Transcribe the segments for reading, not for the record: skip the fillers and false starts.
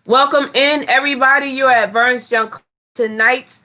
Welcome in, everybody. You're at Vernes Junk. Tonight's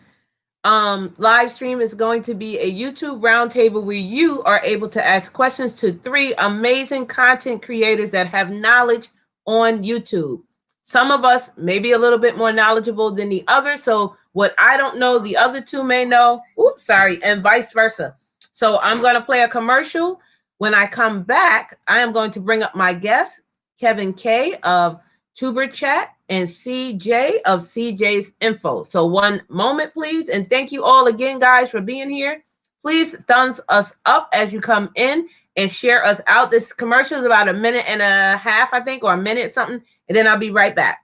live stream is going to be a YouTube roundtable where you are able to ask questions to three amazing content creators that have knowledge on YouTube. Some of us may be a little bit more knowledgeable than the other. So what I don't know, the other two may know. Oops, sorry, and vice versa. So I'm going to play a commercial. When I come back, I am going to bring up my guest, Kevin K of Tuber Chat and CJ of CJ's Info. So one moment, please. And thank you all again, guys, for being here. Please thumbs us up as you come in and share us out. This commercial is about a minute and a half, I think, or a minute something. And then I'll be right back.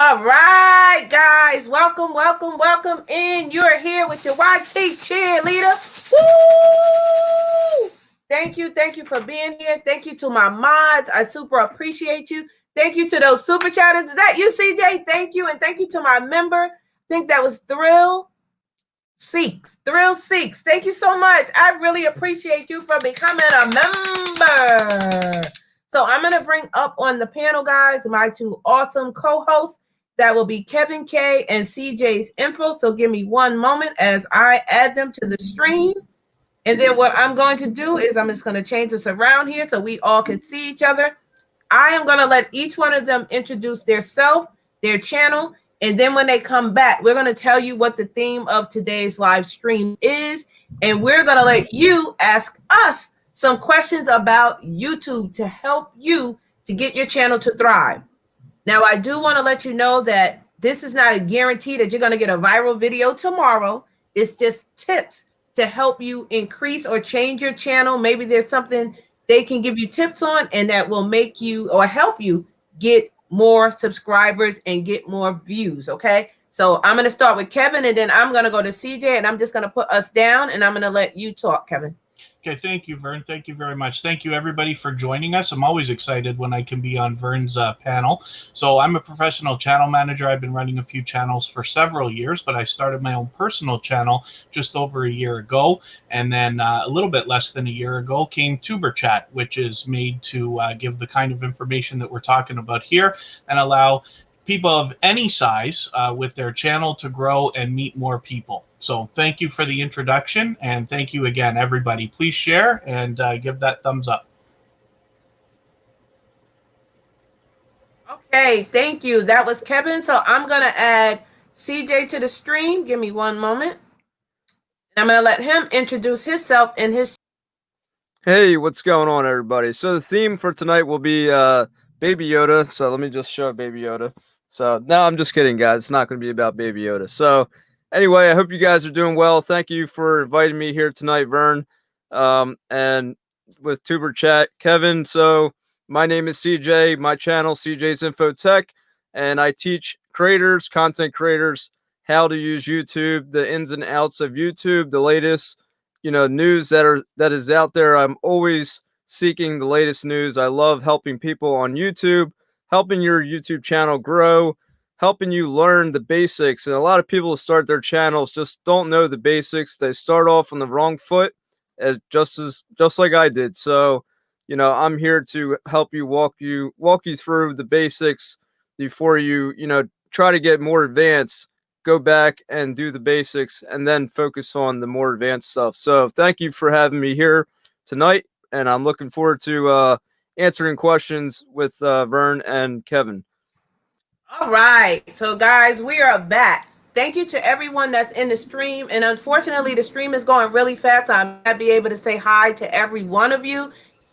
All right, guys, welcome in. You're here with your YT cheerleader. Woo! Thank you for being here. Thank you to my mods. I super appreciate you. Thank you to those super chatters. Is that you, CJ? Thank you. And thank you to my member. I think that was Thrill Seeks. Thank you so much. I really appreciate you for becoming a member. So I'm going to bring up on the panel, guys, my two awesome co-hosts. That will be Kevin K and CJ's Info. So give me one moment as I add them to the stream. And then what I'm going to do is I'm just going to change this around here so we all can see each other. I am going to let each one of them introduce theirself, their channel, and then when they come back, we're going to tell you what the theme of today's live stream is. And we're going to let you ask us some questions about YouTube to help you to get your channel to thrive. Now, I do want to let you know that this is not a guarantee that you're going to get a viral video tomorrow. It's just tips to help you increase or change your channel. Maybe there's something they can give you tips on and that will make you or help you get more subscribers and get more views, okay? So I'm going to start with Kevin, and then I'm going to go to CJ, and I'm just going to put us down, and I'm going to let you talk, Kevin. Okay, thank you, Vern. Thank you very much. Thank you, everybody, for joining us. I'm always excited when I can be on Vern's panel. So I'm a professional channel manager. I've been running a few channels for several years, but I started my own personal channel just over a year ago. And then a little bit less than a year ago came Tuber Chat, which is made to give the kind of information that we're talking about here and allow people of any size with their channel to grow and meet more people. So thank you for the introduction, and thank you again, everybody. Please share and give that thumbs up. Okay, thank you. That was Kevin. So I'm going to add CJ to the stream. Give me one moment. And I'm going to let him introduce himself and his. Hey, what's going on, everybody? So the theme for tonight will be Baby Yoda. So let me just show Baby Yoda. So no, I'm just kidding, guys. It's not going to be about Baby Yoda. So anyway, I hope you guys are doing well. Thank you for inviting me here tonight, Vern. And with Tuber Chat. Kevin, so my name is CJ, my channel CJ's Infotech, and I teach creators, content creators, how to use YouTube, the ins and outs of YouTube, the latest, news that is out there. I'm always seeking the latest news. I love helping people on YouTube, helping your YouTube channel grow, helping you learn the basics. And a lot of people who start their channels just don't know the basics. They start off on the wrong foot, just like I did. So, I'm here to help you walk you through the basics before you try to get more advanced. Go back and do the basics and then focus on the more advanced stuff. So thank you for having me here tonight, and I'm looking forward to answering questions with Vern and Kevin. All right. So guys, we are back. Thank you to everyone that's in the stream. And unfortunately, the stream is going really fast. I might not be able to say hi to every one of you.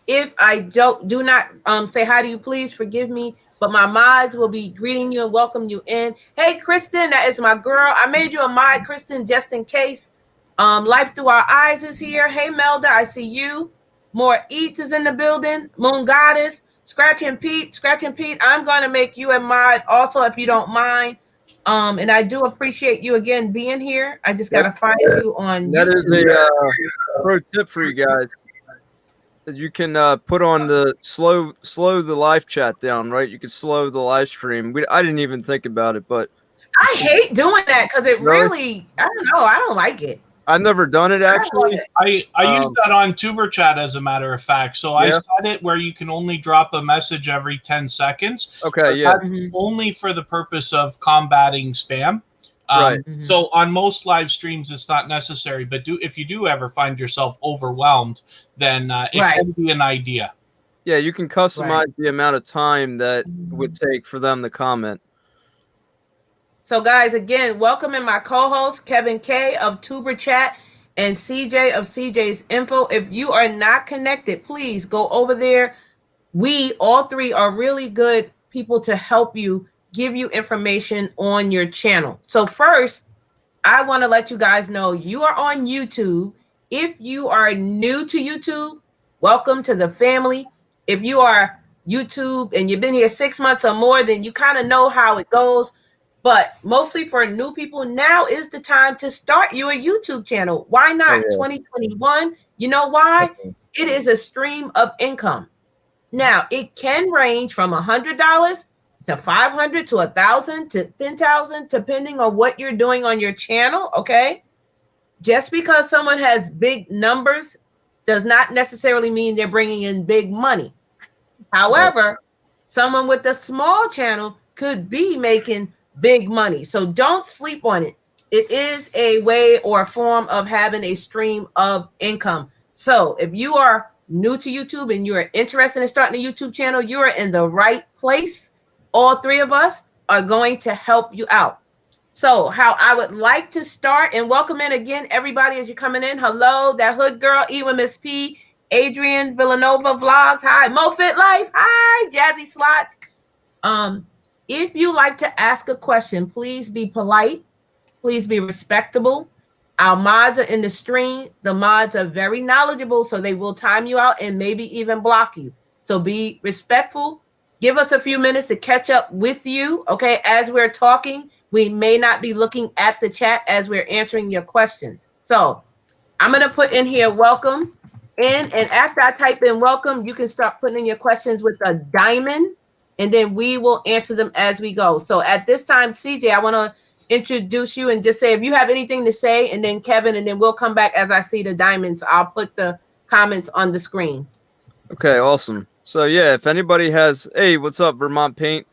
If I do not say hi to you, please forgive me. But my mods will be greeting you and welcome you in. Hey, Kristen, that is my girl. I made you a mod, Kristen, just in case. Life Through Our Eyes is here. Hey, Melda, I see you. More Eats is in the building. Moon Goddess, Scratching Pete, I'm going to make you a mod also, if you don't mind. And I do appreciate you again being here. I just got to find you on that YouTube. That is a pro tip for you guys. You can put on the slow the live chat down, right? You can slow the live stream. I didn't even think about it, but I hate doing that because it really, I don't know, I don't like it. I've never done it actually. I use that on Tuber Chat, as a matter of fact. So I set it where you can only drop a message every 10 seconds. Okay, yeah. That's only for the purpose of combating spam. Right. So on most live streams, it's not necessary. But if you do ever find yourself overwhelmed, then it can be an idea. Yeah, you can customize the amount of time that would take for them to comment. So guys, again, welcoming my co-host Kevin K of Tuber Chat and CJ of CJ's Info. If you are not connected, please go over there. We all three are really good people to help you, give you information on your channel. So first, I want to let you guys know you are on YouTube. If you are new to YouTube, welcome to the family. If you are YouTube and you've been here 6 months or more, then you kind of know how it goes. But mostly for new people, now is the time to start your YouTube channel. Why not? 2021. You know why? It is a stream of income. Now, it can range from $100 to $500 to $1,000 to $10,000, depending on what you're doing on your channel, okay? Just because someone has big numbers does not necessarily mean they're bringing in big money. However, someone with a small channel could be making big money. So don't sleep on it. It is a way or a form of having a stream of income. So if you are new to YouTube and you are interested in starting a YouTube channel, you are in the right place. All three of us are going to help you out. So how I would like to start, and welcome in again, everybody, as you're coming in. Hello, that hood girl, Ewa Miss P, Adrian Villanova Vlogs. Hi, MoFit Life. Hi, Jazzy Slots. If you like to ask a question, please be polite. Please be respectable. Our mods are in the stream. The mods are very knowledgeable, so they will time you out and maybe even block you. So be respectful. Give us a few minutes to catch up with you, okay? As we're talking, we may not be looking at the chat as we're answering your questions. So I'm going to put in here welcome in, and after I type in welcome, you can start putting in your questions with a diamond, and then we will answer them as we go. So at this time, CJ, I want to introduce you and just say if you have anything to say, and then Kevin, and then we'll come back as I see the diamonds. I'll put the comments on the screen. Okay, awesome. So yeah, if anybody has, hey, what's up, Vermont Paint?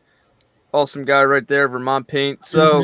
Awesome guy right there, Vermont Paint. So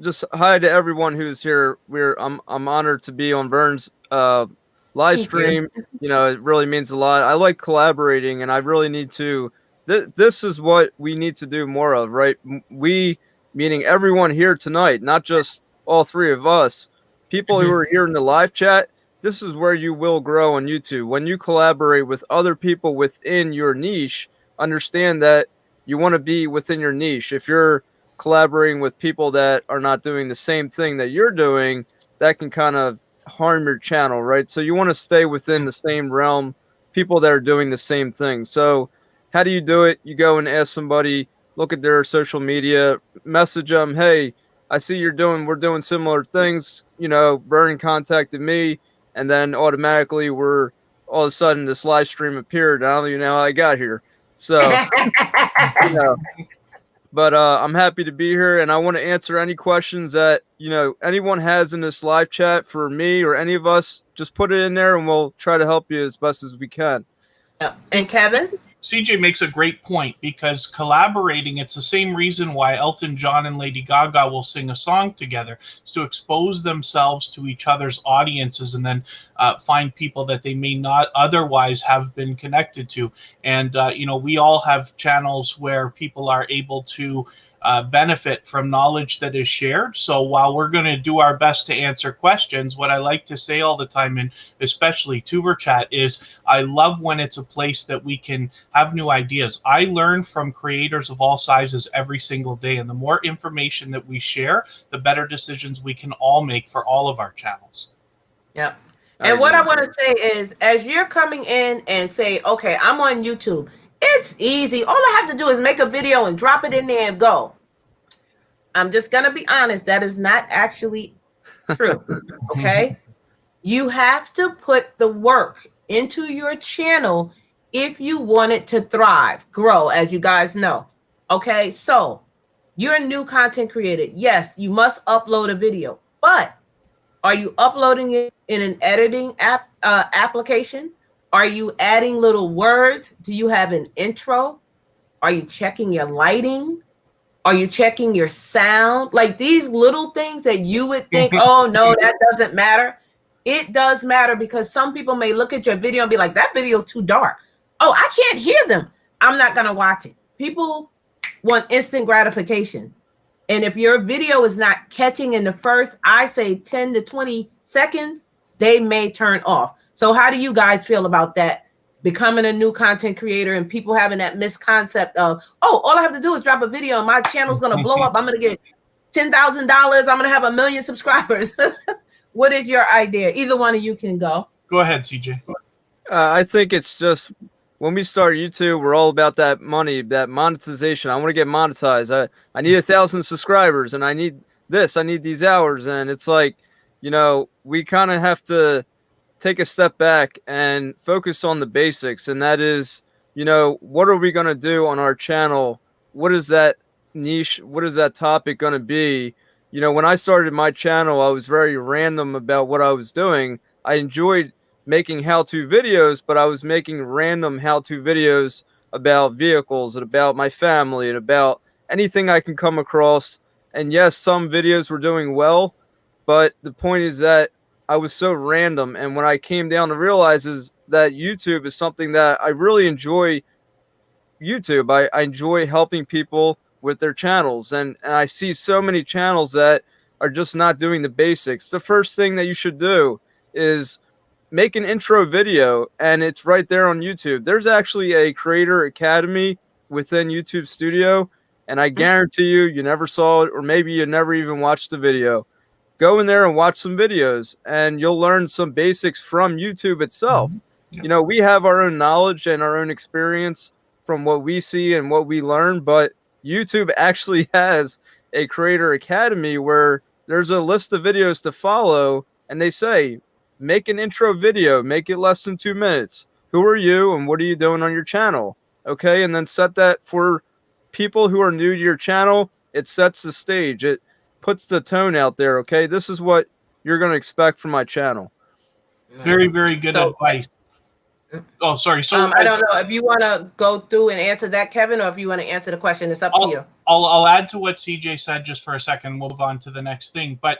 just hi to everyone who's here. I'm honored to be on Vern's live stream. You know, it really means a lot. I like collaborating, and I really need to. This is what we need to do more of, right? We, meaning everyone here tonight, not just all three of us. People who are here in the live chat. This is where you will grow on YouTube. When you collaborate with other people within your niche, understand that you want to be within your niche. If you're collaborating with people that are not doing the same thing that you're doing, that can kind of harm your channel, right? So you want to stay within the same realm people that are doing the same thing. So how do you do it? You go and ask somebody, look at their social media, message them, hey, I see we're doing similar things. You know, Vern contacted me, and then automatically all of a sudden this live stream appeared. I don't even know how I got here. So, you know, but I'm happy to be here, and I want to answer any questions that, you know, anyone has in this live chat for me or any of us. Just put it in there, and we'll try to help you as best as we can. Yeah. And Kevin? CJ makes a great point, because collaborating, it's the same reason why Elton John and Lady Gaga will sing a song together. It's to expose themselves to each other's audiences, and then find people that they may not otherwise have been connected to. And, you know, we all have channels where people are able to benefit from knowledge that is shared. So while we're going to do our best to answer questions, what I like to say all the time, and especially Tuber Chat, is I love when it's a place that we can have new ideas. I learn from creators of all sizes every single day, and the more information that we share, the better decisions we can all make for all of our channels. Yep. And what I want to say is, as you're coming in and say, okay, I'm on YouTube, it's easy. All I have to do is make a video and drop it in there and go. I'm just going to be honest. That is not actually true. Okay. You have to put the work into your channel if you want it to thrive, grow, as you guys know. Okay. So you're a new content creator. Yes, you must upload a video, but are you uploading it in an editing application? Are you adding little words? Do you have an intro? Are you checking your lighting? Are you checking your sound? Like these little things that you would think, oh, no, that doesn't matter. It does matter, because some people may look at your video and be like, that video is too dark. Oh, I can't hear them. I'm not going to watch it. People want instant gratification. And if your video is not catching in the first, I say 10 to 20 seconds, they may turn off. So how do you guys feel about that? Becoming a new content creator and people having that misconcept of, oh, all I have to do is drop a video and my channel's going to blow up. I'm going to get $10,000. I'm going to have 1 million subscribers. What is your idea? Either one of you can go. Go ahead, CJ. I think it's just, when we start YouTube, we're all about that money, that monetization. I want to get monetized. I need 1,000 subscribers, and I need this. I need these hours. And it's like, you know, we kind of have to take a step back and focus on the basics. And that is, you know, what are we going to do on our channel? What is that niche? What is that topic going to be? You know, when I started my channel, I was very random about what I was doing. I enjoyed making how-to videos, but I was making random how-to videos about vehicles and about my family and about anything I can come across. And yes, some videos were doing well, but the point is that I was so random. And when I came down to realize is that YouTube is something that I really enjoy. YouTube, I enjoy helping people with their channels. And I see so many channels that are just not doing the basics. The first thing that you should do is make an intro video, and it's right there on YouTube. There's actually a creator academy within YouTube Studio, and I guarantee you never saw it, or maybe you never even watched the video. Go in there and watch some videos, and you'll learn some basics from YouTube itself. You know, we have our own knowledge and our own experience from what we see and what we learn, but YouTube actually has a creator academy where there's a list of videos to follow, and they say, make an intro video, make it less than 2 minutes. Who are you and what are you doing on your channel? Okay, and then set that for people who are new to your channel. It sets the stage. It puts the tone out there. Okay, this is what you're going to expect from my channel. Very, very good advice. Oh, sorry. So I don't know if you want to go through and answer that, Kevin, or if you want to answer the question. It's up to you. I'll add to what CJ said just for a second. We'll move on to the next thing. But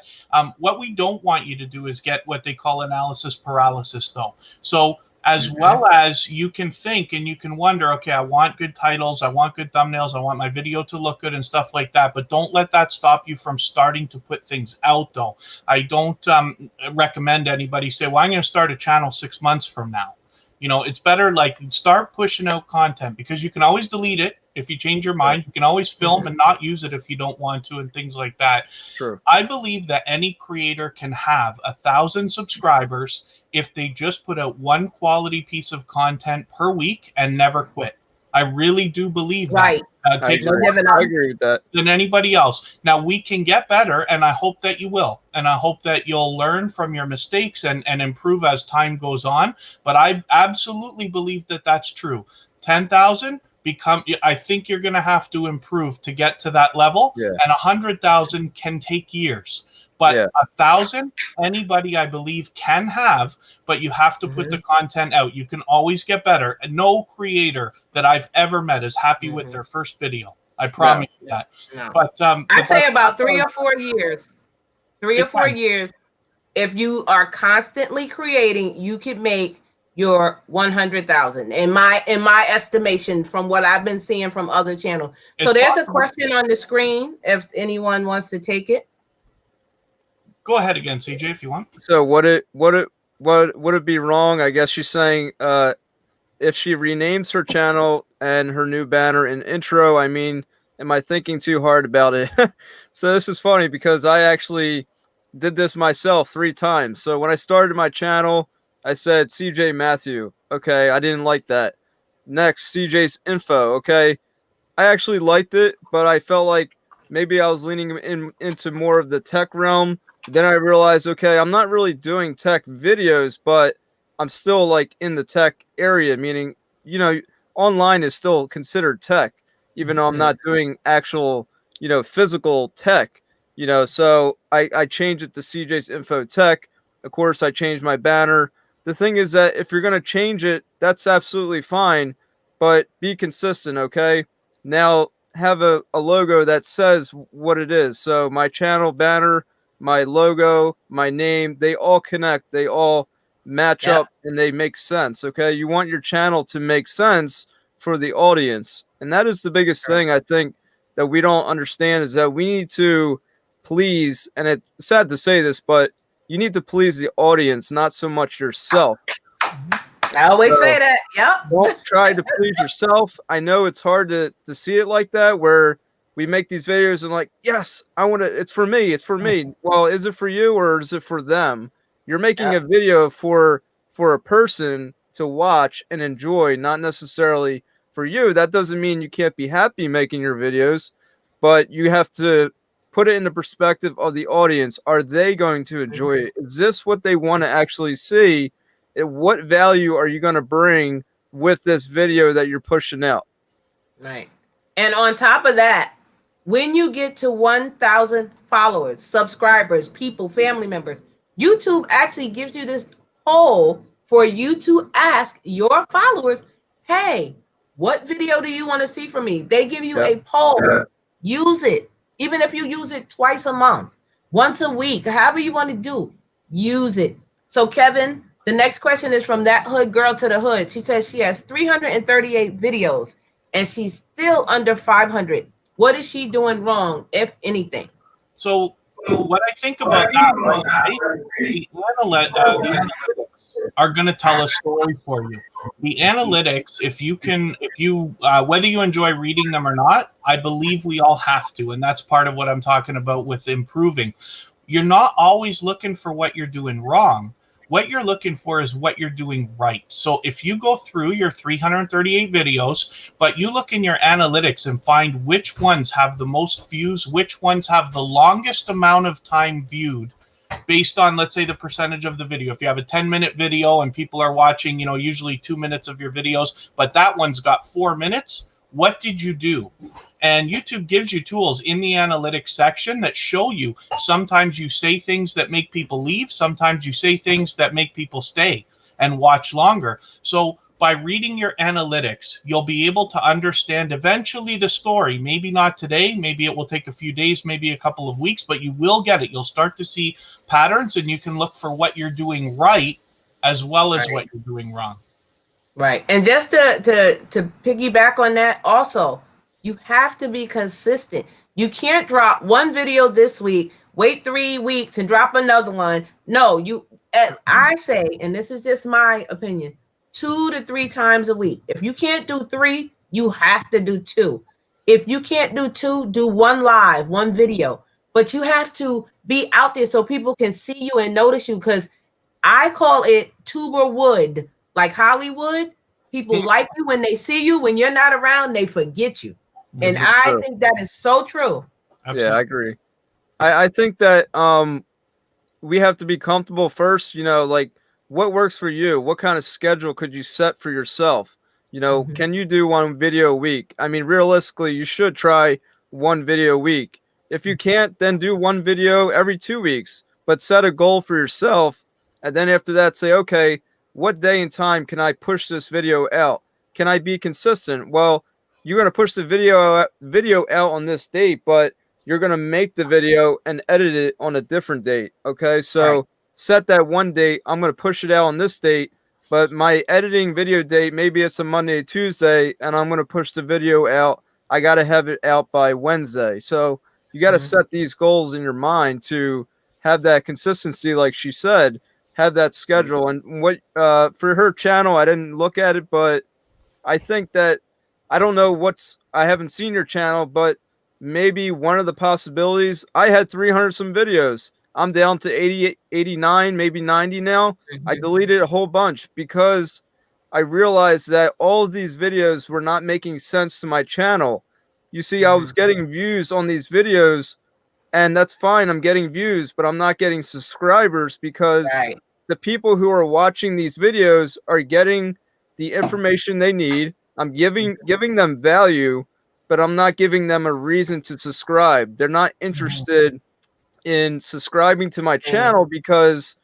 what we don't want you to do is get what they call analysis paralysis, though. So as well as you can think and you can wonder, okay, I want good titles, I want good thumbnails, I want my video to look good and stuff like that. But don't let that stop you from starting to put things out, though. I don't recommend anybody say, well, I'm going to start a channel 6 months from now. You know, it's better like start pushing out content, because you can always delete it if you change your mind. You can always film and not use it if you don't want to, and things like that. True. I believe that any creator can have 1,000 subscribers if they just put out one quality piece of content per week and never quit. I really do believe Right. that. I Takes agree. more I agree with that. than anybody else. Now, we can get better, and I hope that you will. And I hope that you'll learn from your mistakes and improve as time goes on. But I absolutely believe that that's true. 10,000 I think you're going to have to improve to get to that level. Yeah. And 100,000 can take years. But Yeah. 1,000, anybody I believe can have, but you have to put the content out. You can always get better. And no creator that I've ever met is happy with their first video. I promise you that. No. But I'd say about 3 or 4 years. 3 or 4 Depends. years. If you are constantly creating, you could make your 100,000 in my estimation from what I've been seeing from other channels. So It's there's possible. a question on the screen if anyone wants to take it. Go ahead again, CJ, if you want. So would it be wrong? I guess she's saying if she renames her channel and her new banner and intro, I mean, am I thinking too hard about it? So this is funny because I actually did this myself 3 times. So when I started my channel, I said CJ Matthew. Okay, I didn't like that. Next, CJ's info. Okay, I actually liked it, but I felt like maybe I was leaning into more of the tech realm. Then I realized, okay, I'm not really doing tech videos, but I'm still like in the tech area, meaning, you know, online is still considered tech, even though I'm not doing actual, you know, physical tech, you know. So I changed it to CJ's Info Tech. Of course, I changed my banner. The thing is that if you're going to change it, that's absolutely fine, but be consistent, okay? Now have a logo that says what it is. So my channel banner, my logo, my name, they all connect. They all match up and they make sense, okay? You want your channel to make sense for the audience. And that is the biggest thing I think that we don't understand, is that we need to please, and it's sad to say this, but you need to please the audience, not so much yourself. I always say that. Yep. Don't try to please yourself. I know it's hard to see it like that, where we make these videos and like, yes, I want to, it's for me. It's for me. Well, is it for you or is it for them? You're making a video for a person to watch and enjoy, not necessarily for you. That doesn't mean you can't be happy making your videos, but you have to put it in the perspective of the audience. Are they going to enjoy it? Is this what they want to actually see? What value are you going to bring with this video that you're pushing out? Right. And on top of that, when you get to 1,000 followers, subscribers, people, family members, YouTube actually gives you this poll for you to ask your followers, hey, what video do you want to see from me? They give you a poll. Use it. Even if you use it twice a month, once a week, however you want to do, use it. So Kevin, the next question is from That Hood Girl to the Hood. She says she has 338 videos and she's still under 500. What is she doing wrong, if anything? So what I think about that, right, the analytics are going to tell a story for you. The analytics, if you whether you enjoy reading them or not, I believe we all have to, and that's part of what I'm talking about with improving. You're not always looking for what you're doing wrong. What you're looking for is what you're doing right. So if you go through your 338 videos, but you look in your analytics and find which ones have the most views, which ones have the longest amount of time viewed, based on, let's say, the percentage of the video. If you have a 10-minute video and people are watching, usually 2 minutes of your videos, but that one's got 4 minutes, what did you do? And YouTube gives you tools in the analytics section that show you, sometimes you say things that make people leave, sometimes you say things that make people stay and watch longer. So by reading your analytics, you'll be able to understand eventually the story. Maybe not today, maybe it will take a few days, maybe a couple of weeks, but you will get it. You'll start to see patterns and you can look for what you're doing right as well as what you're doing wrong. Right. And just to piggyback on that, also, you have to be consistent. You can't drop one video this week, wait 3 weeks and drop another one. No, I say, and this is just my opinion, 2 to 3 times a week. If you can't do 3, you have to do 2. If you can't do 2, do 1 live, 1 video. But you have to be out there so people can see you and notice you, because I call it tuber wood, like Hollywood. People like you when they see you. When you're not around, they forget you. This And is I true. think that is so true. Yeah, I agree. I think that we have to be comfortable first, you know, like what works for you? What kind of schedule could you set for yourself? You know, can you do one video a week? I mean, realistically, you should try one video a week. If you can't, then do one video every 2 weeks, but set a goal for yourself. And then after that, say, okay, what day and time can I push this video out? Can I be consistent? Well, you're going to push the video out on this date, but you're going to make the video and edit it on a different date. Okay. So set that one date. I'm going to push it out on this date, but my editing video date, maybe it's a Monday, Tuesday, and I'm going to push the video out. I got to have it out by Wednesday. So you got to set these goals in your mind to have that consistency. Like she said, have that schedule. And what, for her channel, I didn't look at it, but I think that I don't know I haven't seen your channel, but maybe one of the possibilities, I had 300 some videos. I'm down to 88, 89, maybe 90 now. I deleted a whole bunch because I realized that all of these videos were not making sense to my channel. You see, I was getting views on these videos, and that's fine. I'm getting views, but I'm not getting subscribers because the people who are watching these videos are getting the information they need. I'm giving them value, but I'm not giving them a reason to subscribe. They're not interested in subscribing to my channel because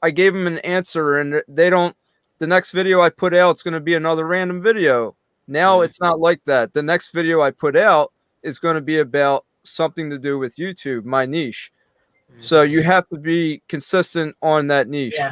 I gave them an answer, and they don't. The next video I put out, it's going to be another random video. Now it's not like that. The next video I put out is going to be about something to do with YouTube, my niche. So you have to be consistent on that niche. Yeah.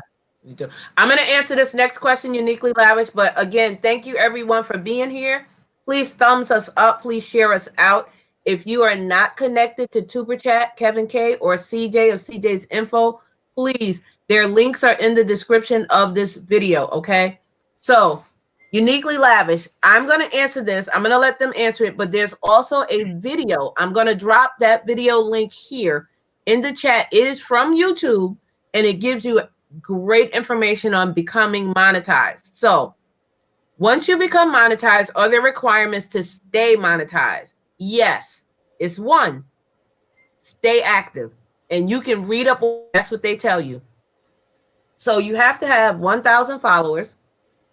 I'm going to answer this next question, Uniquely Lavish. But again, thank you everyone for being here. Please thumbs us up. Please share us out. If you are not connected to Tuber Chat, Kevin K, or CJ of CJ's Info, please, their links are in the description of this video, okay? So, Uniquely Lavish, I'm going to answer this. I'm going to let them answer it, but there's also a video. I'm going to drop that video link here in the chat. It is from YouTube, and it gives you great information on becoming monetized. So, once you become monetized, are there requirements to stay monetized? Yes. It's one, stay active. And you can read up, that's what they tell you. So you have to have 1,000 followers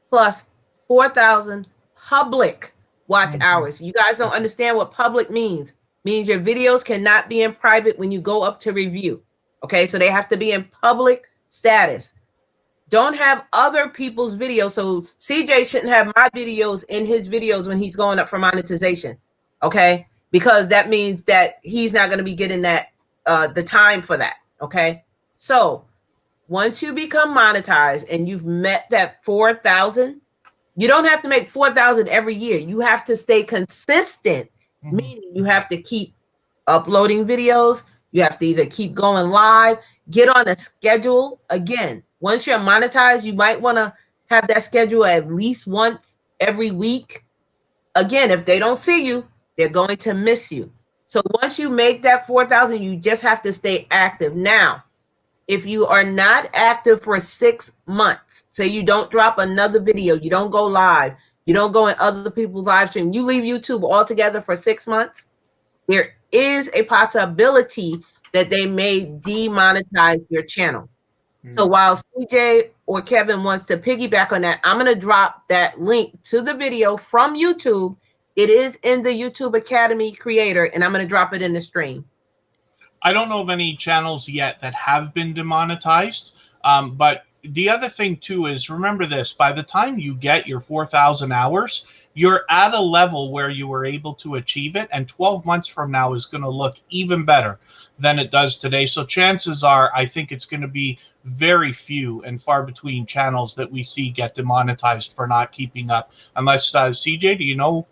plus 4,000 public watch hours. You guys don't understand what public means. It means your videos cannot be in private when you go up to review. Okay, so they have to be in public status. Don't have other people's videos. So CJ shouldn't have my videos in his videos when he's going up for monetization. Okay, because that means that he's not going to be getting that the time for that. Okay, so once you become monetized and you've met that 4,000, you don't have to make 4,000 every year. You have to stay consistent, meaning you have to keep uploading videos. You have to either keep going live, get on a schedule. Again, once you're monetized, you might want to have that schedule at least once every week. Again, if they don't see you, they're going to miss you. So once you make that 4,000, you just have to stay active. Now, if you are not active for 6 months, say you don't drop another video, you don't go live, you don't go in other people's live stream, you leave YouTube altogether for 6 months, there is a possibility that they may demonetize your channel. So while CJ or Kevin wants to piggyback on that, I'm going to drop that link to the video from YouTube. It is in the YouTube Academy creator, and I'm going to drop it in the stream. I don't know of any channels yet that have been demonetized. But the other thing, too, is remember this. By the time you get your 4,000 hours, you're at a level where you were able to achieve it. And 12 months from now is going to look even better than it does today. So chances are, I think it's going to be very few and far between channels that we see get demonetized for not keeping up. Unless, CJ, do you know?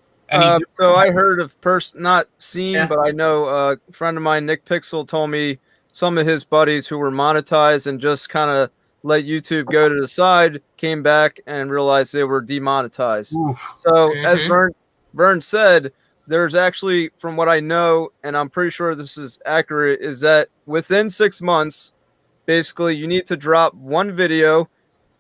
So I heard of not seen, but I know a friend of mine, Nick Pixel, told me some of his buddies who were monetized and just kind of let YouTube go to the side, came back and realized they were demonetized. Oof. So as Vern said, there's actually, from what I know, and I'm pretty sure this is accurate, is that within 6 months, basically you need to drop one video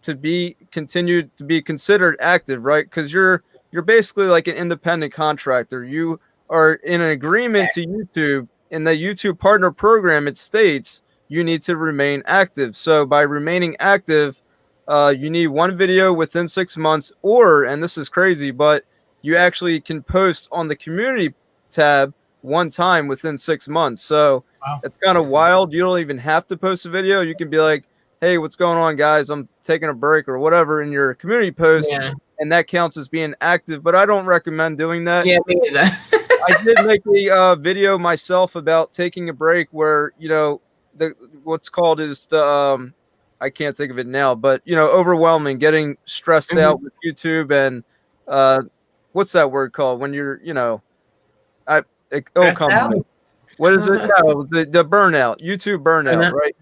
to be continued to be considered active, right? Because you're basically like an independent contractor. You are in an agreement to YouTube. In the YouTube partner program, it states you need to remain active. So by remaining active, you need one video within 6 months, or, and this is crazy, but you actually can post on the community tab one time within 6 months. So Wow. it's kind of wild. You don't even have to post a video. You can be like, hey, what's going on, guys? I'm taking a break or whatever in your community post, and that counts as being active. But I don't recommend doing that. Yeah, me either. I did make a video myself about taking a break where, you know, what's called is the I can't think of it now, but, you know, overwhelming, getting stressed out with YouTube and what's that word called when you're, you know, what is it? No, the burnout, YouTube burnout, right?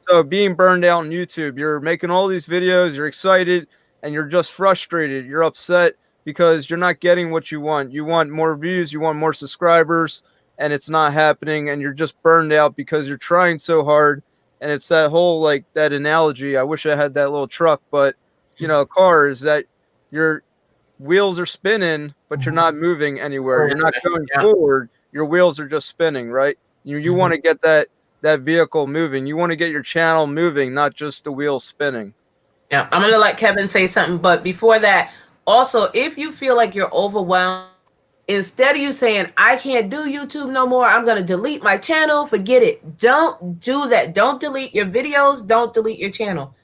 So being burned out on YouTube, you're making all these videos, you're excited, and you're just frustrated. You're upset because you're not getting what you want. You want more views, you want more subscribers, and it's not happening, and you're just burned out because you're trying so hard. And it's that whole, like, that analogy. I wish I had that little truck, but, you know, a car is that your wheels are spinning, but you're not moving anywhere. You're not going forward. Your wheels are just spinning, right? You want to get that vehicle moving. You want to get your channel moving, not just the wheels spinning. Yeah, I'm going to let Kevin say something. But before that, also, if you feel like you're overwhelmed, instead of you saying, I can't do YouTube no more, I'm going to delete my channel, forget it. Don't do that. Don't delete your videos. Don't delete your channel.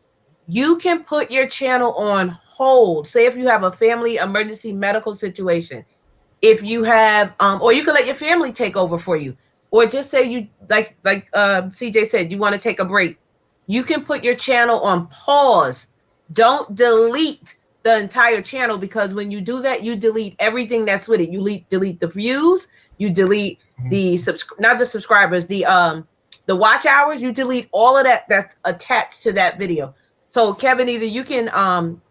You can put your channel on hold. Say if you have a family emergency medical situation. If you have, or you can let your family take over for you, or just say you like CJ said, you want to take a break. You can put your channel on pause. Don't delete the entire channel, because when you do that, you delete everything that's with it. You delete the views, you delete the not the subscribers, the watch hours. You delete all of that that's attached to that video. So Kevin, either you can back on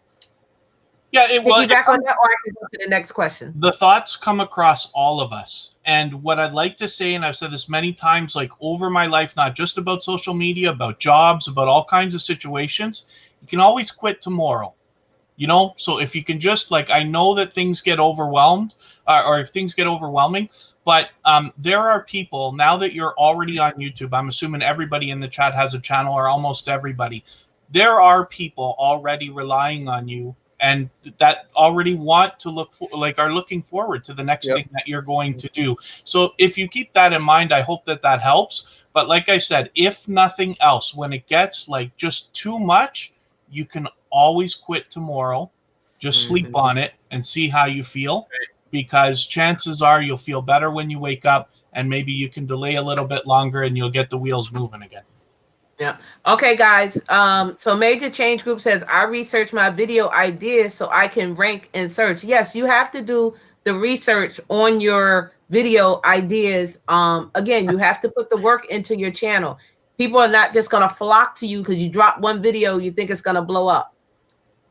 that, or I can go to the next question. The thoughts come across all of us. And what I'd like to say, and I've said this many times, like over my life, not just about social media, about jobs, about all kinds of situations, you can always quit tomorrow. You know, so if you can just, like, I know that things get overwhelmed or things get overwhelming, but there are people now that you're already on YouTube. I'm assuming everybody in the chat has a channel, or almost everybody. There are people already relying on you, and that already want to are looking forward to the next thing that you're going to do. So if you keep that in mind, I hope that helps. But like I said, if nothing else, when it gets like just too much, you can always quit tomorrow. Just sleep on it and see how you feel, because chances are you'll feel better when you wake up, and maybe you can delay a little bit longer and you'll get the wheels moving again. Yeah. Okay, guys. So Major Change Group says, I research my video ideas so I can rank and search. Yes, you have to do the research on your video ideas. Again, you have to put the work into your channel. People are not just going to flock to you because you drop one video, you think it's going to blow up.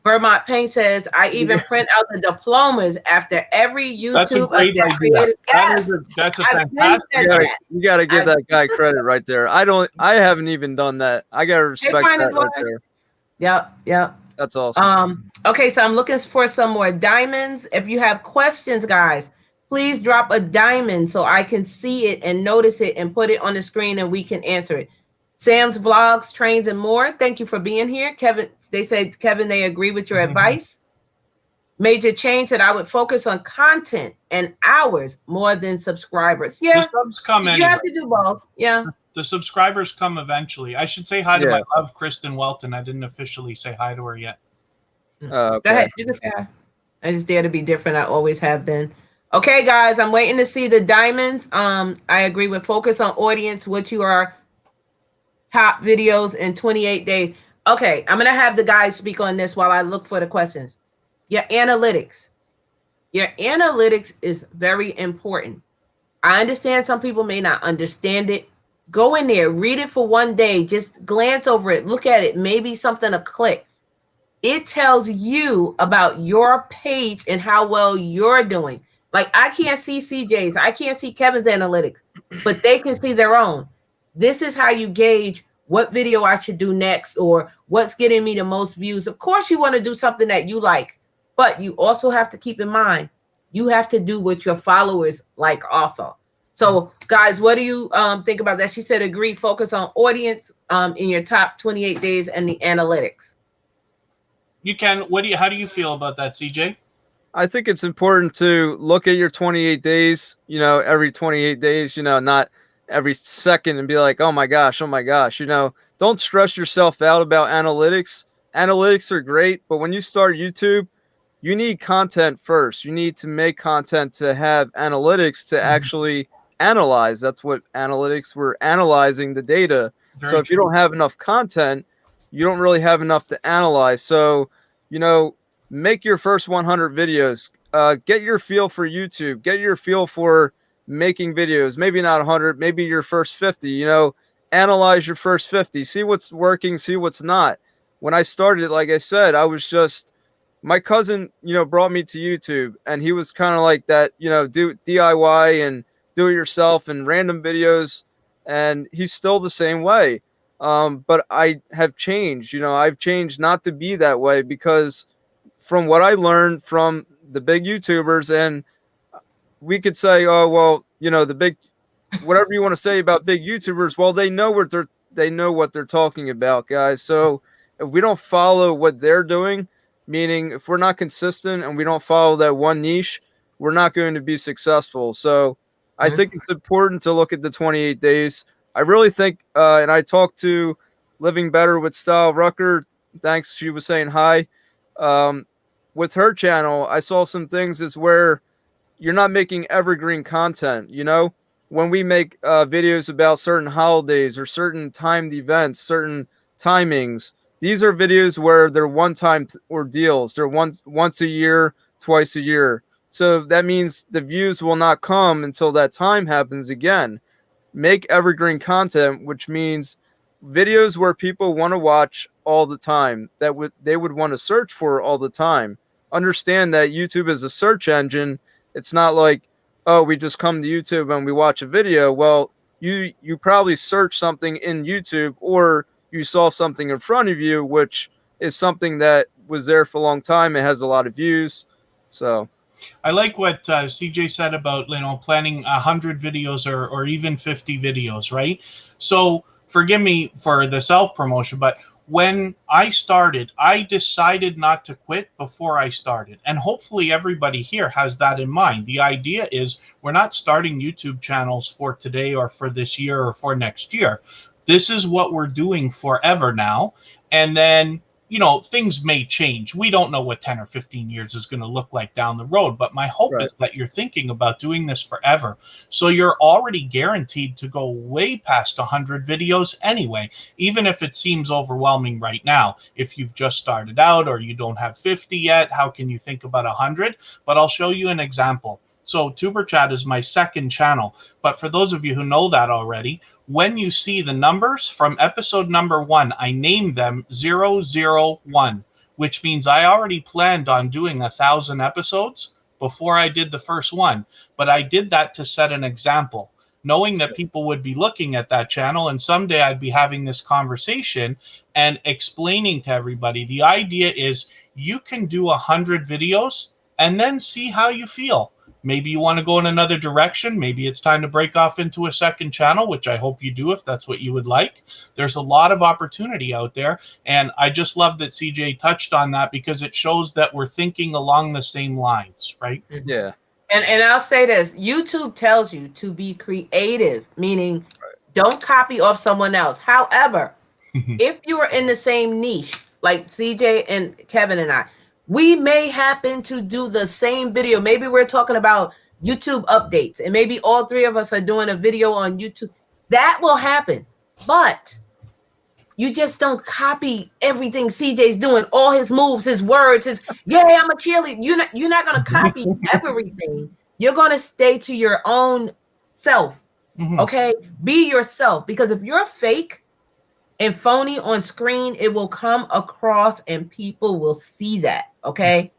Vermont Paint says, I even print out the diplomas after every YouTube. That's a great idea. That's a fantastic. You got to give that guy credit right there. I haven't even done that. I got to respect that right there. Yep. That's awesome. Okay, so I'm looking for some more diamonds. If you have questions, guys, please drop a diamond so I can see it and notice it and put it on the screen and we can answer it. Sam's Vlogs, Trains, and More. Thank you for being here. Kevin, they said, Kevin, they agree with your advice. Major Change said, I would focus on content and hours more than subscribers. Yeah. The subs come anyway. You have to do both. Yeah. The subscribers come eventually. I should say hi to my love, Kristen Welton. I didn't officially say hi to her yet. Okay. Go ahead. You can say hi. I just dare to be different. I always have been. Okay, guys, I'm waiting to see the diamonds. I agree with focus on audience, what you are top videos in 28 days. Okay, I'm going to have the guys speak on this while I look for the questions. Your analytics. Your analytics is very important. I understand some people may not understand it. Go in there, read it for one day. Just glance over it. Look at it. Maybe something to click. It tells you about your page and how well you're doing. Like, I can't see CJ's. I can't see Kevin's analytics, but they can see their own. This is how you gauge what video I should do next or what's getting me the most views. Of course, you want to do something that you like, but you also have to keep in mind, you have to do what your followers like also. So guys, what do you think about that? She said, agree, focus on audience in your top 28 days and the analytics. You can, how do you feel about that, CJ? I think it's important to look at your 28 days, you know, every 28 days, you know, not every second and be like, oh my gosh, you know, don't stress yourself out about analytics. Analytics are great, but when you start YouTube, you need content first. You need to make content to have analytics to actually analyze. That's what analytics, we're analyzing the data. So if you don't have enough content, you don't really have enough to analyze. So, you know, make your first 100 videos. Get your feel for YouTube. Get your feel for making videos. Maybe not 100, maybe your first 50. You know, analyze your first 50. See what's working, see what's not. When I started, like I said, I was just, my cousin, you know, brought me to YouTube, and he was kind of like that, you know, do DIY and do it yourself and random videos, and he's still the same way. But I have changed. You know, I've changed not to be that way, because from what I learned from the big YouTubers, and we could say, oh, well, you know, the big, whatever you want to say about big YouTubers, well, they know what they're talking about, guys. So if we don't follow what they're doing, meaning if we're not consistent and we don't follow that one niche, we're not going to be successful. So I think it's important to look at the 28 days. I really think, and I talked to Living Better with Style Rucker. Thanks. She was saying hi. With her channel, I saw some things is where you're not making evergreen content. You know, when we make videos about certain holidays or certain timed events, certain timings, these are videos where they're one-time ordeals. They're once a year, twice a year. So that means the views will not come until that time happens again. Make evergreen content, which means videos where people want to watch all the time, that they would want to search for all the time. Understand that YouTube is a search engine. It's not like, oh, we just come to YouTube and we watch a video. Well, you probably search something in YouTube, or you saw something in front of you, which is something that was there for a long time. It has a lot of views. So I like what CJ said about, you know, planning 100 videos or even 50 videos, right? So forgive me for the self-promotion, but when I started, I decided not to quit before I started. And hopefully everybody here has that in mind. The idea is we're not starting YouTube channels for today or for this year or for next year. This is what we're doing forever now. And then, you know, things may change. We don't know what 10 or 15 years is going to look like down the road. But my hope is that you're thinking about doing this forever. So you're already guaranteed to go way past 100 videos anyway, even if it seems overwhelming right now. If you've just started out or you don't have 50 yet, how can you think about 100? But I'll show you an example. So Tuber Chat is my second channel. But for those of you who know that already, when you see the numbers from episode number 1, I named them 001, which means I already planned on doing 1,000 episodes before I did the first one. But I did that to set an example, knowing that people would be looking at that channel, and someday I'd be having this conversation and explaining to everybody. The idea is you can do 100 videos and then see how you feel. Maybe you want to go in another direction. Maybe it's time to break off into a second channel, which I hope you do if that's what you would like. There's a lot of opportunity out there. And I just love that CJ touched on that, because it shows that we're thinking along the same lines, right? Yeah. And I'll say this, YouTube tells you to be creative, meaning don't copy off someone else. However, if you are in the same niche, like CJ and Kevin and I, we may happen to do the same video. Maybe we're talking about YouTube updates, and maybe all three of us are doing a video on YouTube. That will happen. But you just don't copy everything CJ's doing, all his moves, his words, his, yeah, I'm a cheerleader. You're not going to copy everything. You're going to stay to your own self. Okay? Be yourself. Because if you're fake and phony on screen, it will come across and people will see that. Okay.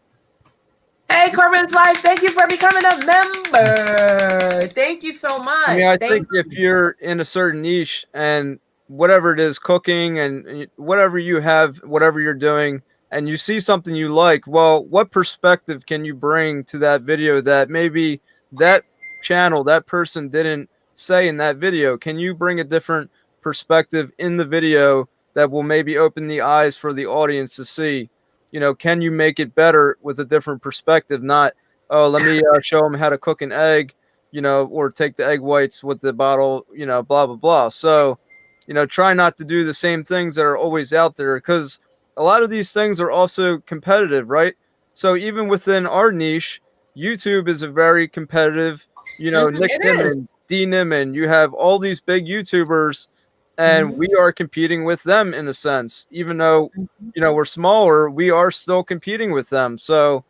Hey, Corbin's Life, thank you for becoming a member. Thank you so much. I mean, I think if you're in a certain niche and whatever it is, cooking and whatever you have, whatever you're doing, and you see something you like, well, what perspective can you bring to that video that maybe that channel, that person didn't say in that video? Can you bring a different perspective in the video that will maybe open the eyes for the audience to see? You know, can you make it better with a different perspective? Not, oh, let me show them how to cook an egg, you know, or take the egg whites with the bottle, you know, blah, blah, blah. So, you know, try not to do the same things that are always out there, because a lot of these things are also competitive, right? So even within our niche, YouTube is a very competitive, you know, Nick Nimmin, D Nimmin, you have all these big YouTubers, and we are competing with them in a sense. Even though, you know, we're smaller, we are still competing with them. So,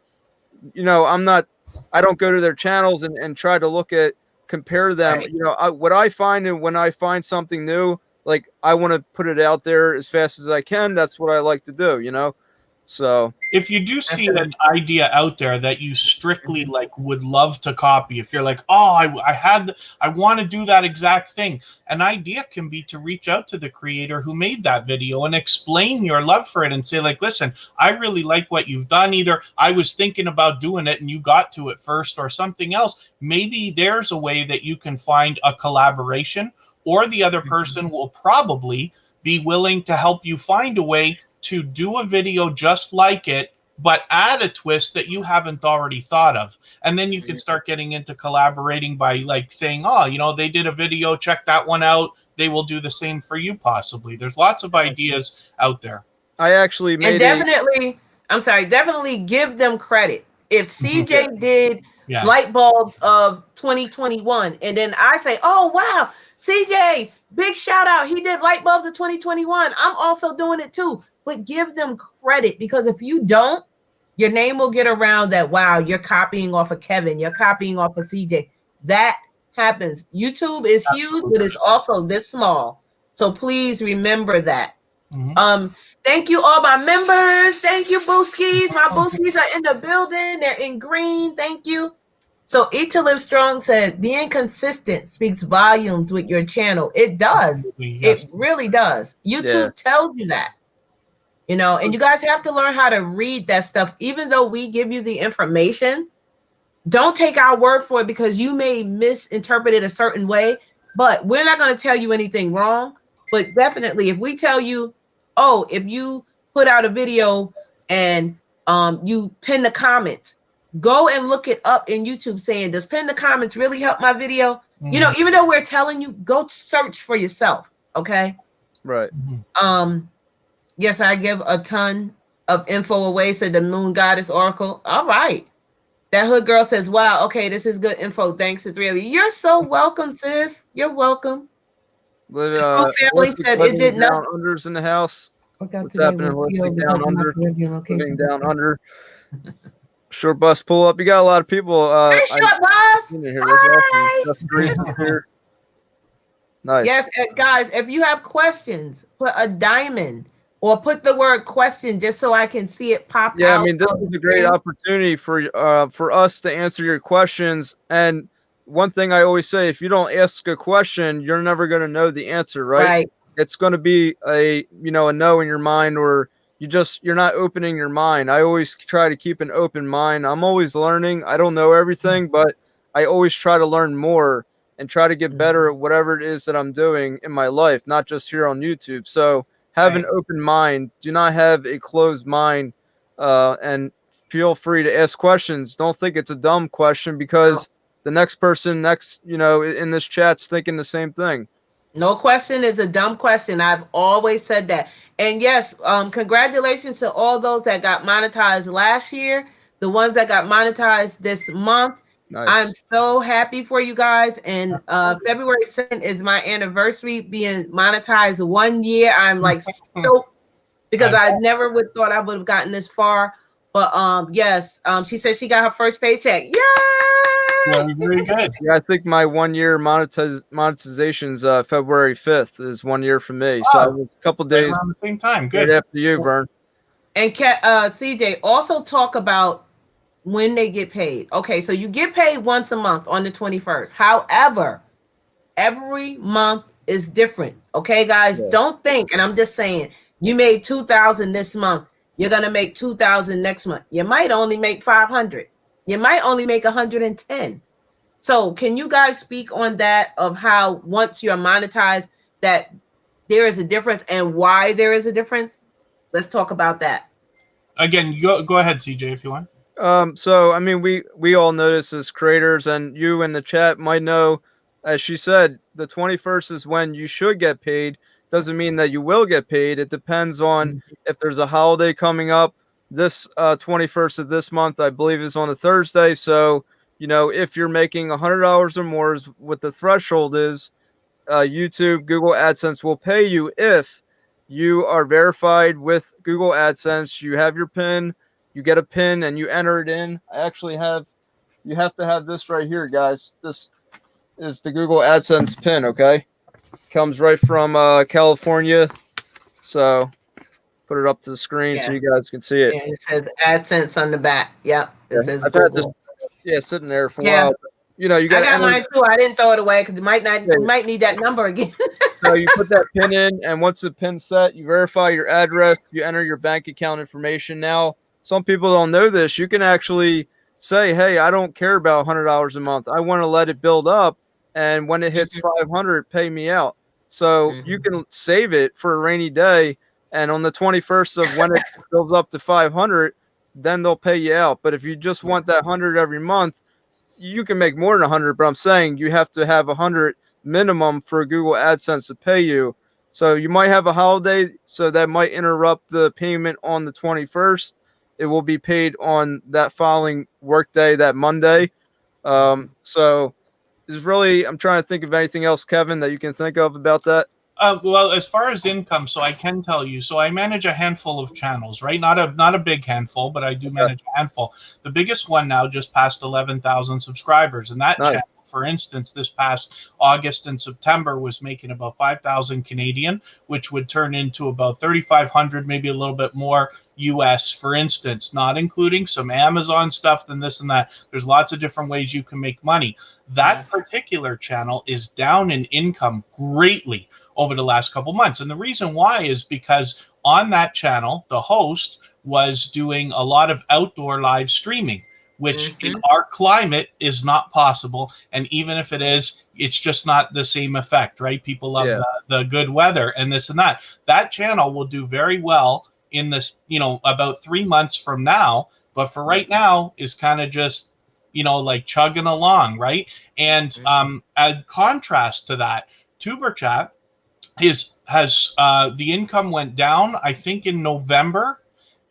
you know, I don't go to their channels and try to compare them. Right. You know, what I find, and when I find something new, like, I want to put it out there as fast as I can. That's what I like to do, you know? So if you do see an idea out there that you strictly like would love to copy, if you're like, oh, I want to do that exact thing, an idea can be to reach out to the creator who made that video and explain your love for it and say, like, listen, I really like what you've done. Either I was thinking about doing it and you got to it first, or something else. Maybe there's a way that you can find a collaboration, or the other person will probably be willing to help you find a way to do a video just like it, but add a twist that you haven't already thought of. And then you can start getting into collaborating by like saying, oh, you know, they did a video, check that one out. They will do the same for you possibly. There's lots of ideas out there. I actually made definitely give them credit. If CJ did light bulbs of 2021, and then I say, oh, wow, CJ, big shout out. He did light bulbs of 2021. I'm also doing it too. But give them credit, because if you don't, your name will get around that, wow, you're copying off of Kevin. You're copying off of CJ. That happens. YouTube is huge, but it's also this small. So please remember that. Thank you, all my members. Thank you, Booskies. My Booskies are in the building. They're in green. Thank you. So Eat to Live Strong said, being consistent speaks volumes with your channel. It does. Yes. It really does. YouTube tells you that. You know, and you guys have to learn how to read that stuff. Even though we give you the information, don't take our word for it, because you may misinterpret it a certain way. But we're not going to tell you anything wrong. But definitely, if we tell you, oh, if you put out a video and you pin the comments, go and look it up in YouTube saying, does pin the comments really help my video? You know, even though we're telling you, go search for yourself. Okay. Right. Yes, I give a ton of info away, said the Moon Goddess Oracle. All right. That Hood Girl says, wow, okay, this is good info. Thanks to three of you. You're so welcome, sis. You're welcome. Family said it did not. Unders in the house. What's happening? Listening down under. Living down under. Short bus pull up. You got a lot of people. Hey, Short Bus. Hi. Nice. Yes, guys, if you have questions, put a diamond or put the word question just so I can see it pop out. Yeah, I mean, this is a great opportunity for us to answer your questions. And one thing I always say, if you don't ask a question, you're never going to know the answer, right? It's going to be a no in your mind, or you're not opening your mind. I always try to keep an open mind. I'm always learning. I don't know everything, but I always try to learn more and try to get better at whatever it is that I'm doing in my life, not just here on YouTube. So have an open mind. Do not have a closed mind, and feel free to ask questions. Don't think it's a dumb question, because the next person in this chat's thinking the same thing. No question is a dumb question. I've always said that. And yes, congratulations to all those that got monetized last year, the ones that got monetized this month. Nice. I'm so happy for you guys. And February 2nd is my anniversary being monetized 1 year. I'm like stoked, because I never would thought I would have gotten this far. But yes, she said she got her first paycheck. Yay! Very, very good. Yeah, I think my 1 year monetization's February 5th is 1 year for me. So I was a couple days around the same time. Good. Right after you, Vern. And CJ, also talk about when they get paid. Okay, so you get paid once a month on the 21st. However, every month is different. Okay, guys, don't think, and I'm just saying, you made 2,000 this month. You're going to make 2,000 next month. You might only make 500. You might only make 110. So can you guys speak on that, of how once you're monetized, that there is a difference and why there is a difference? Let's talk about that. Again, go ahead, CJ, if you want. So I mean, we all notice as creators, and you in the chat might know, as she said, the 21st is when you should get paid. Doesn't mean that you will get paid. It depends on if there's a holiday coming up. This 21st of this month, I believe, is on a Thursday. So, you know, if you're making $100 or more, is what the threshold is, YouTube, Google AdSense will pay you if you are verified with Google AdSense. You have your PIN, you get a PIN, and you enter it in. I actually you have to have this right here, guys. This is the Google AdSense PIN, okay? Comes right from California. So put it up to the screen so you guys can see it. Yeah, it says AdSense on the back. Yep, it says I've Google. sitting there for a while. You know, you got. I got mine too. I didn't throw it away because you might need that number again. So you put that PIN in, and once the PIN's set, you verify your address, you enter your bank account information. Now, some people don't know this. You can actually say, "Hey, I don't care about $100 a month. I want to let it build up, and when it hits 500, pay me out." So you can save it for a rainy day, and on the 21st of when it builds up to 500, then they'll pay you out. But if you just want that 100 every month, you can make more than 100, but I'm saying you have to have 100 minimum for Google AdSense to pay you. So you might have a holiday, so that might interrupt the payment on the 21st. It will be paid on that following workday, that Monday. So it's really, I'm trying to think of anything else, Kevin, that you can think of about that. Well, as far as income, so I can tell you. So I manage a handful of channels, right? Not a big handful, but I do manage a handful. The biggest one now just passed 11,000 subscribers, and that channel, for instance, this past August and September was making about 5,000 Canadian, which would turn into about 3,500, maybe a little bit more US, for instance, not including some Amazon stuff, then this and that. There's lots of different ways you can make money. That particular channel is down in income greatly over the last couple months. And the reason why is because on that channel, the host was doing a lot of outdoor live streaming, which in our climate is not possible. And even if it is, it's just not the same effect, right? People love the good weather and this and that. That channel will do very well in this, you know, about 3 months from now. But for right now is kind of just, you know, like chugging along, right? And a contrast to that, TuberChat has the income went down, I think, in November,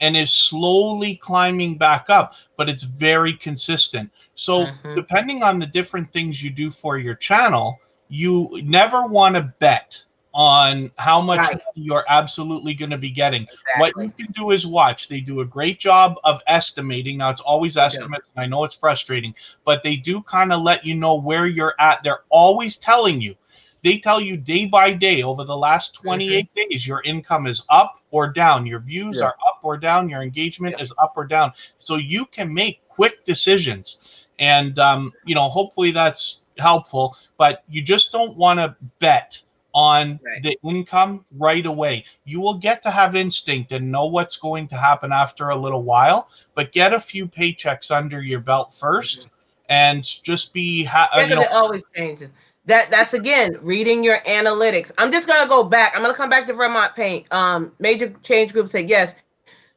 and is slowly climbing back up, but it's very consistent. So depending on the different things you do for your channel, you never want to bet on how much you're absolutely going to be getting. What you can do is watch. They do a great job of estimating. Now, it's always estimates, and I know it's frustrating, but they do kind of let you know where you're at. They're always telling you. They tell you day by day over the last 28 days, your income is up or down. Your views are up or down. Your engagement is up or down. So you can make quick decisions. And, you know, hopefully that's helpful. But you just don't want to bet on the income right away. You will get to have instinct and know what's going to happen after a little while. But get a few paychecks under your belt first and just be... it always changes. That's again reading your analytics. I'm just gonna go back. I'm gonna come back to Vermont Paint. Major Change Group said yes,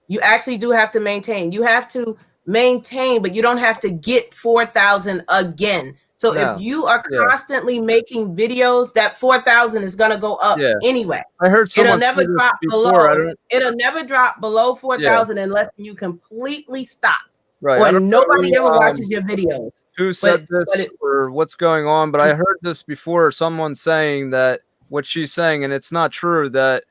you actually do have to maintain. You have to maintain, but you don't have to get 4,000 again. So if you are constantly making videos, that 4,000 is gonna go up anyway. I heard someone it'll never drop below. It'll never drop below 4,000 unless you completely stop. Right. Or nobody ever watches your videos. Who said this or what's going on? But I heard this before, someone saying that what she's saying, and it's not true that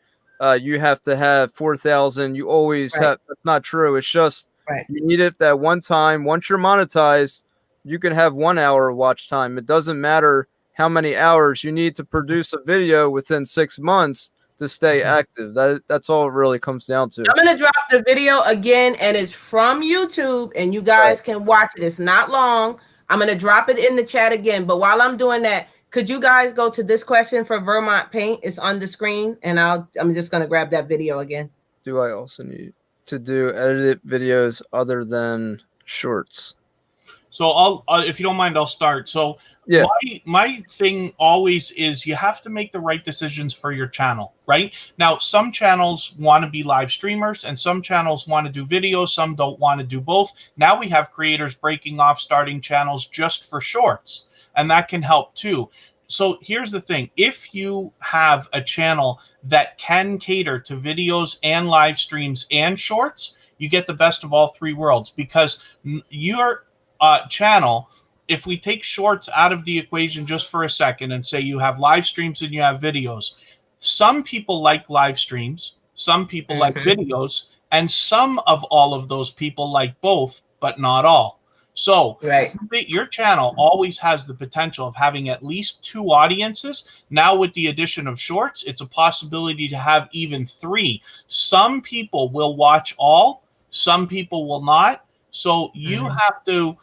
you have to have 4,000. You always have. That's not true. It's just you need it that one time. Once you're monetized, you can have 1 hour of watch time. It doesn't matter how many hours you need to produce a video within 6 months to stay active. That's all it really comes down to. I'm gonna drop the video again, and it's from YouTube, and you guys can watch it. It's not long. I'm gonna drop it in the chat again. But while I'm doing that, Could you guys go to this question for Vermont Paint? It's on the screen, and I'm just gonna grab that video again. Do I also need to do edited videos other than shorts? So I'll, if you don't mind, I'll start. So yeah, my thing always is you have to make the right decisions for your channel, right? Now, some channels want to be live streamers and some channels want to do videos. Some don't want to do both. Now we have creators breaking off, starting channels just for shorts, and that can help too. So here's the thing. If you have a channel that can cater to videos and live streams and shorts, you get the best of all three worlds, because your channel, if we take shorts out of the equation just for a second and say you have live streams and you have videos, some people like live streams, some people like videos, and some of all of those people like both, but not all. So your channel always has the potential of having at least two audiences. Now with the addition of shorts, it's a possibility to have even three. Some people will watch all, some people will not. So you have to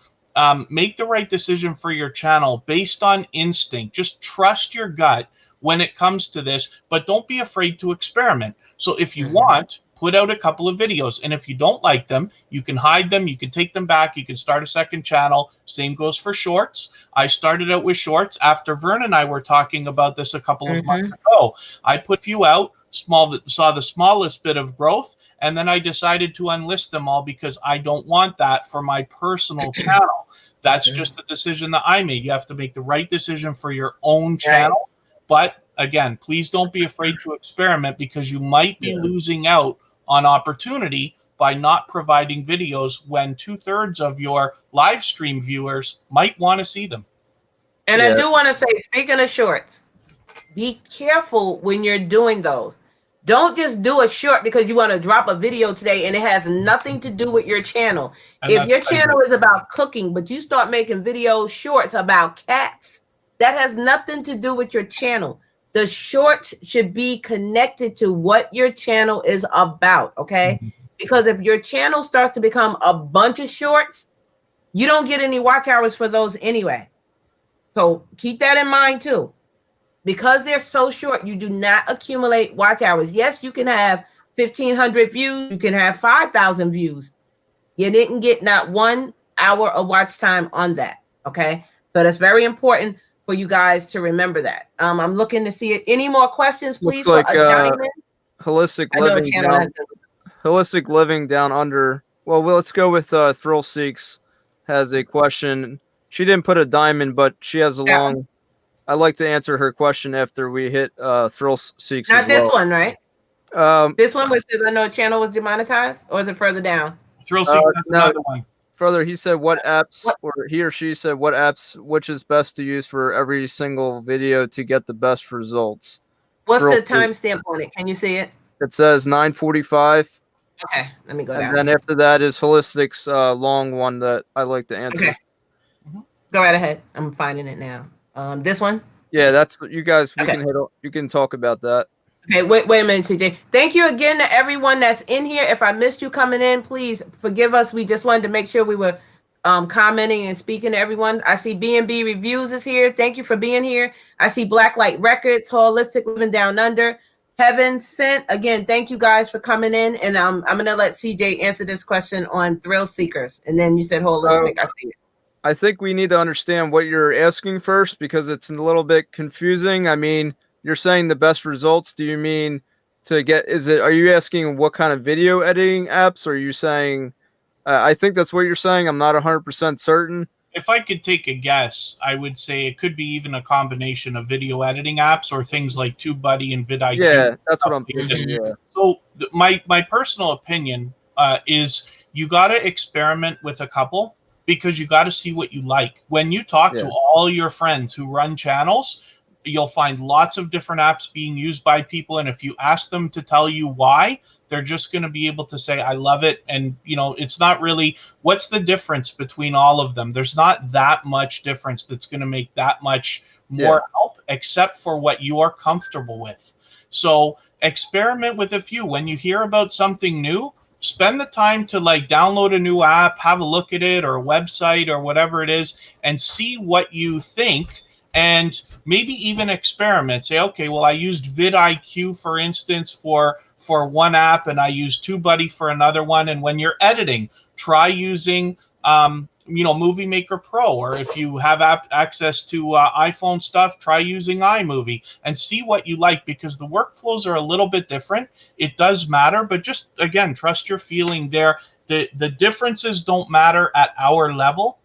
make the right decision for your channel based on instinct. Just trust your gut when it comes to this, but don't be afraid to experiment. So if you want, put out a couple of videos, and if you don't like them, you can hide them, you can take them back, you can start a second channel. Same goes for shorts. I started out with shorts after Vern and I were talking about this a couple of months ago. I put a few out, saw the smallest bit of growth, and then I decided to unlist them all because I don't want that for my personal channel. That's just a decision that I made. You have to make the right decision for your own channel. But again, please don't be afraid to experiment, because you might be losing out on opportunity by not providing videos when 2/3 of your live stream viewers might want to see them. And I do want to say, speaking of shorts, be careful when you're doing those. Don't just do a short because you want to drop a video today and it has nothing to do with your channel. And if your channel is about cooking, but you start making video shorts about cats, that has nothing to do with your channel. The shorts should be connected to what your channel is about, okay? Because if your channel starts to become a bunch of shorts, you don't get any watch hours for those anyway. So keep that in mind too. Because they're so short, you do not accumulate watch hours. Yes, you can have 1,500 views. You can have 5,000 views. You didn't get not 1 hour of watch time on that, okay? So that's very important for you guys to remember that. I'm looking to see it. Any more questions, please? Looks like holistic living down under. Well, let's go with Thrill Seeks has a question. She didn't put a diamond, but she has a long. I'd like to answer her question after we hit Thrill Seeks. Not this one, right? This one was, I know channel was demonetized, or is it further down? Thrill Seeks, that's another one. Further, he said what apps, or he or she said what apps, which is best to use for every single video to get the best results. What's the timestamp on it? Can you see it? It says 9:45. Okay, let me go down. And then after that is Holistic's long one that I like to answer. Okay. Go right ahead. I'm finding it now. This one? Yeah, that's you guys. We can hit. You can talk about that. Okay, wait a minute, TJ. Thank you again to everyone that's in here. If I missed you coming in, please forgive us. We just wanted to make sure we were commenting and speaking to everyone. I see B&B Reviews is here. Thank you for being here. I see Blacklight Records, Holistic Living Down Under, Heaven Sent. Again, thank you guys for coming in. And I'm going to let CJ answer this question on Thrill Seekers. And then you said Holistic. I see it. I think we need to understand what you're asking first, because it's a little bit confusing. I mean, you're saying the best results. Do you mean to get, are you asking what kind of video editing apps? Or are you saying, I think that's what you're saying. I'm not 100% certain. If I could take a guess, I would say it could be even a combination of video editing apps or things like TubeBuddy and vidIQ. Yeah, that's what I'm thinking. Yeah. So my personal opinion is you got to experiment with a couple, because you got to see what you like. When you talk to all your friends who run channels, you'll find lots of different apps being used by people. And if you ask them to tell you why, they're just going to be able to say, I love it. And, you know, it's not really, what's the difference between all of them? There's not that much difference that's going to make that much more help, except for what you are comfortable with. So experiment with a few. When you hear about something new, spend the time to like download a new app, have a look at it, or a website or whatever it is, and see what you think. and maybe even experiment. Say, okay, well, I used vidIQ, for instance, for one app, and I used TubeBuddy for another one. And when you're editing, try using Movie Maker Pro, or if you have access to iPhone stuff, try using iMovie and see what you like, because the workflows are a little bit different. It does matter, but just, again, trust your feeling there. The differences don't matter at our level,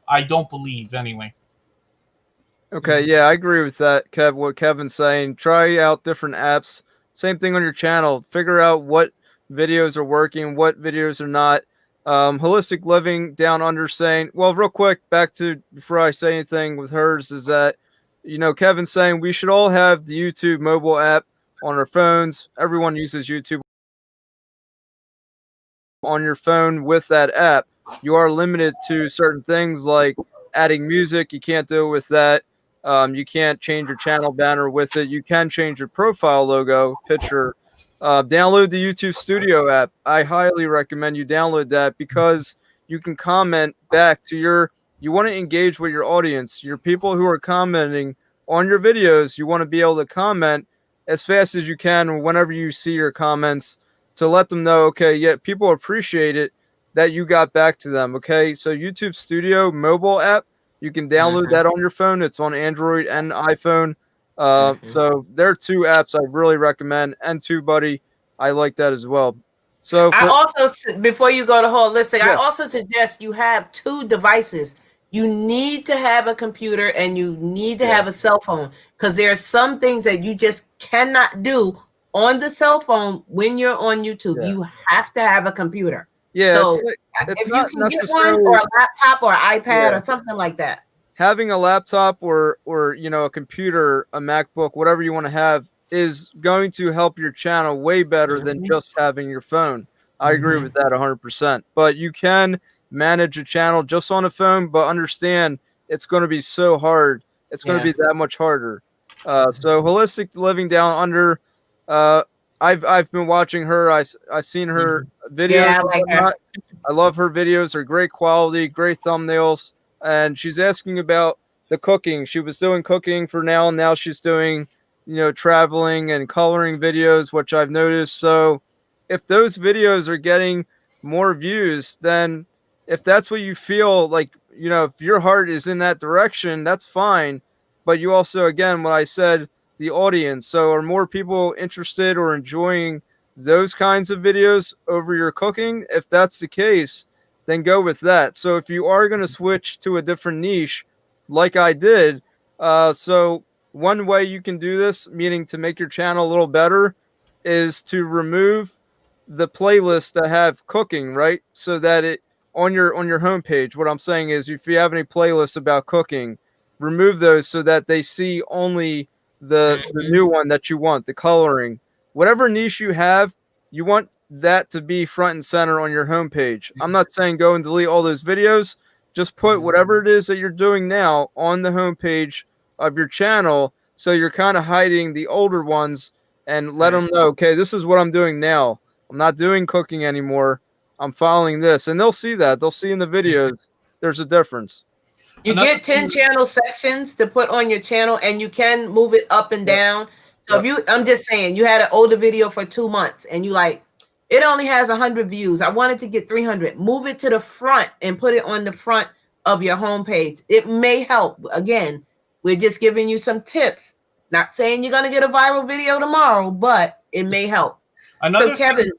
I don't believe, anyway. Okay, yeah, I agree with that, Kev. What Kevin's saying, try out different apps. Same thing on your channel. Figure out what videos are working, what videos are not. Holistic Living Down Under saying, well, real quick, back to before I say anything with hers, is that, Kevin's saying we should all have the YouTube mobile app on our phones. Everyone uses YouTube on your phone with that app. You are limited to certain things like adding music. You can't do it with that. You can't change your channel banner with it. You can change your profile logo picture. Download the YouTube Studio app. I highly recommend you download that, because you can comment back to you want to engage with your audience, your people who are commenting on your videos. You want to be able to comment as fast as you can whenever you see your comments, to let them know, okay, yeah, people appreciate it that you got back to them. Okay, so YouTube Studio mobile app, you can download that on your phone. It's on Android and iPhone. So there are two apps I really recommend, and TubeBuddy, I like that as well. So I also, before you go to holistic, Yeah. I also suggest you have two devices. You need to have a computer and you need to have a cell phone, because there are some things that you just cannot do on the cell phone when you're on YouTube. Yeah. You have to have a computer. Yeah, So it's if you not can get one, necessarily or a laptop or iPad Yeah. or something like that. having a laptop or a computer, a MacBook, whatever you want to have, is going to help your channel way better than just having your phone. I agree with that 100%. But you can manage a channel just on a phone, but understand it's going to be so hard. It's going to be that much harder. So Holistic Living Down Under, I've been watching her. I've seen her videos. Yeah, I like her. I love her videos. They're great quality, great thumbnails. And she's asking about the cooking. She was doing cooking for now, and now she's doing, traveling and coloring videos, which I've noticed. So if those videos are getting more views, then if that's what you feel like, if your heart is in that direction, that's fine. But you also, again, what I said, the audience. So are more people interested or enjoying those kinds of videos over your cooking? If that's the case, then go with that. So if you are going to switch to a different niche, like I did, so one way you can do this, meaning to make your channel a little better, is to remove the playlists that have cooking, right? So that it on your homepage. What I'm saying is, if you have any playlists about cooking, remove those so that they see only the new one that you want, the coloring. Whatever niche you have, you want that to be front and center on your homepage. I'm not saying go and delete all those videos. Just put whatever it is that you're doing now on the homepage of your channel, so you're kind of hiding the older ones, and let them know, okay, this is what I'm doing now. I'm not doing cooking anymore. I'm following this, and they'll see that. They'll see in the videos there's a difference. You get 10 channel sections to put on your channel, and you can move it up and down. So if I'm just saying, you had an older video for 2 months and you like, it only has 100 views. I wanted to get 300. Move it to the front and put it on the front of your homepage. It may help. Again, we're just giving you some tips. Not saying you're going to get a viral video tomorrow, but it may help. Another so Kevin.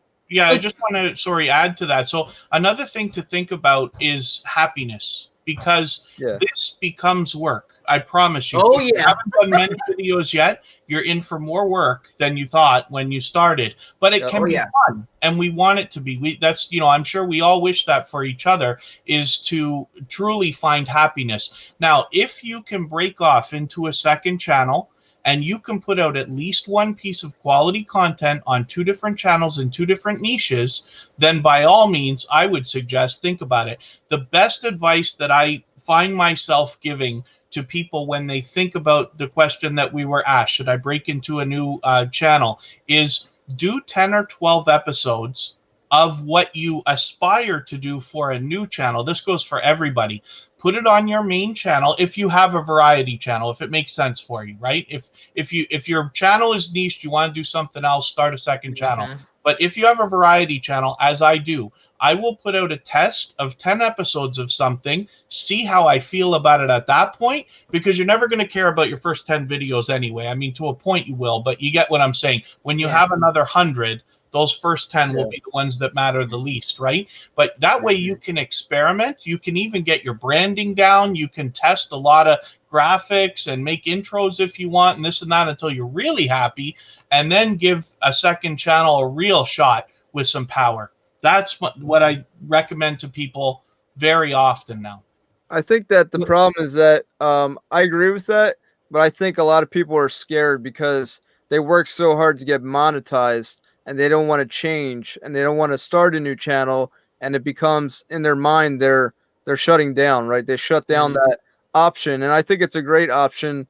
I just want to, add to that. So another thing to think about is happiness, because this becomes work. I promise you. Oh, if you haven't done many videos yet, you're in for more work than you thought when you started. But it can be fun, and we want it to be. That's, I'm sure we all wish that for each other, is to truly find happiness. Now, if you can break off into a second channel, and you can put out at least one piece of quality content on 2 different channels in 2 different niches, then by all means, I would suggest, think about it. The best advice that I find myself giving to people when they think about the question that we were asked, should I break into a new channel, is do 10 or 12 episodes of what you aspire to do for a new channel. This goes for everybody. put it on your main channel if you have a variety channel, if it makes sense for you, right? If your channel is niched, you want to do something else, start a second channel. But if you have a variety channel, as I do, I will put out a test of 10 episodes of something, see how I feel about it at that point, because you're never going to care about your first 10 videos anyway. I mean, to a point you will, but you get what I'm saying. When you have another 100, those first 10 will be the ones that matter the least, right? But that way you can experiment. You can even get your branding down. You can test a lot of graphics and make intros if you want and this and that until you're really happy, and then give a second channel a real shot with some power. That's what I recommend to people very often now. I think that the problem is that I agree with that, but I think a lot of people are scared because they work so hard to get monetized and they don't want to change and they don't want to start a new channel, and it becomes in their mind they're shutting down, right? They shut down that option, and I think it's a great option.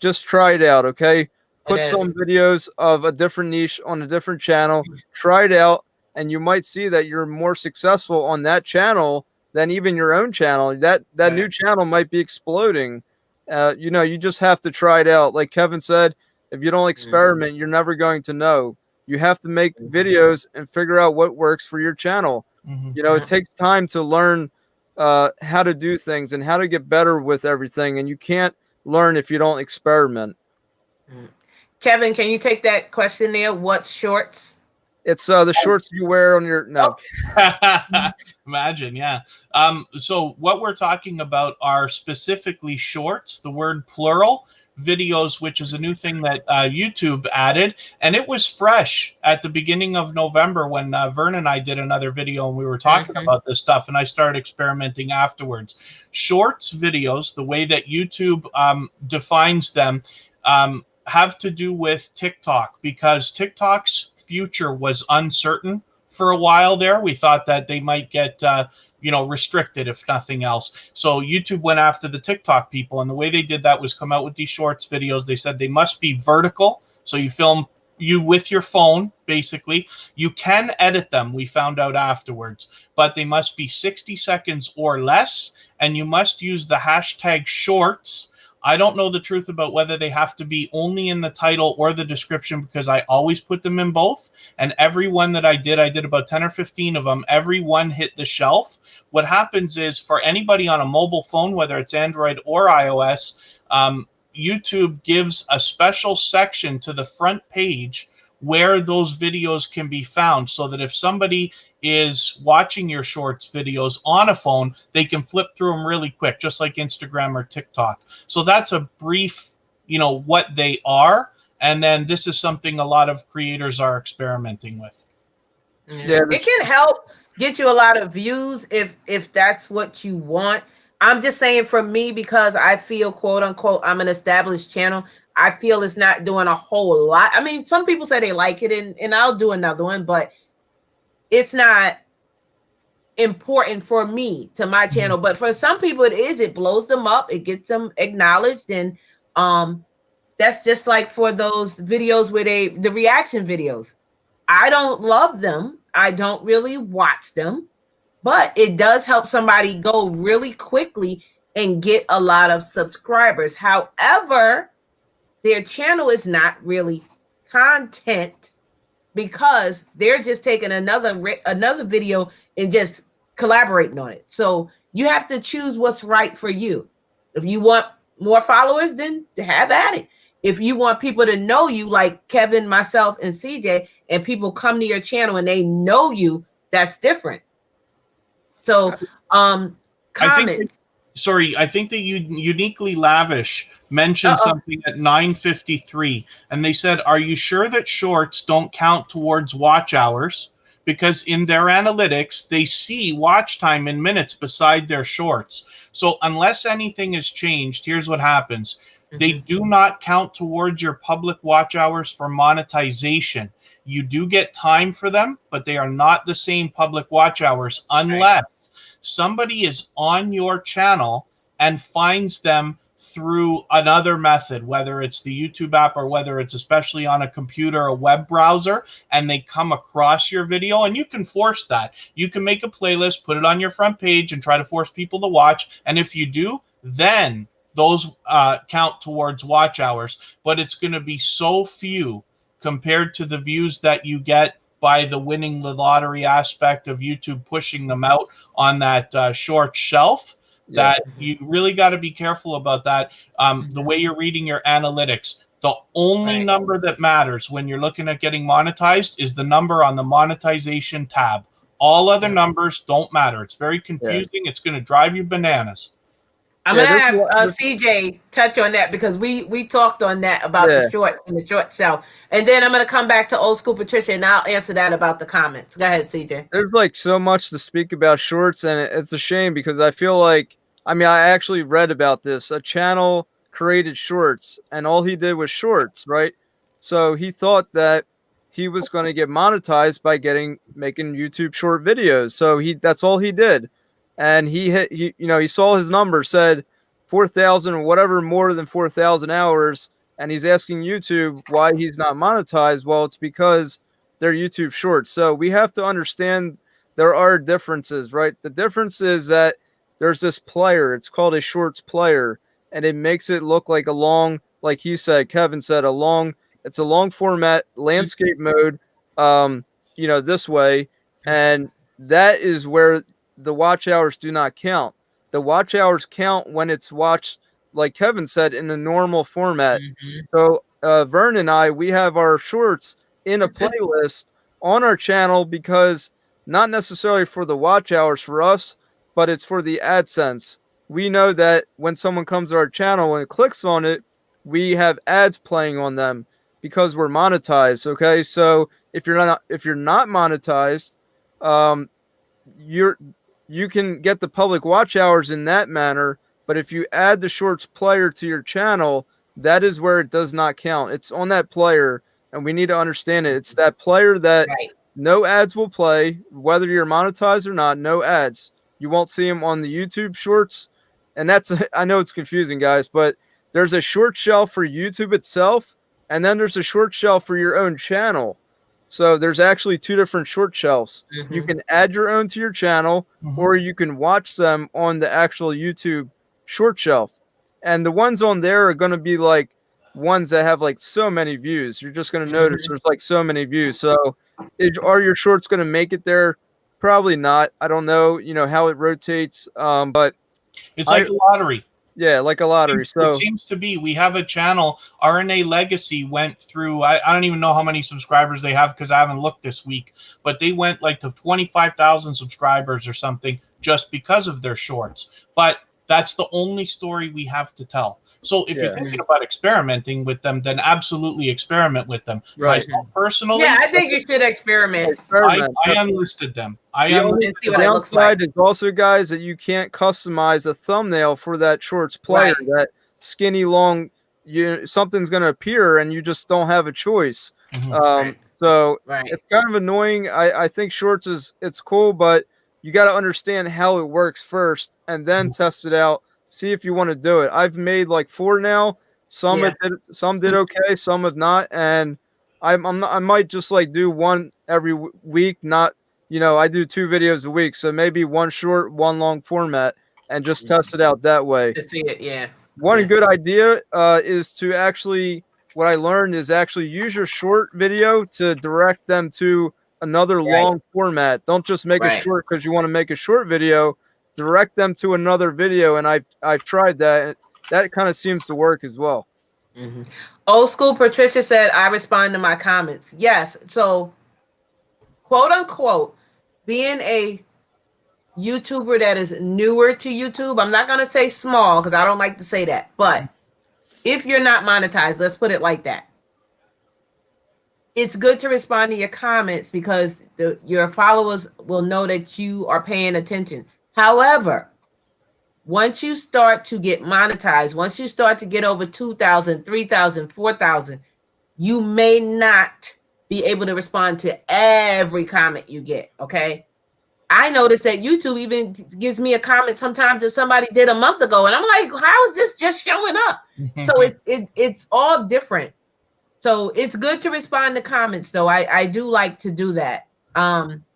Just try it out, okay? Put some videos of a different niche on a different channel, try it out, and you might see that you're more successful on that channel than even your own channel. That new channel might be exploding. You know, you just have to try it out. Like Kevin said, if you don't experiment, you're never going to know. You have to make videos and figure out what works for your channel. You know, it takes time to learn how to do things and how to get better with everything, and you can't learn if you don't experiment. Kevin, can you take that question there? What's shorts? It's the shorts you wear on your Imagine, yeah. So what we're talking about are specifically shorts, the word plural, videos, which is a new thing that YouTube added, and it was fresh at the beginning of November when Vern and I did another video and we were talking about this stuff, and I started experimenting afterwards. Shorts videos, the way that YouTube defines them, have to do with TikTok, because TikTok's future was uncertain for a while there. We thought that they might get restricted if nothing else. So YouTube went after the TikTok people, and the way they did that was come out with these shorts videos. They said they must be vertical, so you film you with your phone, basically. You can edit them, we found out afterwards, but they must be 60 seconds or less, and you must use the hashtag shorts. I don't know the truth about whether they have to be only in the title or the description, because I always put them in both. And every one that I did about 10 or 15 of them. Every one hit the shelf. What happens is, for anybody on a mobile phone, whether it's Android or iOS, YouTube gives a special section to the front page where those videos can be found, so that if somebody is watching your shorts videos on a phone, they can flip through them really quick, just like Instagram or TikTok. So that's a brief, what they are. And then this is something a lot of creators are experimenting with. Yeah, it can help get you a lot of views if that's what you want. I'm just saying, for me, because I feel, quote unquote, I'm an established channel, I feel it's not doing a whole lot. I mean, some people say they like it, and I'll do another one, but it's not important for me to my channel. But for some people it is. It blows them up. It gets them acknowledged. And that's just like for those videos where the reaction videos. I don't love them. I don't really watch them, but it does help somebody go really quickly and get a lot of subscribers. However, their channel is not really content, because they're just taking another video and just collaborating on it. So you have to choose what's right for you. If you want more followers, then have at it. If you want people to know you, like Kevin, myself, and CJ, and people come to your channel and they know you, that's different. So comments. I think that Uniquely Lavish mentioned something at 9:53, and they said, are you sure that shorts don't count towards watch hours? Because in their analytics, they see watch time in minutes beside their shorts. So unless anything has changed, here's what happens. They do not count towards your public watch hours for monetization. You do get time for them, but they are not the same public watch hours unless somebody is on your channel and finds them through another method, whether it's the YouTube app or whether it's especially on a computer, a web browser, and they come across your video, and you can force that. You can make a playlist, put it on your front page, and try to force people to watch. And if you do, then those count towards watch hours. But it's going to be so few compared to the views that you get by the winning the lottery aspect of YouTube pushing them out on that short shelf, that you really got to be careful about that. The way you're reading your analytics, the only number that matters when you're looking at getting monetized is the number on the monetization tab. All other numbers don't matter. It's very confusing. It's going to drive you bananas. I'm gonna have CJ touch on that because we talked on that about the shorts and the short shelf, and then I'm gonna come back to old school Patricia and I'll answer that about the comments. Go ahead, CJ. There's like so much to speak about shorts, and it's a shame because I feel like, I mean, I actually read about this. A channel created shorts, and all he did was shorts, right? So he thought that he was going to get monetized by making YouTube short videos. So that's all he did. And he saw his number said 4,000 or whatever, more than 4,000 hours, and he's asking YouTube why he's not monetized. Well, it's because they're YouTube shorts. So we have to understand there are differences, right? The difference is that there's this player. It's called a shorts player, and it makes it look like a long, like he said, Kevin said, it's a long format landscape mode, this way, and that is where the watch hours do not count. The watch hours count when it's watched, like Kevin said, in a normal format. So Vern and I, we have our shorts in a playlist on our channel because not necessarily for the watch hours for us, but it's for the AdSense. We know that when someone comes to our channel and clicks on it, we have ads playing on them because we're monetized. Okay, so if you're not monetized, you can get the public watch hours in that manner, but if you add the shorts player to your channel, that is where it does not count. It's on that player, and we need to understand it. It's that player that no ads will play, whether you're monetized or not, no ads. You won't see them on the YouTube shorts, and I know it's confusing, guys, but there's a short shelf for YouTube itself, and then there's a short shelf for your own channel. So there's actually two different short shelves. You can add your own to your channel, or you can watch them on the actual YouTube short shelf. And the ones on there are going to be like ones that have like so many views. You're just going to notice there's like so many views. So are your shorts going to make it there? Probably not. I don't know, how it rotates. But it's like a lottery. Yeah, like a lottery. So it seems to be. We have a channel. RNA Legacy went through, I don't even know how many subscribers they have because I haven't looked this week, but they went like to 25,000 subscribers or something just because of their shorts. But that's the only story we have to tell. So if you're thinking about experimenting with them, then absolutely experiment with them. Right. Myself personally, I think you should experiment. I unlisted them. The downside is also, guys, that you can't customize a thumbnail for that shorts player. That skinny long, something's going to appear, and you just don't have a choice. So it's kind of annoying. I think shorts it's cool, but you got to understand how it works first, and then test it out. See if you want to do it. I've made like 4 now. Some did okay, some have not, and I might just like do one every week. Not, I do 2 videos a week, so maybe 1 short, 1 long format, and just test it out that way. To see it, One good idea is to actually, what I learned is actually use your short video to direct them to another long format. Don't just make a short because you want to make a short video. Direct them to another video, and I've tried that, and that kind of seems to work as well. Old school Patricia said, I respond to my comments. Yes, so quote unquote, being a YouTuber that is newer to YouTube, I'm not going to say small because I don't like to say that, but if you're not monetized, let's put it like that, it's good to respond to your comments because your followers will know that you are paying attention. However, once you start to get monetized, once you start to get over 2,000, 3,000, 4,000, you may not be able to respond to every comment you get, okay? I noticed that YouTube even gives me a comment sometimes that somebody did a month ago, and I'm like, how is this just showing up? So it's all different. So it's good to respond to comments, though. I do like to do that.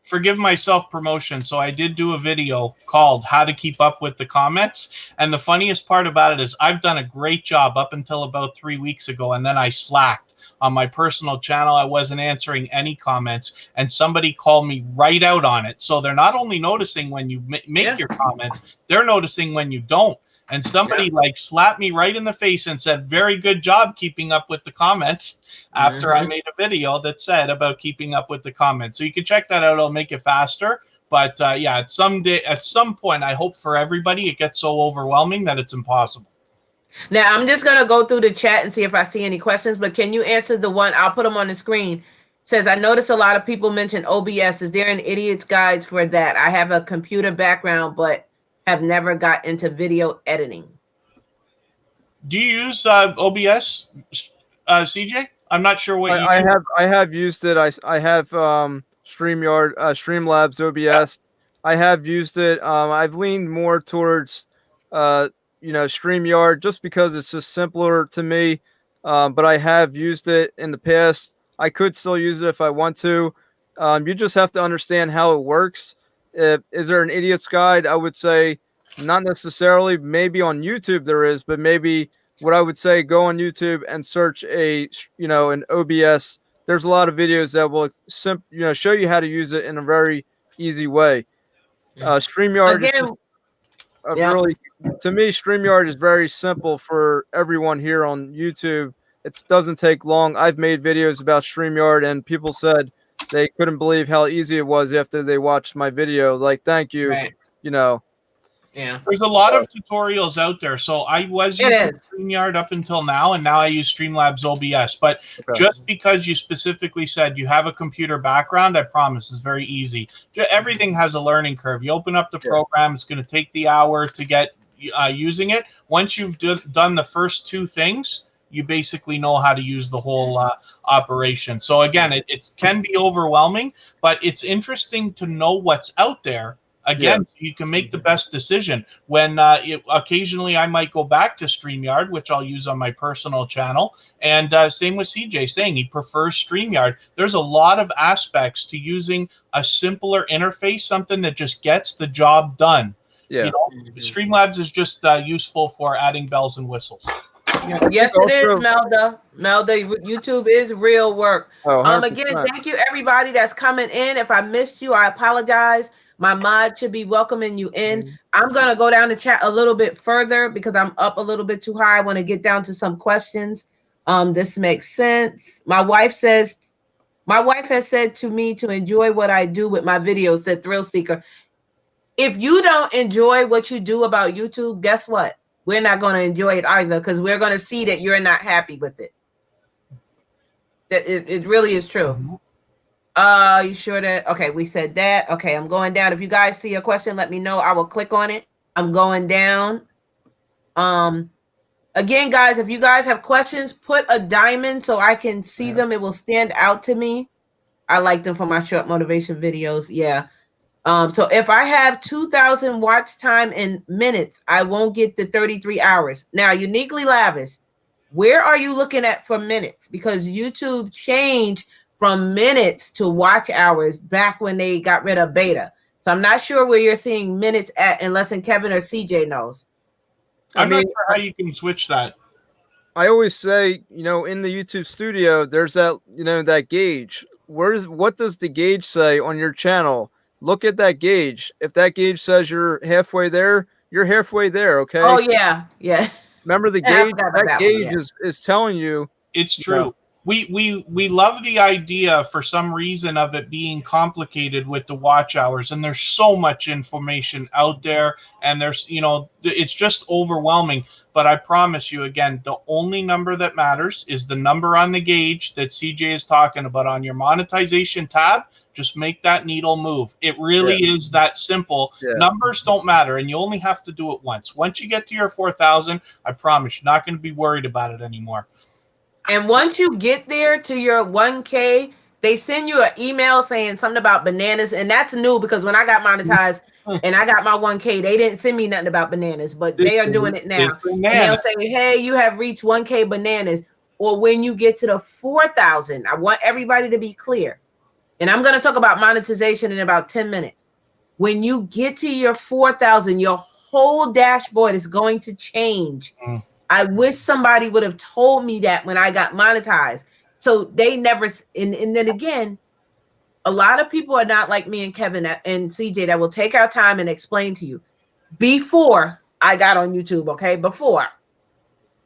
Forgive my self-promotion. So I did do a video called How to Keep Up with the Comments. And the funniest part about it is I've done a great job up until about 3 weeks ago, and then I slacked. On my personal channel, I wasn't answering any comments, and somebody called me right out on it. So they're not only noticing when you make your comments, they're noticing when you don't. And somebody like slapped me right in the face and said, very good job keeping up with the comments, after I made a video that said about keeping up with the comments. So you can check that out. It'll make it faster. But yeah, at some point, I hope for everybody, it gets so overwhelming that it's impossible. Now, I'm just going to go through the chat and see if I see any questions. But can you answer the one? I'll put them on the screen. It says, I noticed a lot of people mention OBS. Is there an idiot's guide for that? I have a computer background, but have never got into video editing. Do you use OBS, CJ? I'm not sure what I have used it. I have StreamYard, Streamlabs OBS. I have used it. I've leaned more towards StreamYard just because it's just simpler to me. But I have used it in the past. I could still use it if I want to. You just have to understand how it works. Is there an idiot's guide? I would say not necessarily. Maybe on YouTube there is, but maybe what I would say, go on YouTube and search an OBS. There's a lot of videos that will show you how to use it in a very easy way. StreamYard really, to me, StreamYard is very simple for everyone here on YouTube. It doesn't take long. I've made videos about StreamYard, and people said they couldn't believe how easy it was after they watched my video. Like, thank you. Right. Yeah. There's a lot of tutorials out there. So I was using StreamYard up until now, and now I use Streamlabs OBS. But just because you specifically said you have a computer background, I promise it's very easy. Everything has a learning curve. You open up the program, it's going to take the hour to get using it. Once you've done the first two things, you basically know how to use the whole operation. So again, it can be overwhelming, but it's interesting to know what's out there. Again, so you can make the best decision. When occasionally I might go back to StreamYard, which I'll use on my personal channel, and same with CJ saying he prefers StreamYard. There's a lot of aspects to using a simpler interface, something that just gets the job done. Yeah. Streamlabs is just useful for adding bells and whistles. Yes, it is, Melda. YouTube is real work. Again, thank you everybody that's coming in. If I missed you, I apologize. My mod should be welcoming you in. I'm going to go down the chat a little bit further because I'm up a little bit too high. I want to get down to some questions. This makes sense. My wife has said to me to enjoy what I do with my videos, said Thrill Seeker. If you don't enjoy what you do about YouTube, guess what? We're not going to enjoy it either because we're going to see that you're not happy with it. That it really is true. You sure that? Okay, we said that. Okay, I'm going down. If you guys see a question, let me know. I will click on it. I'm going down. Again, guys, if you guys have questions, put a diamond so I can see them. It will stand out to me. I like them for my short motivation videos. Yeah. So if I have 2,000 watch time in minutes, I won't get the 33 hours. Now, Uniquely Lavish, where are you looking at for minutes? Because YouTube changed from minutes to watch hours back when they got rid of beta. So I'm not sure where you're seeing minutes at unless Kevin or CJ knows. I'm not sure how you can switch that. I always say, in the YouTube studio, there's that, that gauge. What does the gauge say on your channel? Look at that gauge. If that gauge says you're halfway there, you're halfway there, okay? Oh, yeah. Yeah. Remember the gauge? That gauge is telling you. It's true. We love the idea for some reason of it being complicated with the watch hours, and there's so much information out there, and there's it's just overwhelming. But I promise you, again, the only number that matters is the number on the gauge that CJ is talking about on your monetization tab. Just make that needle move. It really is that simple. Numbers don't matter, and you only have to do it once. Once you get to your 4,000, I promise you're not going to be worried about it anymore. And once you get there to your 1K, they send you an email saying something about bananas, and that's new because when I got monetized and I got my 1K, they didn't send me nothing about bananas, but they are doing it now. And they'll say, hey, you have reached 1K bananas. Or when you get to the 4,000, I want everybody to be clear. And I'm going to talk about monetization in about 10 minutes. When you get to your 4,000, your whole dashboard is going to change. I wish somebody would have told me that when I got monetized. So they never, and then again, a lot of people are not like me and Kevin and CJ that will take our time and explain to you. Before I got on YouTube, okay, before,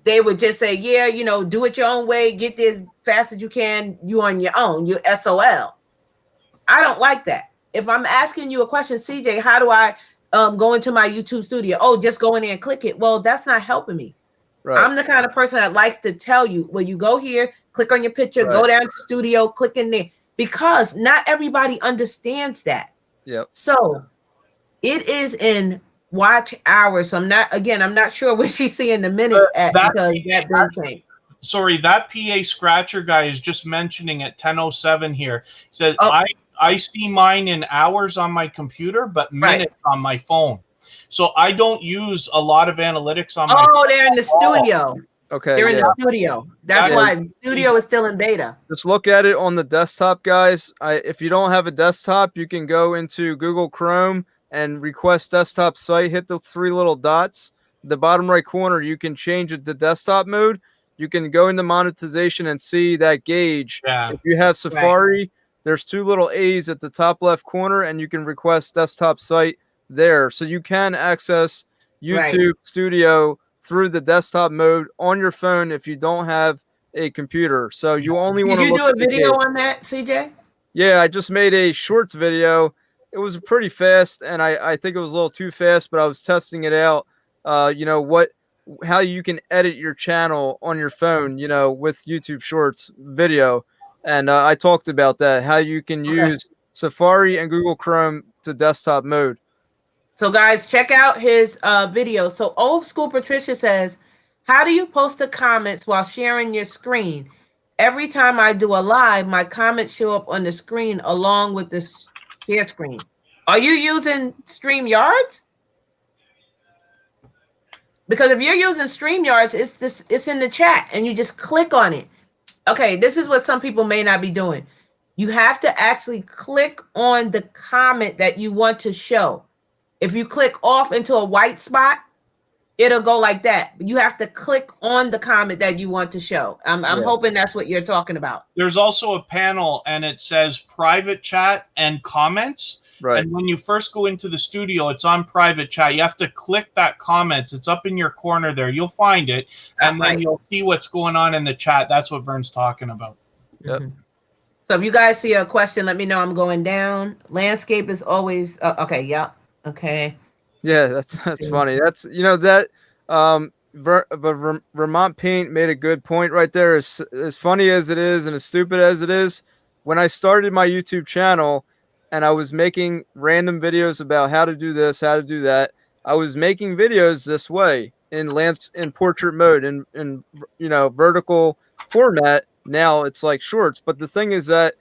they would just say, yeah, you know, do it your own way, get there as fast as you can, you on your own, you SOL. I don't like that. If I'm asking you a question, CJ, how do I go into my YouTube studio? Oh, just go in there and click it. Well, that's not helping me. Right. I'm the kind of person that likes to tell you, well, you go here, click on your picture, go down to studio, click in there, because not everybody understands that. Yep. So it is in watch hours. So I'm not sure what she's seeing the minutes at because that been changed. Sorry, that PA Scratcher guy is just mentioning at 10:07 here. He says, I see mine in hours on my computer, but minutes on my phone. So I don't use a lot of analytics on my phone. They're in the studio. Okay. They're in the studio. That's why the studio is still in beta. Just look at it on the desktop, guys. If you don't have a desktop, you can go into Google Chrome and request desktop site. Hit the 3 little dots. The bottom right corner, you can change it to desktop mode. You can go into monetization and see that gauge. Yeah. If you have Safari, there's 2 little A's at the top left corner, and you can request desktop site there. So you can access YouTube Studio through the desktop mode on your phone if you don't have a computer. So you only want to Did you do a video on that, CJ? Yeah, I just made a shorts video. It was pretty fast, and I think it was a little too fast, but I was testing it out. You know, how you can edit your channel on your phone, you know, with YouTube Shorts video. And I talked about that, how you can use Safari and Google Chrome to desktop mode. So guys, check out his video. So Old School Patricia says, how do you post the comments while sharing your screen? Every time I do a live, my comments show up on the screen along with the share screen. Are you using Streamyard? Because if you're using Streamyard, it's in the chat and you just click on it. Okay, this is what some people may not be doing. You have to actually click on the comment that you want to show. If you click off into a white spot, it'll go like that. You have to click on the comment that you want to show. I'm hoping that's what you're talking about. There's also a panel and it says private chat and comments. Right. And when you first go into the studio, it's on private chat. You have to click that comments. It's up in your corner there. You'll find it. And then you'll see what's going on in the chat. That's what Vern's talking about. Yep. So if you guys see a question, let me know. I'm going down. Landscape is always okay. Yep. Okay. Yeah, that's funny. That's, you know, that Vermont Paint made a good point right there. As funny as it is and as stupid as it is, when I started my YouTube channel and I was making random videos about how to do this, how to do that, I was making videos this way in portrait mode and you know, vertical format. Now it's like shorts. But the thing is that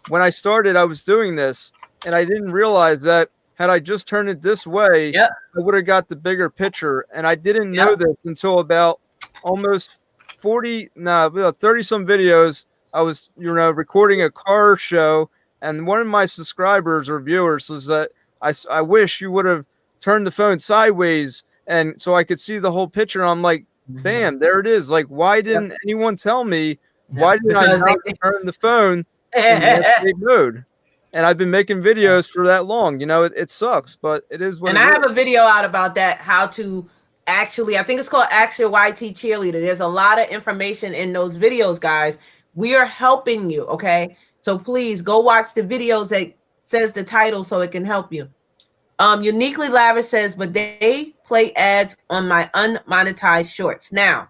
when I started, I was doing this and I didn't realize that had I just turned it this way, I would have got the bigger picture. And I didn't know this until about almost 30 some videos. I was, you know, recording a car show, and one of my subscribers or viewers was that I wish you would have turned the phone sideways and so I could see the whole picture. I'm like, bam, there it is. Like, why didn't anyone tell me? Why didn't I not turn the phone in landscape mode? And I've been making videos for that long. You know, it sucks, but it is what it is. And I have a video out about that, how to actually, I think it's called Ask Your YT Cheerleader. There's a lot of information in those videos, guys. We are helping you, okay? So please go watch the videos that says the title so it can help you. Uniquely Lavish says, but they play ads on my unmonetized shorts. Now,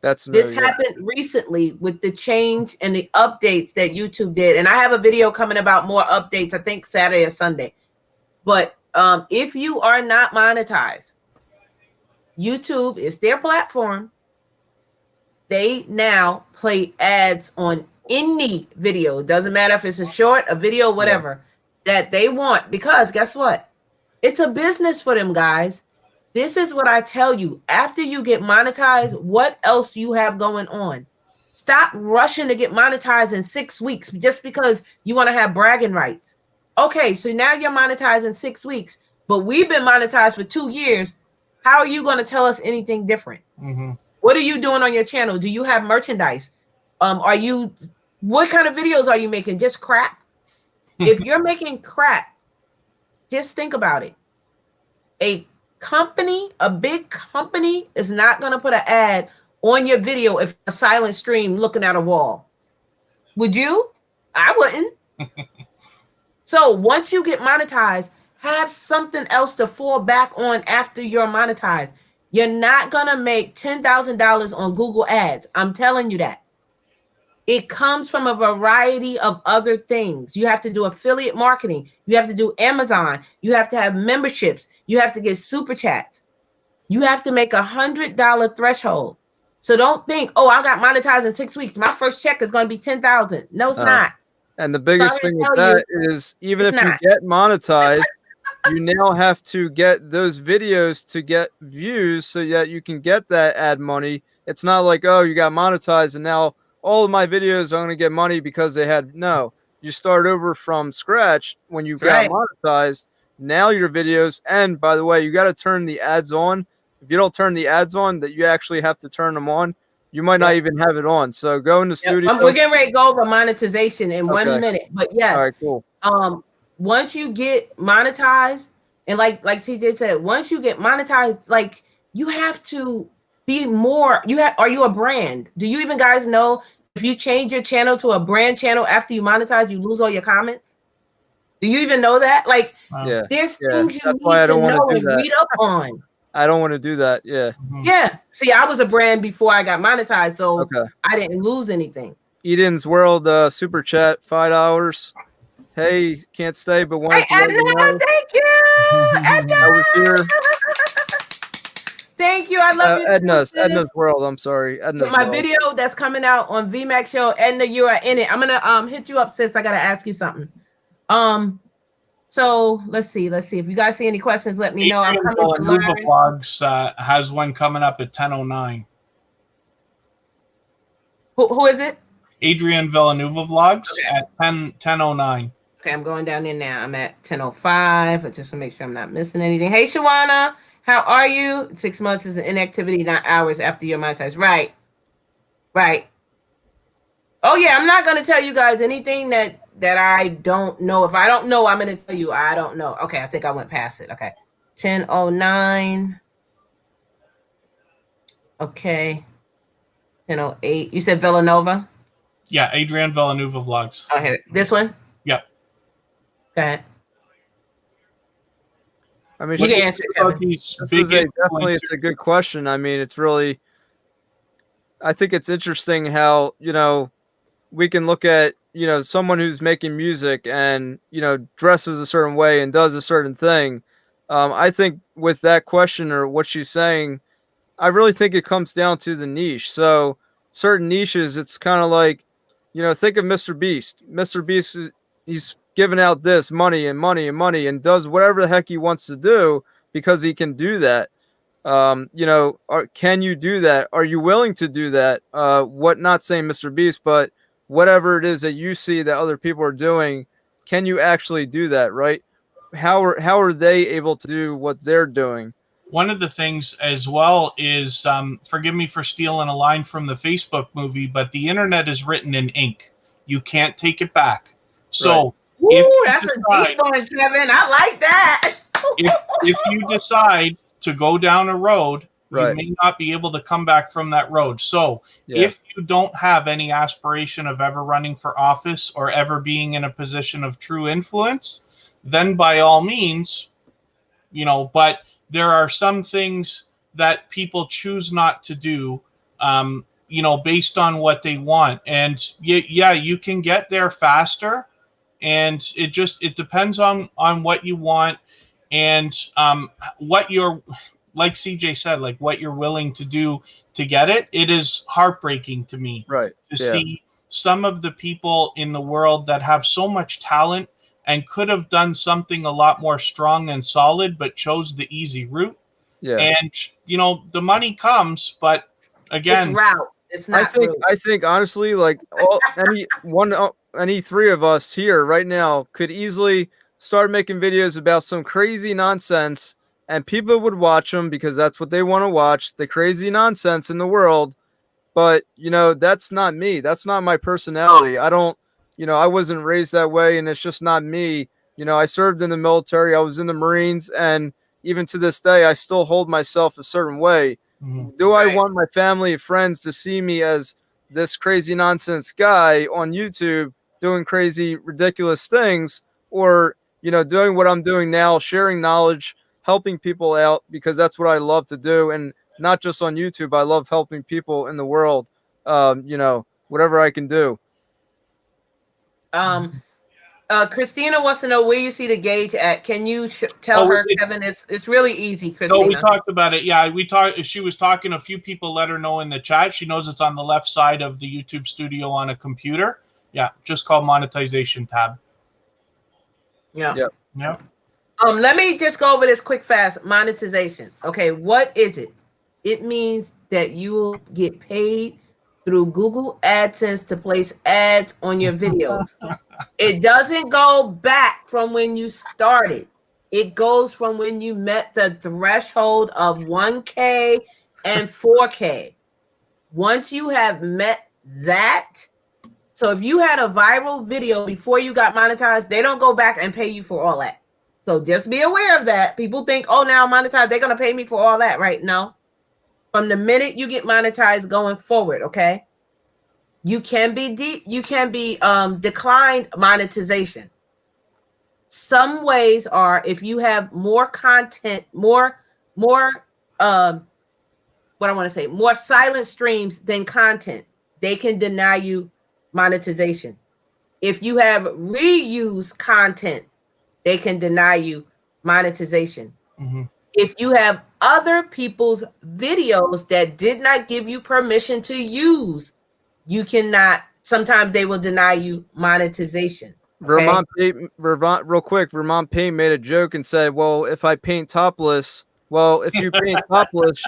this happened recently with the change and the updates that YouTube did. And I have a video coming about more updates, I think Saturday or Sunday. But if you are not monetized, YouTube is their platform. They now play ads on any video, doesn't matter if it's a short, a video, whatever, that they want, because guess what? It's a business for them, guys. This is what I tell you. After you get monetized, what else do you have going on? Stop rushing to get monetized in 6 weeks just because you want to have bragging rights. Okay, so now you're monetized in 6 weeks, but we've been monetized for 2 years. How are you going to tell us anything different? Mm-hmm. What are you doing on your channel? Do you have merchandise? What kind of videos are you making? Just crap? If you're making crap, just think about it. A big company is not going to put an ad on your video if a silent stream looking at a wall. Would you? I wouldn't. So once you get monetized, have something else to fall back on after you're monetized. You're not going to make $10,000 on Google Ads. I'm telling you that. It comes from a variety of other things. You have to do affiliate marketing. You have to do Amazon. You have to have memberships. You have to get super chats. You have to make $100 threshold. So don't think, oh, I got monetized in 6 weeks. My first check is going to be $10,000. No, it's not. And the biggest thing with that is even if you get monetized, you now have to get those videos to get views so that you can get that ad money. It's not like, oh, you got monetized and now all of my videos are going to get money because they had. No, you start over from scratch when you got monetized. Now your videos, and by the way, you got to turn the ads on. If you don't turn the ads on, that you actually have to turn them on. You might not even have it on. So go in the studio. We're getting ready to go over monetization in 1 minute. But yes, all right, cool. Once you get monetized, and like CJ said, once you get monetized, like you have to be more. Are you a brand? Do you even guys know if you change your channel to a brand channel after you monetize, you lose all your comments? Do you even know that? Like, there's things you need to know and read up on. I don't want to do that. Yeah. Yeah. See, I was a brand before I got monetized, so I didn't lose anything. Eden's World super chat, $5. Hey, can't stay, but wanted to let you know. Thank you, Edna. I was here. Thank you. I love you. Edna's World. I'm sorry. Edna's my World. video that's coming out on VMAX Show. Edna, you are in it. I'm gonna hit you up, sis. I gotta ask you something. So let's see. If you guys see any questions, let me know. I'm coming to learn. Vlogs has one coming up at 10:09. Who is it? Adrian Villanueva Vlogs at 10:09. Okay, I'm going down there now. I'm at 10:05. I just want to make sure I'm not missing anything. Hey, Shawana, how are you? 6 months is an inactivity, not hours after you're monetized. Right. Oh yeah, I'm not gonna tell you guys anything that I don't know. If I don't know, I'm gonna tell you I don't know. Okay, I think I went past it. Okay, 10:09. Okay, 10:08. You said Villanova? Yeah, Adrian Villanueva Vlogs. Okay, this one? Yep. Okay. I mean, you can answer it, Kevin. It's a good question. I mean, it's really, I think it's interesting how, we can look at, someone who's making music and, dresses a certain way and does a certain thing. I think with that question or what she's saying, I really think it comes down to the niche. So certain niches, it's kind of like, think of Mr. Beast. Mr. Beast, he's giving out this money and does whatever the heck he wants to do because he can do that. Can you do that? Are you willing to do that? Not saying Mr. Beast, but whatever it is that you see that other people are doing, can you actually do that, right? How are they able to do what they're doing? One of the things as well is, forgive me for stealing a line from the Facebook movie, but the internet is written in ink. You can't take it back. So that's a deep one, Kevin. I like that. if you decide to go down a road, you may not be able to come back from that road. So if you don't have any aspiration of ever running for office or ever being in a position of true influence, then by all means, but there are some things that people choose not to do, based on what they want. And you can get there faster, and it depends on what you want and what you're, like CJ said, like what you're willing to do to get it. It is heartbreaking to me to see some of the people in the world that have so much talent and could have done something a lot more strong and solid, but chose the easy route. Yeah. And, you know, the money comes, but again, It's route. It's not route. I think honestly, like any three of us here right now could easily start making videos about some crazy nonsense, and people would watch them because that's what they want to watch, the crazy nonsense in the world. But, you know, that's not me. That's not my personality. I don't, you know, I wasn't raised that way, and it's just not me. You know, I served in the military. I was in the Marines, and even to this day, I still hold myself a certain way. Do I want my family and friends to see me as this crazy nonsense guy on YouTube doing crazy, ridiculous things, or, you know, doing what I'm doing now, sharing knowledge, helping people out, because that's what I love to do. And not just on YouTube, I love helping people in the world, you know, whatever I can do. Christina wants to know where you see the gauge at. Can you tell her, Kevin? It's really easy, Christina. No, we talked about it. Yeah, we talked. She was talking. A few people let her know in the chat. She knows it's on the left side of the YouTube studio on a computer. Yeah, just call monetization tab. Yeah. Yeah. Yeah. Let me just go over this quick fast. Monetization. Okay, what is it? It means that you will get paid through Google AdSense to place ads on your videos. It doesn't go back from when you started. It goes from when you met the threshold of 1K and 4K. Once you have met that, so if you had a viral video before you got monetized, they don't go back and pay you for all that. So just be aware of that. People think, oh, now monetized, they're going to pay me for all that, right? No. From the minute you get monetized going forward, okay? You can be declined monetization. Some ways are if you have more content, more silent streams than content, they can deny you monetization. If you have reused content, they can deny you monetization. Mm-hmm. If you have other people's videos that did not give you permission to use, you cannot. Sometimes they will deny you monetization. Okay? Real quick, Vermont Paint made a joke and said, well, if I paint topless, well, if you paint topless,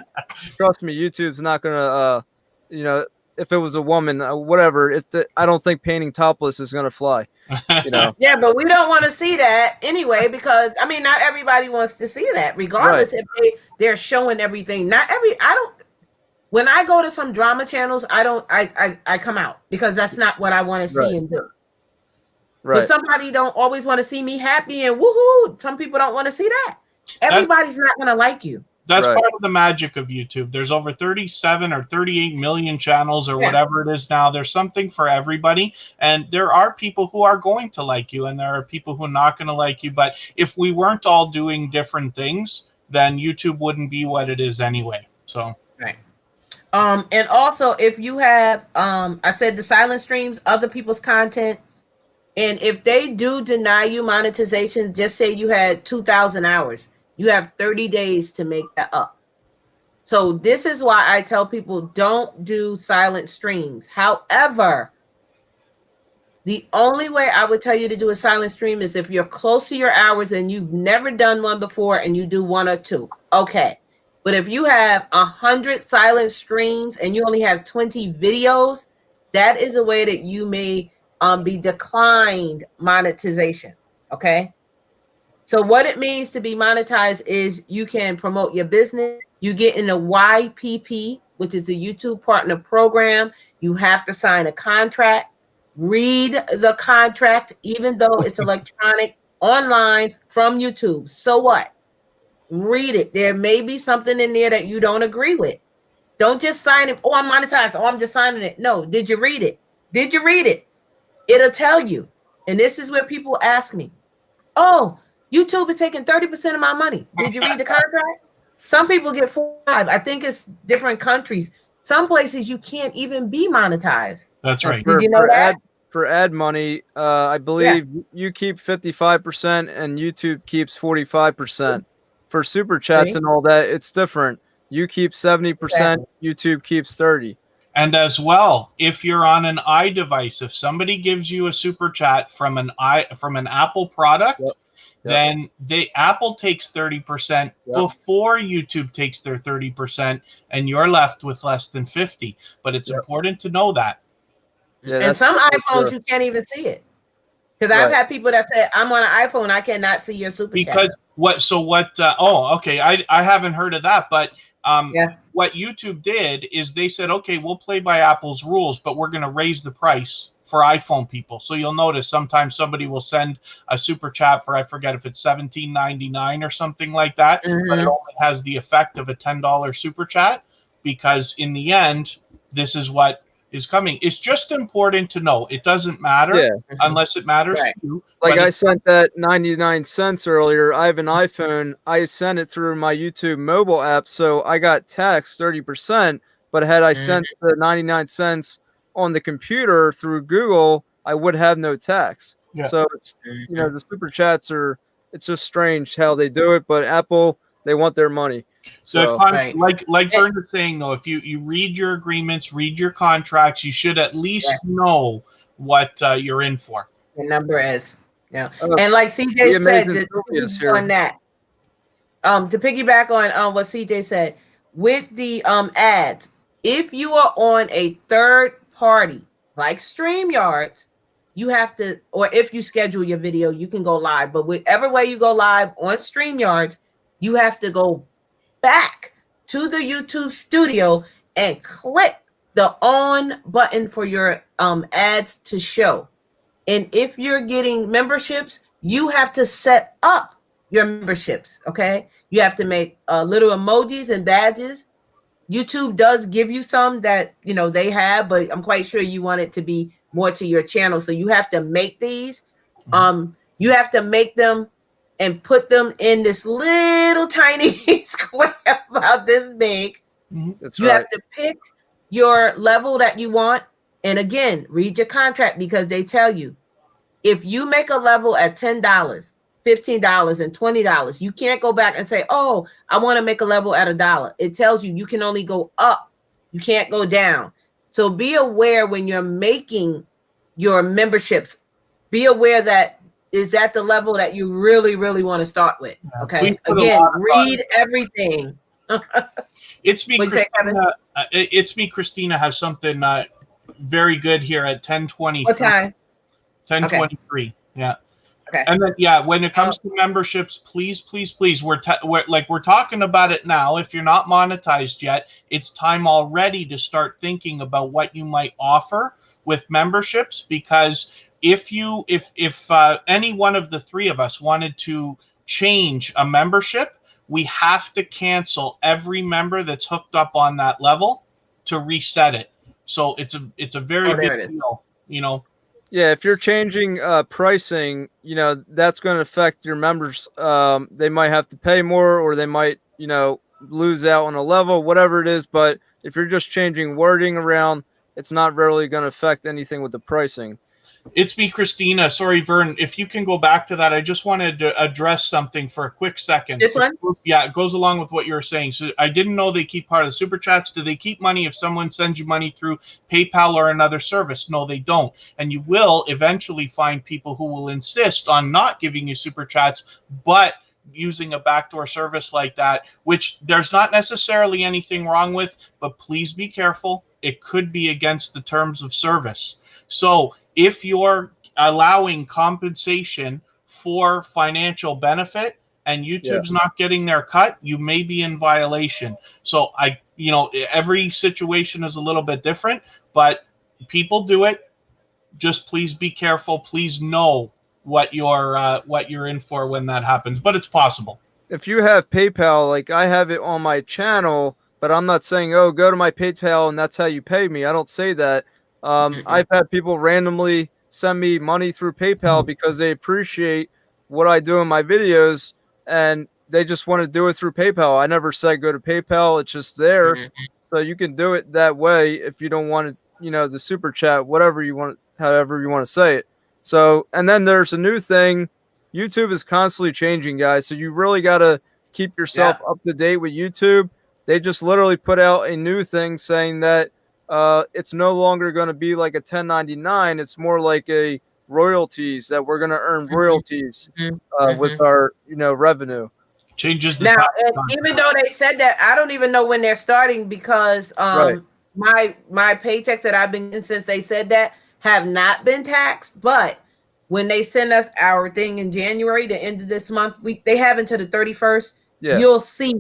trust me, YouTube's not going to, you know, if it was a woman, whatever, I don't think painting topless is going to fly. You know? Yeah, but we don't want to see that anyway, because I mean, not everybody wants to see that, regardless if they're showing everything. When I go to some drama channels, I come out because that's not what I want to see and do. Right. But somebody don't always want to see me happy and woohoo. Some people don't want to see that. Everybody's not going to like you. That's part of the magic of YouTube. There's over 37 or 38 million channels or whatever it is now. There's something for everybody. And there are people who are going to like you and there are people who are not going to like you. But if we weren't all doing different things, then YouTube wouldn't be what it is anyway. So. Right. And also if you have, I said the silent streams, other people's content, and if they do deny you monetization, just say you had 2,000 hours. You have 30 days to make that up. So this is why I tell people don't do silent streams. However, the only way I would tell you to do a silent stream is if you're close to your hours and you've never done one before and you do one or two. Okay. But if you have 100 silent streams and you only have 20 videos, that is a way that you may be declined monetization. Okay. So what it means to be monetized is you can promote your business. You get in the YPP, which is the YouTube Partner Program. You have to sign a contract. Read the contract, even though it's electronic, online from YouTube. So what? Read it. There may be something in there that you don't agree with. Don't just sign it. Oh, I'm monetized. Oh, I'm just signing it. No. Did you read it? Did you read it? It'll tell you. And this is where people ask me, oh, YouTube is taking 30% of my money. Did you read the contract? Some people get 5. I think it's different countries. Some places you can't even be monetized. That's right. Did you know that? For ad money, I believe you keep 55% and YouTube keeps 45%. For super chats and all that, it's different. You keep 70%, YouTube keeps 30%. And as well, if you're on an iDevice, if somebody gives you a super chat from an Apple product, then Apple takes 30% before YouTube takes their 30%, and you're left with less than 50. But it's important to know that. Yeah, and some iPhones you can't even see it. Because I've had people that say, I'm on an iPhone, I cannot see your super chat. I haven't heard of that, but what YouTube did is they said, okay, we'll play by Apple's rules, but we're going to raise the price for iPhone people. So you'll notice sometimes somebody will send a super chat for, I forget if it's $17.99 or something like that, but it only has the effect of a $10 super chat, because in the end, this is what is coming. It's just important to know. It doesn't matter unless it matters to you. Like I sent that 99 cents earlier. I have an iPhone. I sent it through my YouTube mobile app, so I got taxed 30%. But had I sent the 99 cents on the computer through Google, I would have no tax. So it's, you know, the super chats it's just strange how they do it, but Apple, they want their money. So like Vern was saying, though, if you read your agreements, read your contracts, you should at least know what you're in for. The number is. Yeah. And like CJ said, on that, to piggyback on what CJ said, with the ads, if you are on a third party like StreamYard, you have to, or if you schedule your video, you can go live. But whichever way you go live on StreamYard, you have to go back to the YouTube studio and click the on button for your ads to show. And if you're getting memberships, you have to set up your memberships. Okay, you have to make little emojis and badges. YouTube does give you some that they have, but I'm quite sure you want it to be more to your channel, so you have to make these. You have to make them and put them in this little tiny square about this big. You have to pick your level that you want. And again, read your contract, because they tell you if you make a level at $10, $15, and $20, you can't go back and say, oh, I want to make a level at $1. It tells you can only go up. You can't go down. So be aware when you're making your memberships, be aware that is that the level that you really, really want to start with. Okay. Again, read everything. It's me, Christina has something very good here at 10:20. What time? 10:23. Okay. Yeah. Okay. And then when it comes to memberships, please, we're talking about it now. If you're not monetized yet, it's time already to start thinking about what you might offer with memberships, because if any one of the three of us wanted to change a membership, we have to cancel every member that's hooked up on that level to reset it. So it's a very big deal, Yeah, if you're changing pricing, that's going to affect your members. They might have to pay more, or they might, lose out on a level, whatever it is. But if you're just changing wording around, it's not really going to affect anything with the pricing. It's me, Christina. Sorry, Vern. If you can go back to that, I just wanted to address something for a quick second. This one? Yeah, it goes along with what you were saying. So I didn't know they keep part of the super chats. Do they keep money if someone sends you money through PayPal or another service? No, they don't. And you will eventually find people who will insist on not giving you super chats, but using a backdoor service like that, which there's not necessarily anything wrong with, but please be careful. It could be against the terms of service. So if you're allowing compensation for financial benefit and YouTube's not getting their cut, you may be in violation. So every situation is a little bit different, but people do it. Just please be careful. Please know what you're in for when that happens, but it's possible. If you have PayPal, like I have it on my channel, but I'm not saying, oh, go to my PayPal and that's how you pay me. I don't say that. I've had people randomly send me money through PayPal because they appreciate what I do in my videos and they just want to do it through PayPal. I never said go to PayPal. It's just there. So you can do it that way if you don't want to, the super chat, whatever you want, however you want to say it. So, and then there's a new thing. YouTube is constantly changing, guys. So you really got to keep yourself up to date with YouTube. They just literally put out a new thing saying that it's no longer going to be like a 1099. It's more like a royalties, that we're going to earn royalties with our revenue. Changes the Now, tax and content. even though they said that, I don't even know when they're starting, because Right. my paychecks that I've been getting since they said that have not been taxed. But when they send us our thing in January, the end of this month, they have until the 31st. Yeah. You'll see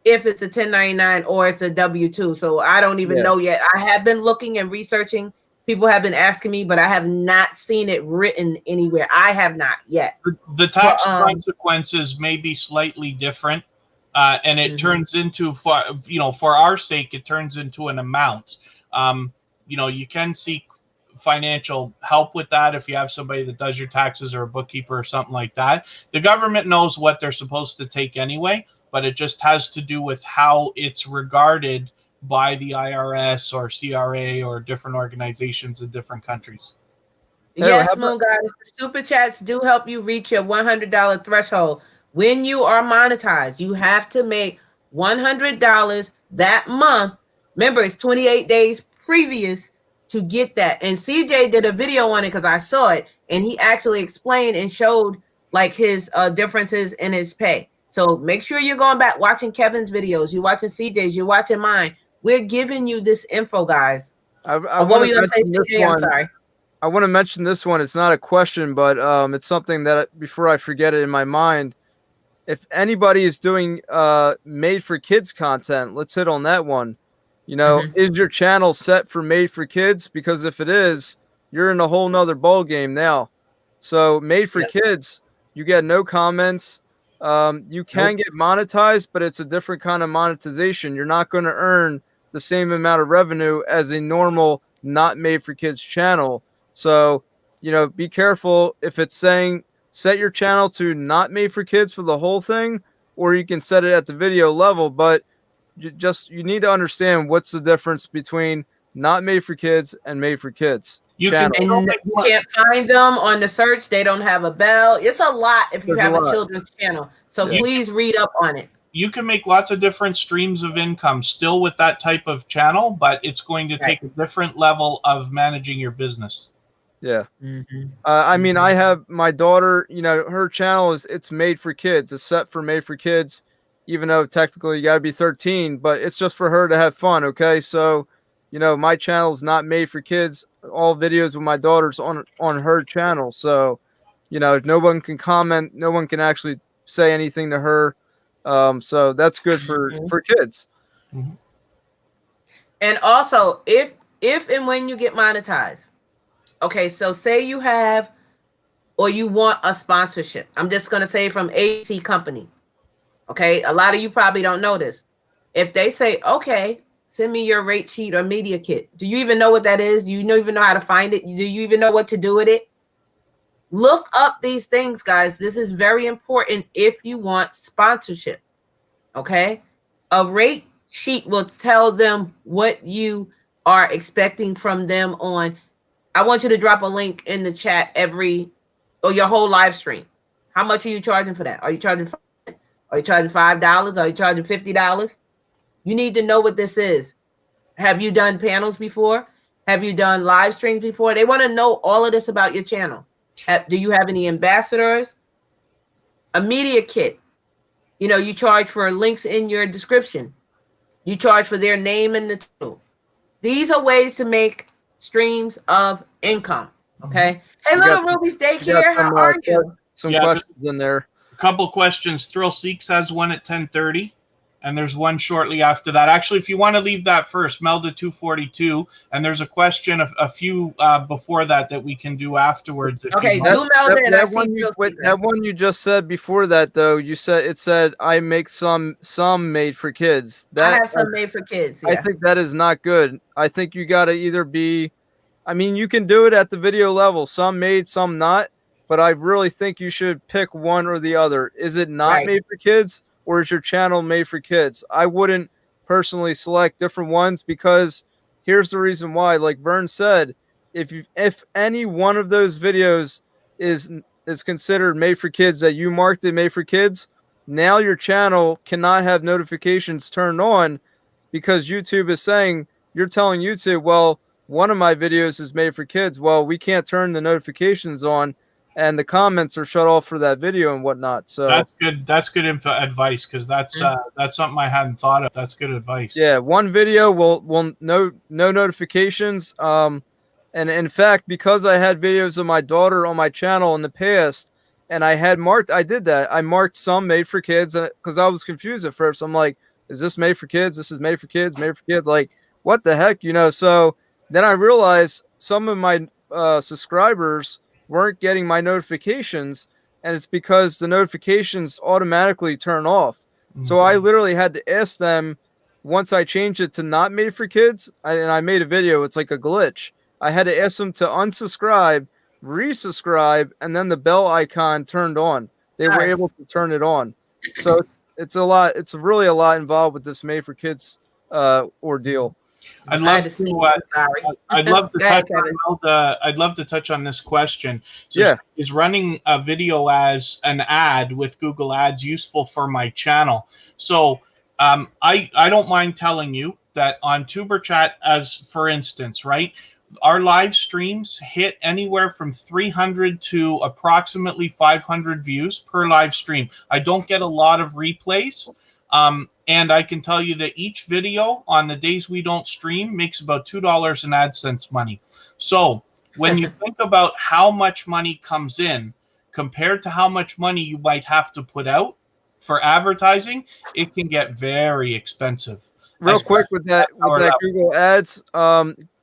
if it's a 1099 or it's a W-2. So I don't even know yet. I have been looking and researching. People have been asking me, but I have not seen it written anywhere. I have not yet. The tax consequences may be slightly different, and it turns into, for our sake, it turns into an amount. You can seek financial help with that if you have somebody that does your taxes or a bookkeeper or something like that. The government knows what they're supposed to take anyway, but it just has to do with how it's regarded by the IRS or CRA or different organizations in different countries. Yes, Moon Goddess. The super chats do help you reach your $100 threshold. When you are monetized, you have to make $100 that month. Remember, it's 28 days previous to get that. And CJ did a video on it because I saw it, and he actually explained and showed like his differences in his pay. So make sure you're going back watching Kevin's videos. You're watching CJ's. You're watching mine. We're giving you this info, guys. What were you going to say, CJ? I'm sorry. I want to mention this one. It's not a question, but it's something that before I forget it in my mind, if anybody is doing made for kids content, let's hit on that one. Is your channel set for made for kids? Because if it is, you're in a whole nother ball game now. So made for kids, you get no comments. You can get monetized, but it's a different kind of monetization. You're not going to earn the same amount of revenue as a normal not made for kids channel. So, be careful if it's saying set your channel to not made for kids for the whole thing, or you can set it at the video level. But you need to understand what's the difference between not made for kids and made for kids. You can't find them on the search. They don't have a bell. It's a lot if you have a children's channel. So please read up on it. You can make lots of different streams of income still with that type of channel, but it's going to take a different level of managing your business. Yeah. I mean, I have my daughter, her channel it's made for kids. It's set for made for kids, even though technically you got to be 13, but it's just for her to have fun. Okay. So, my channel is not made for kids. All videos with my daughter's on her channel. So, if no one can comment, no one can actually say anything to her. So that's good for kids. And also, if and when you get monetized, okay, so say you have or you want a sponsorship. I'm just going to say from AC company. Okay, a lot of you probably don't know this. If they say, okay, send me your rate sheet or media kit. Do you even know what that is? Do you even know how to find it? Do you even know what to do with it? Look up these things, guys. This is very important if you want sponsorship. Okay, a rate sheet will tell them what you are expecting from them on. I want you to drop a link in the chat or your whole live stream. How much are you charging for that? Are you charging $5? Are you charging $5? Are you charging $50? You need to know what this is. Have you done panels before? Have you done live streams before? They want to know all of this about your channel. Do you have any ambassadors? A media kit. You charge for links in your description. You charge for their name in the title. These are ways to make streams of income. Okay. Hey, Little Ruby's Daycare, how are you? Some questions in there. A couple questions. Thrill Seeks has one at 10:30, and there's one shortly after that. Actually, if you want to leave that first, Melda 242, and there's a question a few before that we can do afterwards. Okay, do Melda and I see that one you just said before that, though. You said I make some made for kids. I have some made for kids. Yeah. I think that is not good. I think you got to either be. I mean, you can do it at the video level. Some made, some not. But I really think you should pick one or the other. Is it not made for kids, or is your channel made for kids? I wouldn't personally select different ones, because here's the reason why. Like Vern said, if any one of those videos is considered made for kids, that you marked it made for kids, now your channel cannot have notifications turned on, because YouTube is saying you're telling YouTube, well, one of my videos is made for kids. Well, we can't turn the notifications on, and the comments are shut off for that video and whatnot. So that's good. That's good advice, because that's something I hadn't thought of. That's good advice. yeah, one video will no notifications. And in fact, because I had videos of my daughter on my channel in the past, and I did that. I marked some made for kids, because I was confused at first. I'm like, is this made for kids? This is made for kids, made for kids. Like, what the heck, So then I realized some of my subscribers weren't getting my notifications, and it's because the notifications automatically turn off. Mm-hmm. So I literally had to ask them, once I changed it to not made for kids, and I made a video, it's like a glitch. I had to ask them to unsubscribe, resubscribe, and then the bell icon turned on. They were able to turn it on. So it's a lot. It's really a lot involved with this made for kids ordeal. I'd love to touch on this question. So yeah. Is running a video as an ad with Google Ads useful for my channel? So I don't mind telling you that on Tuber Chat, as for instance, right, our live streams hit anywhere from 300 to approximately 500 views per live stream. I don't get a lot of replays. And I can tell you that each video on the days we don't stream makes about $2 in AdSense money. So when you think about how much money comes in compared to how much money you might have to put out for advertising, it can get very expensive. Real quick with that Google Ads,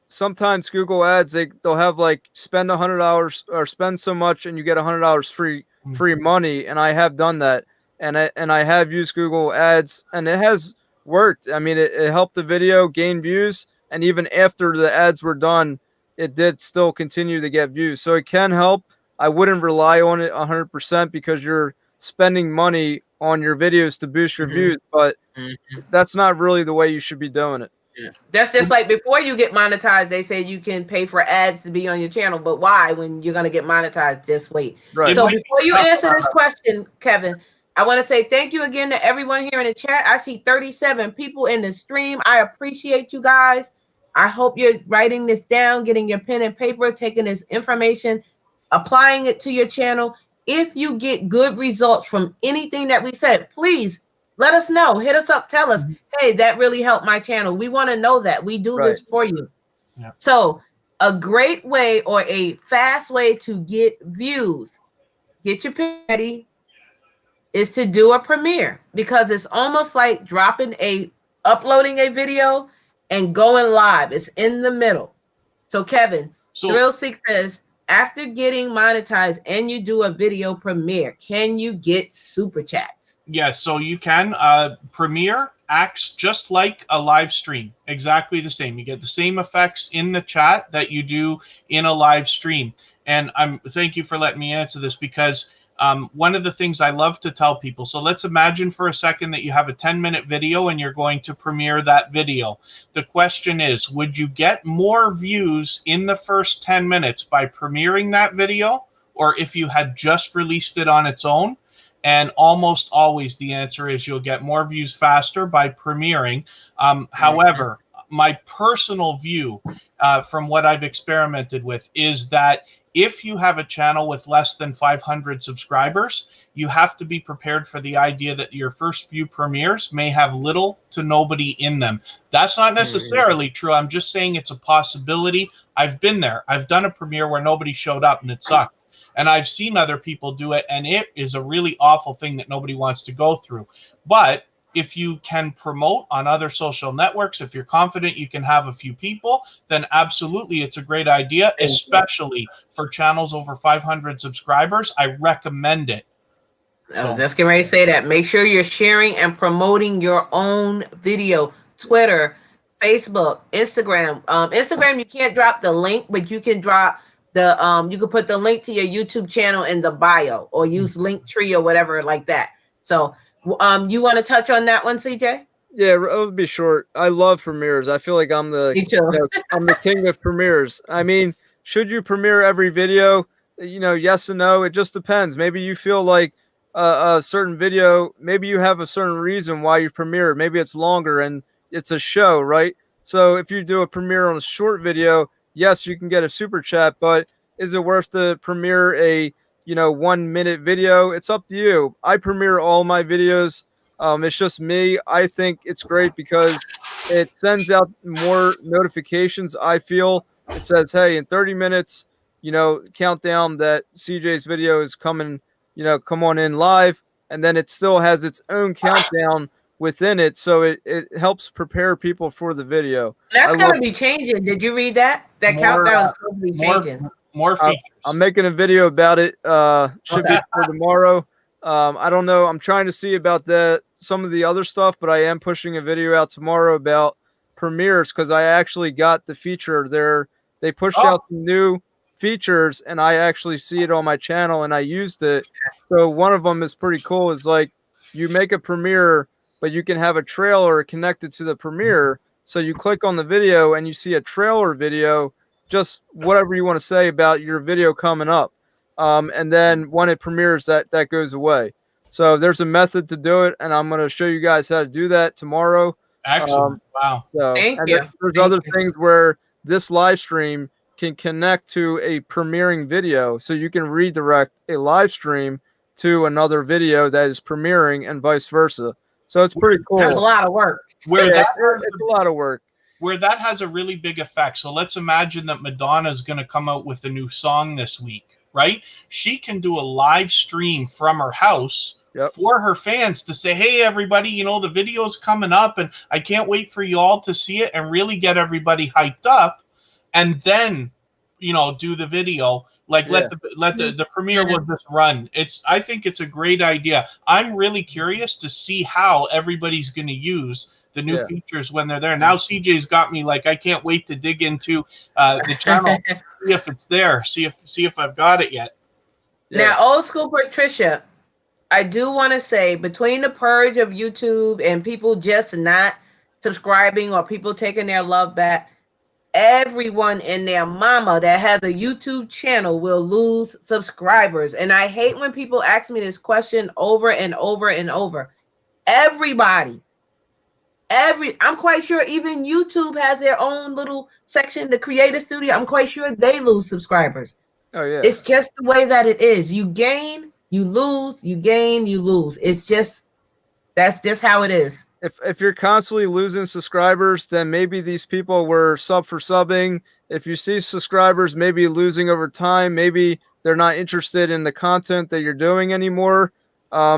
sometimes Google Ads, they'll have like spend $100 or spend so much and you get $100 free money, and I have done that. And I have used Google Ads, and it has worked. I mean, it helped the video gain views, and even after the ads were done, it did still continue to get views. So it can help. I wouldn't rely on it 100% because you're spending money on your videos to boost your views, but that's not really the way you should be doing it. Yeah. That's just like before you get monetized, they say you can pay for ads to be on your channel, but why when you're going to get monetized? Just wait. Right. So before you answer this question, Kevin, I want to say thank you again to everyone here in the chat. I see 37 people in the stream. I appreciate you guys. I hope you're writing this down, getting your pen and paper, taking this information, applying it to your channel. If you get good results from anything that we said, please let us know. Hit us up. Tell us, hey, that really helped my channel. We want to know that. We do this for you. Yeah. So a great way or a fast way to get views, get your pen ready, is to do a premiere, because it's almost like uploading a video and going live. It's in the middle. So Kevin, Thrill 6 says, after getting monetized and you do a video premiere, can you get super chats? Yes, so you can. Premiere acts just like a live stream, exactly the same. You get the same effects in the chat that you do in a live stream. And thank you for letting me answer this, because one of the things I love to tell people, so let's imagine for a second that you have a 10-minute video and you're going to premiere that video. The question is, would you get more views in the first 10 minutes by premiering that video, or if you had just released it on its own? And almost always the answer is you'll get more views faster by premiering. However, my personal view from what I've experimented with is that if you have a channel with less than 500 subscribers, you have to be prepared for the idea that your first few premieres may have little to nobody in them. That's not necessarily true. I'm just saying it's a possibility. I've been there. I've done a premiere where nobody showed up and it sucked. And I've seen other people do it, and it is a really awful thing that nobody wants to go through. But if you can promote on other social networks, if you're confident you can have a few people, then absolutely it's a great idea, especially for channels over 500 subscribers. I recommend it. So just getting ready to say that. Make sure you're sharing and promoting your own video. Twitter, Facebook, Instagram. Instagram, you can't drop the link, but you can drop the you can put the link to your YouTube channel in the bio, or use Linktree or whatever like that. So you want to touch on that one, CJ? Yeah, it'll be short. I love premieres. I feel like I'm the I'm the king of premieres. I mean, should you premiere every video? Yes and no. It just depends. Maybe you feel like a certain video, maybe you have a certain reason why you premiere. Maybe it's longer and it's a show, right? So if you do a premiere on a short video, yes, you can get a super chat, but is it worth to premiere a 1 minute video? It's up to you. I premiere all my videos. It's just me. I think it's great because it sends out more notifications. I feel it says, hey, in 30 minutes, countdown that CJ's video is coming, come on in live. And then it still has its own countdown within it. So it helps prepare people for the video. That's going to be changing. Did you read that? That countdown is going to be changing. More features. I'm making a video about it. Should be for tomorrow. I don't know. I'm trying to see about some of the other stuff, but I am pushing a video out tomorrow about premieres because I actually got the feature there. They pushed out some new features, and I actually see it on my channel, and I used it. So one of them is pretty cool. Is like you make a premiere, but you can have a trailer connected to the premiere. So you click on the video, and you see a trailer video, just whatever you want to say about your video coming up. And then when it premieres, that goes away. So there's a method to do it, and I'm going to show you guys how to do that tomorrow. Excellent. Wow. So, Thank you. There's other things where this live stream can connect to a premiering video. So you can redirect a live stream to another video that is premiering and vice versa. So it's pretty cool. That's a lot of work. It's a lot of work. Where that has a really big effect. So let's imagine that Madonna is going to come out with a new song this week, right? She can do a live stream from her house for her fans to say, hey, everybody, the video's coming up and I can't wait for you all to see it, and really get everybody hyped up, and then, do the video. Like let the premiere will just run. I think it's a great idea. I'm really curious to see how everybody's going to use the new features when they're there. Now CJ's got me like I can't wait to dig into the channel, see if it's there, see if I've got it yet. Now, old school Patricia, I do want to say, between the purge of YouTube and people just not subscribing or people taking their love back, everyone and their mama that has a YouTube channel will lose subscribers. And I hate when people ask me this question over and over and over. Everybody. I'm quite sure even YouTube has their own little section, the creator studio. I'm quite sure they lose subscribers. Oh yeah. It's just the way that it is. You gain, you lose, you gain, you lose. That's just how it is. If you're constantly losing subscribers, then maybe these people were sub for subbing. If you see subscribers maybe losing over time, maybe they're not interested in the content that you're doing anymore.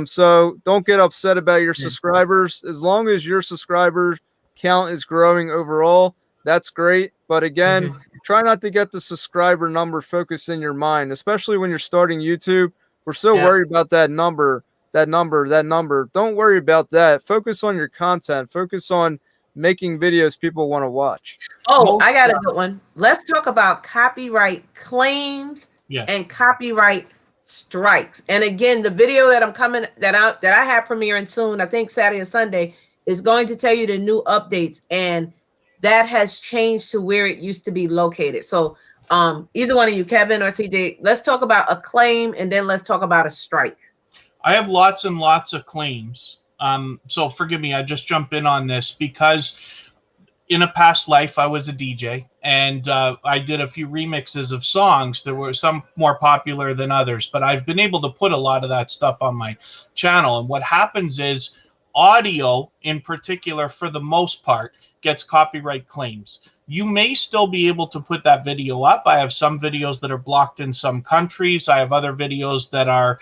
So don't get upset about your subscribers. As long as your subscriber count is growing overall, that's great. But again, try not to get the subscriber number focused in your mind, especially when you're starting YouTube. We're so worried about that number. Don't worry about that. Focus on your content. Focus on making videos people want to watch. Oh, I got a good one. Let's talk about copyright claims and copyright strikes. And again, the video that I have premiering soon, I think Saturday or Sunday, is going to tell you the new updates, and that has changed to where it used to be located. So either one of you, Kevin or CJ, let's talk about a claim, and then let's talk about a strike. I have lots and lots of claims. So forgive me, I just jump in on this because in a past life, I was a DJ, and I did a few remixes of songs. There were some more popular than others, but I've been able to put a lot of that stuff on my channel. And what happens is audio, in particular, for the most part, gets copyright claims. You may still be able to put that video up. I have some videos that are blocked in some countries. I have other videos that are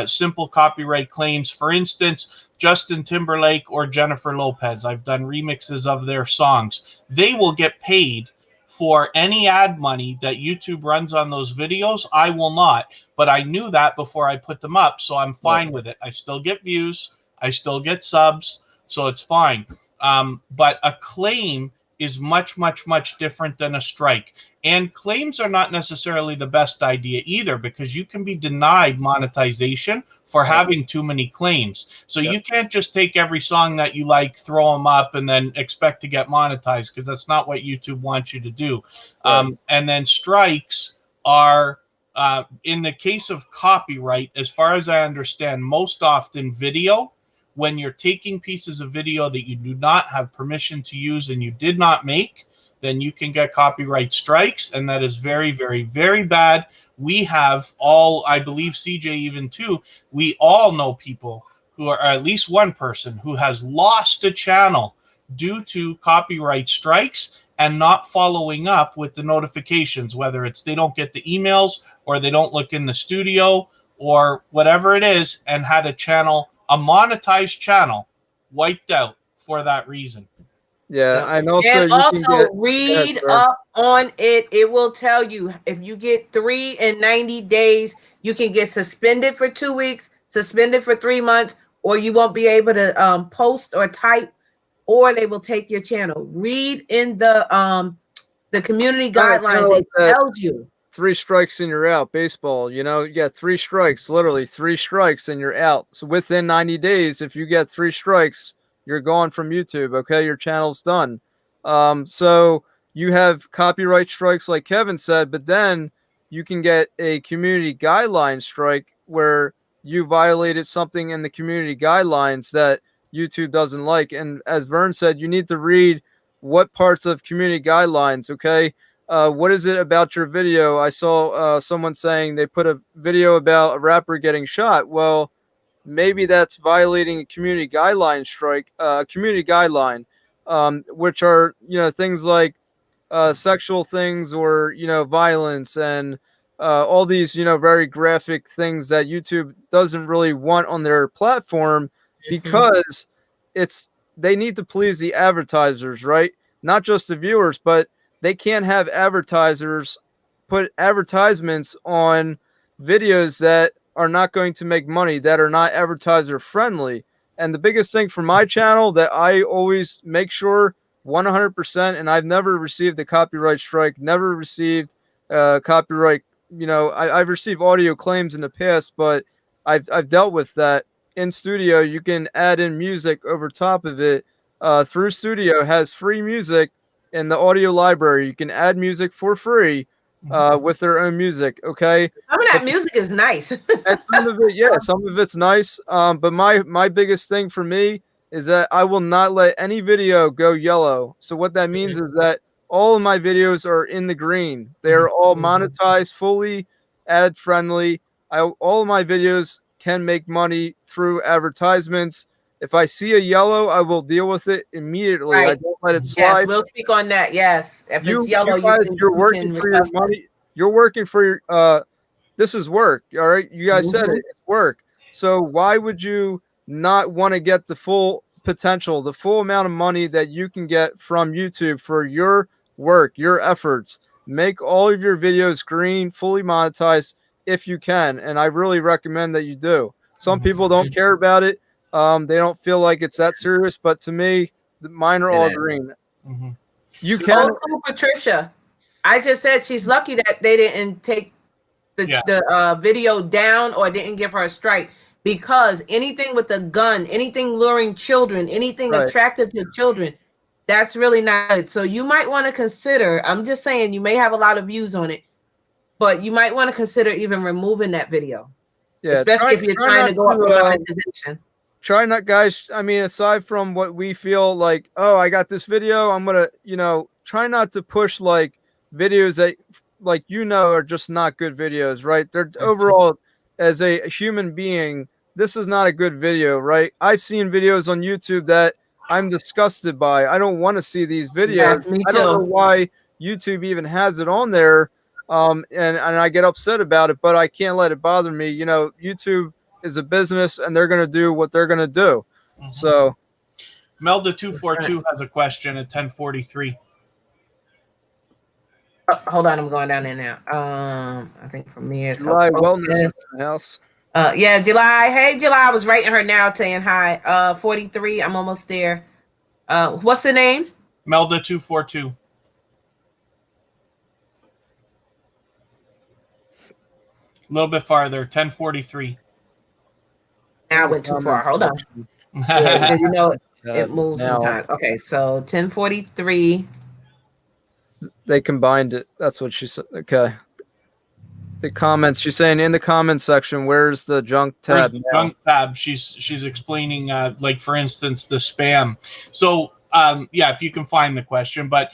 simple copyright claims. For instance, Justin Timberlake or Jennifer Lopez. I've done remixes of their songs. They will get paid for any ad money that YouTube runs on those videos. I will not, but I knew that before I put them up, so I'm fine with it. I still get views. I still get subs, so it's fine. But a claim is much, much, much different than a strike. And claims are not necessarily the best idea either, because you can be denied monetization for having too many claims. So you can't just take every song that you like, throw them up, and then expect to get monetized, because that's not what YouTube wants you to do. And then strikes are, in the case of copyright, as far as I understand, most often video, when you're taking pieces of video that you do not have permission to use and you did not make, then you can get copyright strikes, and that is very, very, very bad. We have all, I believe CJ even too, we all know people who are, at least one person who has lost a channel due to copyright strikes and not following up with the notifications, whether it's they don't get the emails or they don't look in the studio or whatever it is, and had a channel, a monetized channel, wiped out for that reason. Yeah, Yeah. and also And you also can get, read up on it. It will tell you if you get 3 and 90 days, you can get suspended for 2 weeks, suspended for 3 months, or you won't be able to post or type, or they will take your channel. Read in the community guidelines. It tells you 3 strikes and you're out. Baseball, you know, you get 3 strikes, literally 3 strikes and you're out. So within 90 days, if you get 3 strikes, you're gone from YouTube. Okay, your channel's done. So you have copyright strikes, like Kevin said, but then you can get a community guideline strike where you violated something in the community guidelines that YouTube doesn't like. And as Vern said, you need to read what parts of community guidelines. Okay. What is it about your video? I saw someone saying they put a video about a rapper getting shot. Well, maybe that's violating a community guideline strike, community guideline, which are, you know, things like sexual things or, you know, violence and all these, you know, very graphic things that YouTube doesn't really want on their platform because they need to please the advertisers, right? Not just the viewers, but they can't have advertisers put advertisements on videos that are not going to make money, that are not advertiser friendly. And the biggest thing for my channel that I always make sure 100%, and I've never received a copyright strike, never received copyright, you know, I've received audio claims in the past, but I've dealt with that. In Studio, you can add in music over top of it. Through Studio has free music in the audio library. You can add music for free with their own music. Okay. Some of that music is nice. And some of it, yeah, some of it's nice. But my biggest thing for me is that I will not let any video go yellow. So what that means is that all of my videos are in the green. They are all monetized, fully ad friendly. All of my videos can make money through advertisements. If I see a yellow, I will deal with it immediately. Right. I don't let it slide. Yes, we'll speak on that. Yes, if it's yellow, you're working for your money. You're working for your. This is work. All right, you guys said it. It's work. So why would you not want to get the full potential, the full amount of money that you can get from YouTube for your work, your efforts? Make all of your videos green, fully monetized if you can, and I really recommend that you do. Some people don't care about it. They don't feel like it's that serious, but to me, mine are all green. You can. Oh, Patricia, I just said she's lucky that they didn't take the video down or didn't give her a strike, because anything with a gun, anything luring children, anything attractive to children, that's really not good. So you might want to consider, I'm just saying, you may have a lot of views on it, but you might want to consider even removing that video. Yeah, especially if you're trying to go up with monetization. Try not, guys. I mean, aside from what we feel like, oh, I got this video, I'm gonna, you know, try not to push like videos that, like, you know, are just not good videos, right? They're overall, as a human being, this is not a good video, right? I've seen videos on YouTube that I'm disgusted by. I don't want to see these videos. Yes, me too. I don't know why YouTube even has it on there. And I get upset about it, but I can't let it bother me. You know, YouTube is a business and they're going to do what they're going to do. So Melda 242 has a question at 10:43. Hold on, I'm going down there now. I think from me is July Wellness in the house. Yeah, July. Hey, July. I was writing her now, saying hi. 43. I'm almost there. What's the name? Melda 242. A little bit farther, 10:43. Now I went too far. Hold on. Yeah, you know, it moves sometimes. Okay, so 10:43. They combined it. That's what she said. Okay. the comments. She's saying in the comment section, where's the junk Where's tab? the now? junk tab? She's explaining, like for instance, the spam. So yeah, if you can find the question, but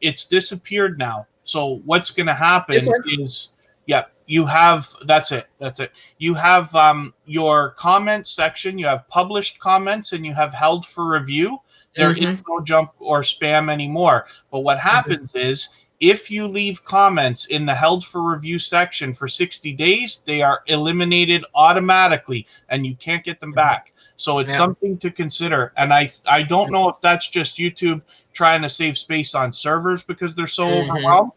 it's disappeared now. So what's going to happen is, yeah, you have that's it. You have your comment section. You have published comments, and you have held for review. There is no junk or spam anymore. But what happens is, if you leave comments in the held for review section for 60 days, they are eliminated automatically and you can't get them back. So it's something to consider. And I don't know if that's just YouTube trying to save space on servers because they're so overwhelmed.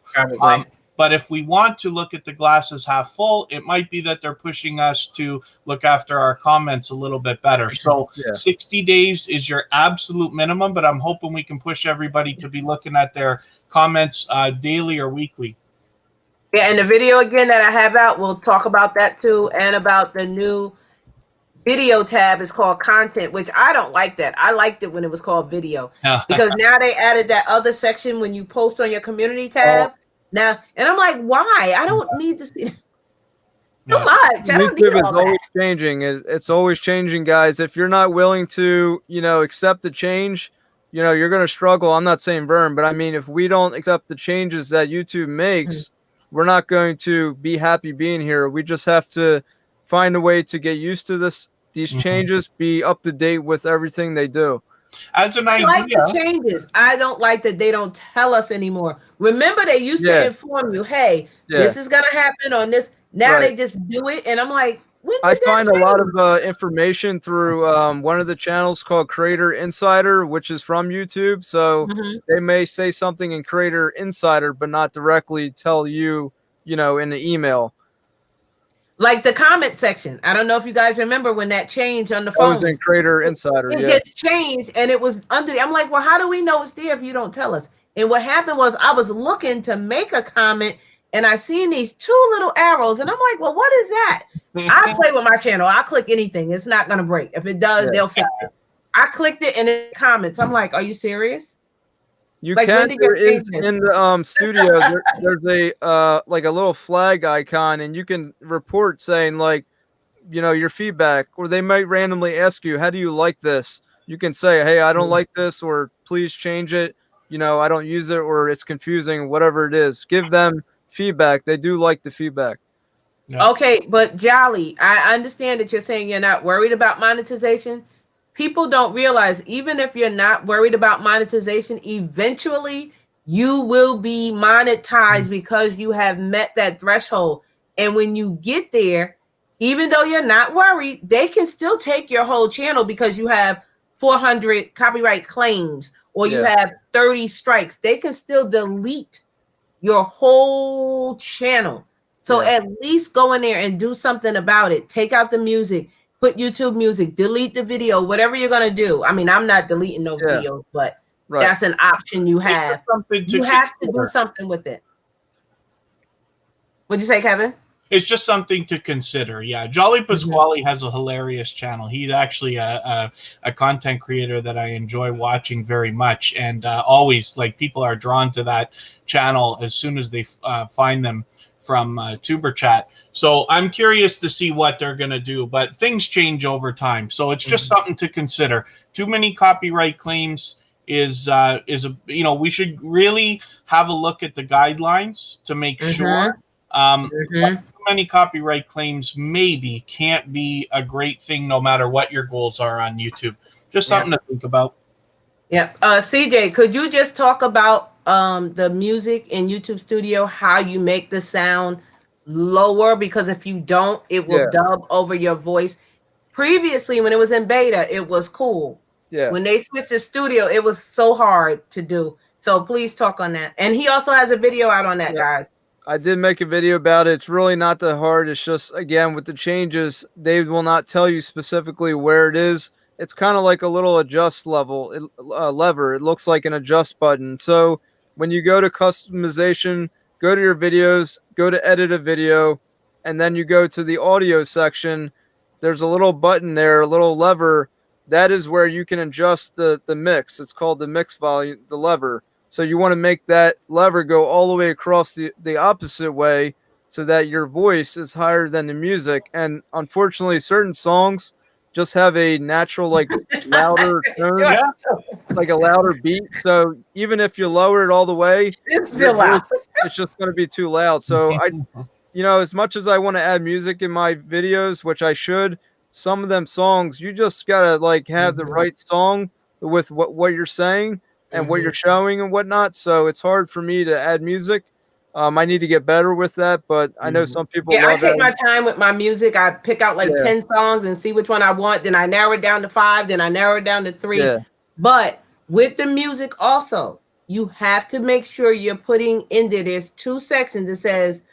But if we want to look at the glasses half full, it might be that they're pushing us to look after our comments a little bit better. So 60 days is your absolute minimum, but I'm hoping we can push everybody to be looking at their comments daily or weekly. Yeah, and the video again that I have out, we'll talk about that too, and about the new video tab is called content, which I don't like that. I liked it when it was called video because now they added that other section when you post on your community tab. Now, and I'm like, why? I don't need to see too much. I don't need YouTube all is always that. changing. It's always changing, guys. If you're not willing to, accept the change, you're going to struggle. I'm not saying Vern, but I mean, if we don't accept the changes that YouTube makes, we're not going to be happy being here. We just have to find a way to get used to these changes, be up to date with everything they do. As an idea, I like the changes. I don't like that they don't tell us anymore. Remember, they used to inform you, hey, this is going to happen on this. Now they just do it. And I'm like, I find a lot of information through one of the channels called Creator Insider, which is from YouTube. So they may say something in Creator Insider, but not directly tell you, in an email. Like the comment section. I don't know if you guys remember when that changed on the phone. It was in Creator Insider. It just changed, and it was under. I'm like, well, how do we know it's there if you don't tell us? And what happened was I was looking to make a comment, and I seen these two little arrows, and I'm like, well, what is that? I play with my channel. I click anything. It's not going to break. If it does, they'll fix it. I clicked it, and in the comments, I'm like, are you serious? You can. There is in the studio. There's a like a little flag icon, and you can report saying like, your feedback, or they might randomly ask you, how do you like this? You can say, hey, I don't like this, or please change it. I don't use it, or it's confusing, whatever it is. Give them feedback. They do like the feedback. Yeah. Okay, but Jolly, I understand that you're saying you're not worried about monetization. People don't realize, even if you're not worried about monetization, eventually you will be monetized because you have met that threshold. And when you get there, even though you're not worried, they can still take your whole channel because you have 400 copyright claims or you have 30 strikes. They can still delete your whole channel. So at least go in there and do something about it. Take out the music. Put YouTube music, delete the video, whatever you're going to do. I mean, I'm not deleting no videos, but that's an option you have. You have to do something with it. What'd you say, Kevin? It's just something to consider. Yeah. Jolly Pasquale has a hilarious channel. He's actually a content creator that I enjoy watching very much. And always, like, people are drawn to that channel as soon as they find them from Tuber Chat. So I'm curious to see what they're going to do, but things change over time. So it's just something to consider. Too many copyright claims is we should really have a look at the guidelines to make sure. Too many copyright claims maybe can't be a great thing no matter what your goals are on YouTube. Just something to think about. Yeah. CJ, could you just talk about the music in YouTube Studio, how you make the sound lower, because if you don't, it will dub over your voice. Previously, when it was in beta, it was cool. When they switched to Studio, it was so hard to do. So please talk on that. And he also has a video out on that, guys. I did make a video about it. It's really not that hard. It's just, again, with the changes, they will not tell you specifically where it is. It's kind of like a little adjust lever. It looks like an adjust button. So when you go to customization, go to your videos, go to edit a video, and then you go to the audio section. There's a little button there, a little lever. That is where you can adjust the mix. It's called the mix volume, the lever. So you want to make that lever go all the way across the opposite way so that your voice is higher than the music. And unfortunately, certain songs just have a natural, like, louder tone, Yeah. like a louder beat. So even if you lower it all the way, It's your still loud. voice, it's just going to be too loud. So as much as I want to add music in my videos, which I should, some of them songs, you just gotta like have the right song with what you're saying and what you're showing and whatnot. So it's hard for me to add music. I need to get better with that, but I know some people Yeah, I love take it. my time with my music. I pick out like 10 songs and see which one I want. Then I narrow it down to 5. Then I narrow it down to 3. Yeah. But with the music also, you have to make sure you're putting in there. There's 2 sections. It says,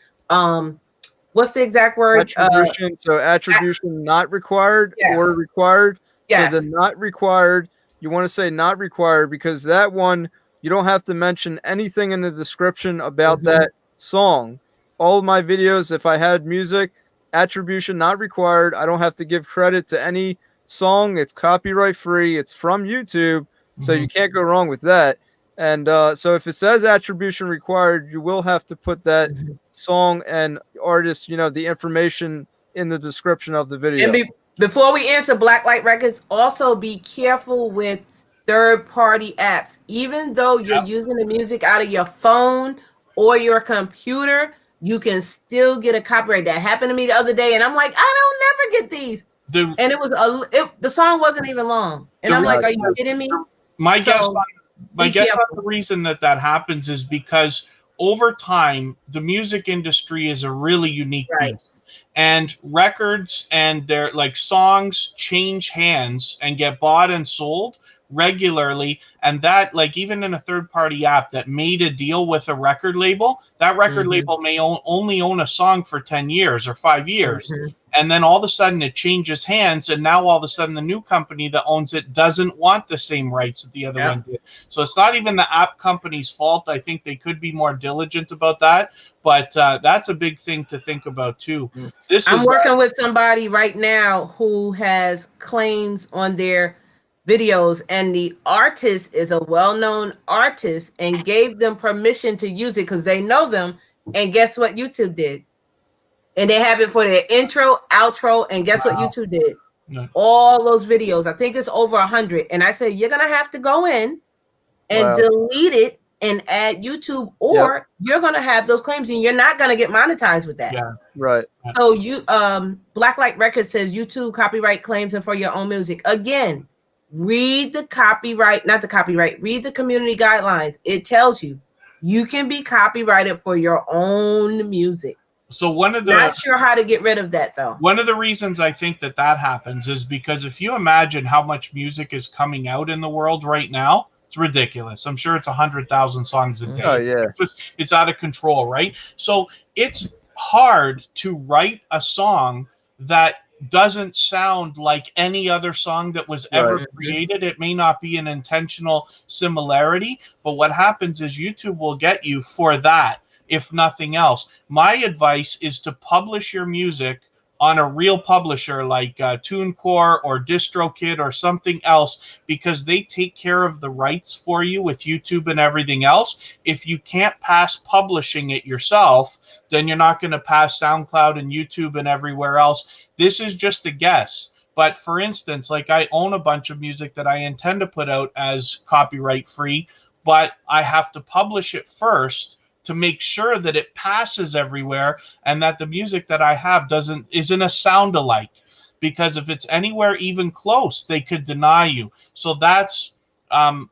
what's the exact word? Attribution. So attribution not required or required. Yes. So the not required, you want to say not required because that one, you don't have to mention anything in the description about that song. All of my videos, if I had music, attribution not required. I don't have to give credit to any song. It's copyright free. It's from YouTube. So you can't go wrong with that. And so if it says attribution required, you will have to put that song and artist, the information in the description of the video. And before we answer Blacklight Records, also be careful with third-party apps. Even though you're using the music out of your phone or your computer, you can still get a copyright. That happened to me the other day, and I'm like, I don't never get these. And it was the song wasn't even long, and I'm like, are you kidding me? My guess on the reason that happens is because over time the music industry is a really unique beast. And records and their like songs change hands and get bought and sold regularly, and that like even in a third-party app that made a deal with a record label, that record label may only own a song for 10 years or 5 years, and then all of a sudden it changes hands, and now all of a sudden the new company that owns it doesn't want the same rights that the other one did. So it's not even the app company's fault. I think they could be more diligent about that, but that's a big thing to think about too. I'm working with somebody right now who has claims on their videos, and the artist is a well-known artist and gave them permission to use it because they know them. And guess what YouTube did? And they have it for their intro, outro, and guess what YouTube did? All those videos, I think it's over 100. And I said, you're gonna have to go in and delete it and add YouTube, or you're gonna have those claims and you're not gonna get monetized with that. So Blacklight Records says YouTube copyright claims and for your own music. Again, read the read the community guidelines. It tells you can be copyrighted for your own music. So not sure how to get rid of that though. One of the reasons I think that happens is because if you imagine how much music is coming out in the world right now, it's ridiculous. I'm sure it's 100,000 songs a day. Oh yeah, it's out of control, right? So it's hard to write a song that doesn't sound like any other song that was ever created. It may not be an intentional similarity, but what happens is YouTube will get you for that, if nothing else. My advice is to publish your music on a real publisher like TuneCore or DistroKid or something else, because they take care of the rights for you with YouTube and everything else. If you can't pass publishing it yourself, then you're not going to pass SoundCloud and YouTube and everywhere else. This is just a guess. But for instance, like I own a bunch of music that I intend to put out as copyright free, but I have to publish it first to make sure that it passes everywhere and that the music that I have isn't a sound alike. Because if it's anywhere even close, they could deny you. So that's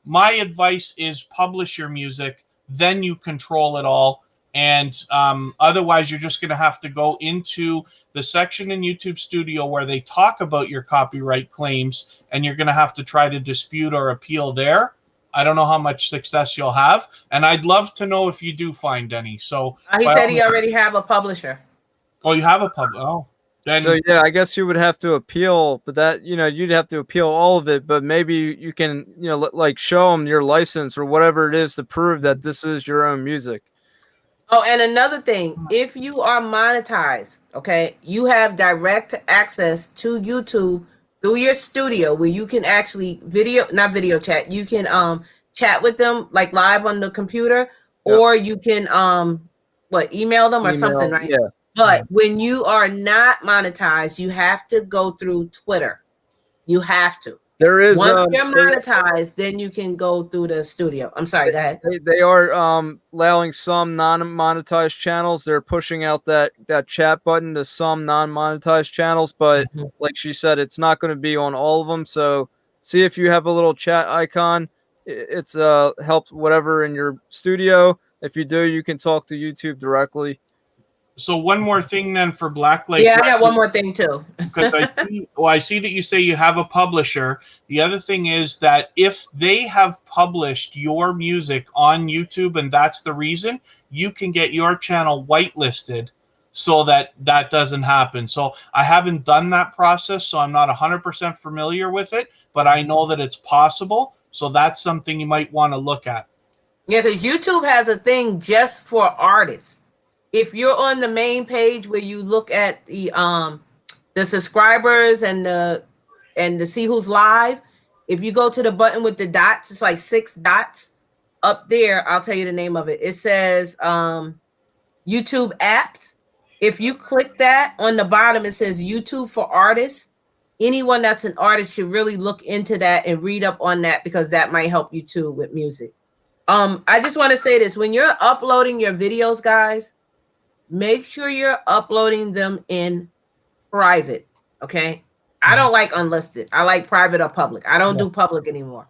my advice is publish your music, then you control it all. And otherwise, you're just going to have to go into the section in YouTube Studio where they talk about your copyright claims, and you're going to have to try to dispute or appeal there. I don't know how much success you'll have, and I'd love to know if you do find any. So he said he already have a publisher. Oh, you have a publisher. Oh, then so yeah, I guess you would have to appeal, but that you'd have to appeal all of it. But maybe you can like show them your license or whatever it is to prove that this is your own music. Oh, and another thing, if you are monetized, okay, you have direct access to YouTube through your studio where you can actually not video chat. You can chat with them like live on the computer, or you can email them or something, right? Yeah. But when you are not monetized, you have to go through Twitter. You have to. There is once you're monetized, then you can go through the studio. I'm sorry, go ahead. They are allowing some non-monetized channels. They're pushing out that chat button to some non-monetized channels, but like she said, it's not going to be on all of them. So see if you have a little chat icon. It's helps whatever in your studio. If you do, you can talk to YouTube directly. So one more thing then for Blacklight. Yeah, I got one more thing too. Because I see that you say you have a publisher. The other thing is that if they have published your music on YouTube and that's the reason, you can get your channel whitelisted so that doesn't happen. So I haven't done that process, so I'm not 100% familiar with it, but I know that it's possible. So that's something you might want to look at. Yeah, because YouTube has a thing just for artists. If you're on the main page where you look at the subscribers and the see who's live, if you go to the button with the dots, it's like 6 dots up there. I'll tell you the name of it. It says YouTube apps. If you click that on the bottom, it says YouTube for artists. Anyone that's an artist should really look into that and read up on that because that might help you too with music. I just want to say this. When you're uploading your videos, guys, make sure you're uploading them in private, okay? I don't like unlisted. I like private or public. I don't do public anymore.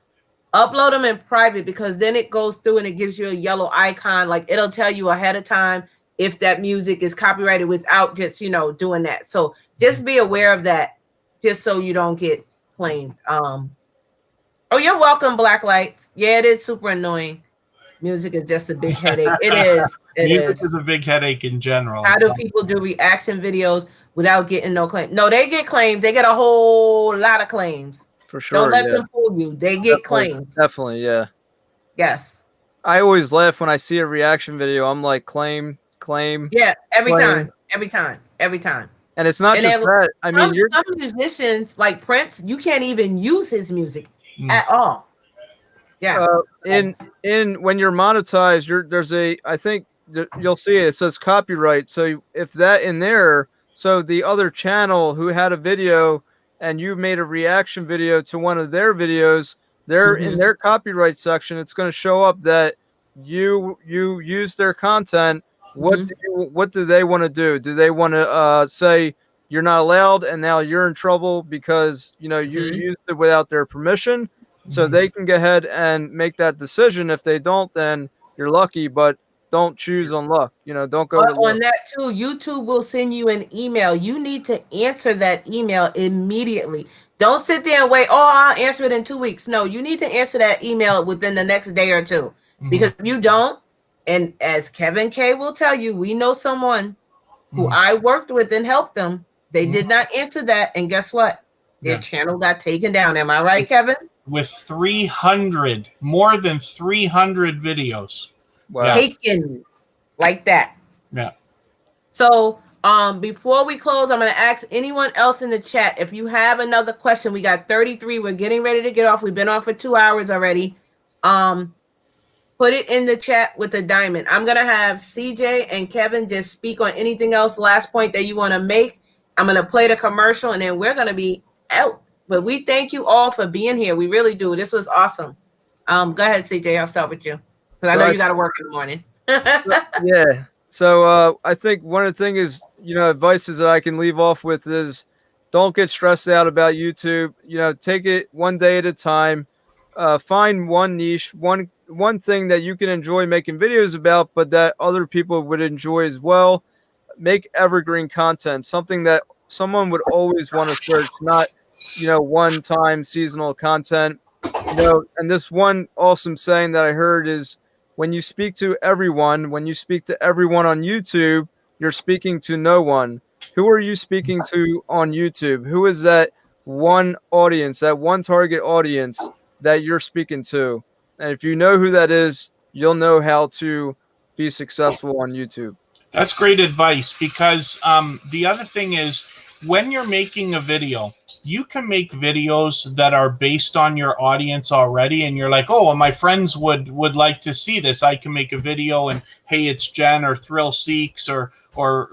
Upload them in private because then it goes through and it gives you a yellow icon. Like it'll tell you ahead of time if that music is copyrighted without just, doing that. So just be aware of that just so you don't get claimed. Oh, you're welcome, Blacklight. Yeah, it is super annoying. Music is just a big headache. It is. Music is a big headache in general. How do people do reaction videos without getting no claim? No, they get claims. They get a whole lot of claims. For sure. Don't let them fool you. They get claims. Definitely, yeah. Yes. I always laugh when I see a reaction video. I'm like, claim. Yeah, every claim. time. And it's not just that. I mean, some musicians like Prince, you can't even use his music at all. Yeah. When you're monetized, I think you'll see it. It says copyright. So if that in there, so the other channel who had a video and you made a reaction video to one of their videos, they're in their copyright section. It's going to show up that you use their content. What do they want to do? Do they want to say you're not allowed and now you're in trouble because you used it without their permission? So they can go ahead and make that decision. If they don't, then you're lucky, but don't choose on luck. Don't go. But on that too, YouTube will send you an email. You need to answer that email immediately. Don't sit there and wait. Oh, I'll answer it in 2 weeks. No, you need to answer that email within the next day or two. Because if you don't, and as Kevin K will tell you, we know someone who I worked with and helped them. They did not answer that. And guess what? Their channel got taken down. Am I right, Kevin? With more than 300 videos. Wow. Taken like that. Yeah. So before we close, I'm going to ask anyone else in the chat if you have another question. We got 33. We're getting ready to get off. We've been on for 2 hours already. Put it in the chat with a diamond. I'm going to have CJ and Kevin just speak on anything else, last point that you want to make. I'm going to play the commercial and then we're going to be out. But we thank you all for being here. We really do. This was awesome. Go ahead, CJ. I'll start with you. Because I know you got to work in the morning. Yeah. So I think one of the things is, advices that I can leave off with is don't get stressed out about YouTube. Take it one day at a time. Find one niche, one thing that you can enjoy making videos about, but that other people would enjoy as well. Make evergreen content, something that someone would always want to search, not one-time seasonal content. And this one awesome saying that I heard is when you speak to everyone on YouTube, you're speaking to no one. Who are you speaking to on YouTube? Who is that one audience, that one target audience that you're speaking to? And if you know who that is, you'll know how to be successful on YouTube. That's great advice because the other thing is when you're making a video, you can make videos that are based on your audience already, and you're like, oh, well, my friends would like to see this. I can make a video, and hey, it's Jen or Thrill Seeks or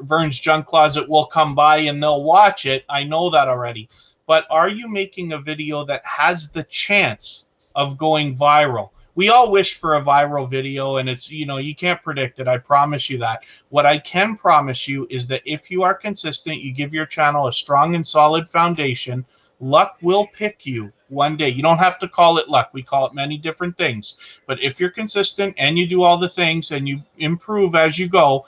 Verne's Junk Closet will come by and they'll watch it. I know that already. But are you making a video that has the chance of going viral? We all wish for a viral video, and it's, you know, you can't predict it. I promise you that. What I can promise you is that if you are consistent, you give your channel a strong and solid foundation, luck will pick you one day. You don't have to call it luck. We call it many different things. But if you're consistent and you do all the things and you improve as you go,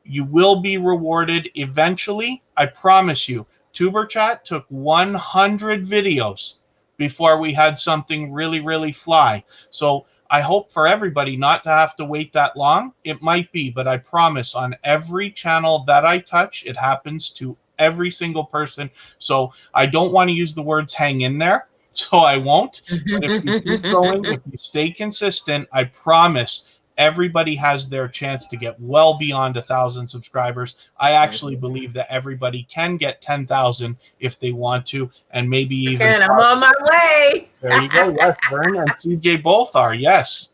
you will be rewarded eventually. I promise you. Tuber Chat took 100 videos before we had something really, really fly. So I hope for everybody not to have to wait that long. It might be, but I promise on every channel that I touch, it happens to every single person. So I don't want to use the words hang in there, so I won't. But if you keep going, if you stay consistent, I promise everybody has their chance to get well beyond 1,000 subscribers. I actually believe that everybody can get 10,000 if they want to, and maybe even. I'm on my way. There you go. Yes, Vern and CJ both are. Yes.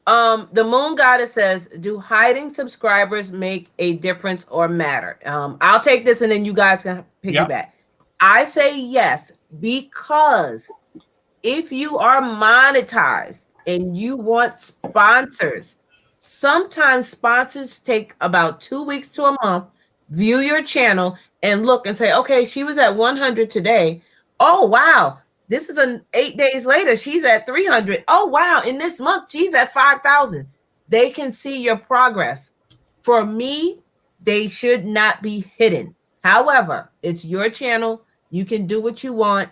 The Moon Goddess says, do hiding subscribers make a difference or matter? I'll take this and then you guys can piggyback. Yep. I say yes, because if you are monetized and you want sponsors, sometimes sponsors take about 2 weeks to a month, view your channel and look and say, okay, she was at 100 today. Oh, wow. This is 8 days later. She's at 300. Oh, wow. In this month, she's at 5,000. They can see your progress. For me, they should not be hidden. However, it's your channel. You can do what you want.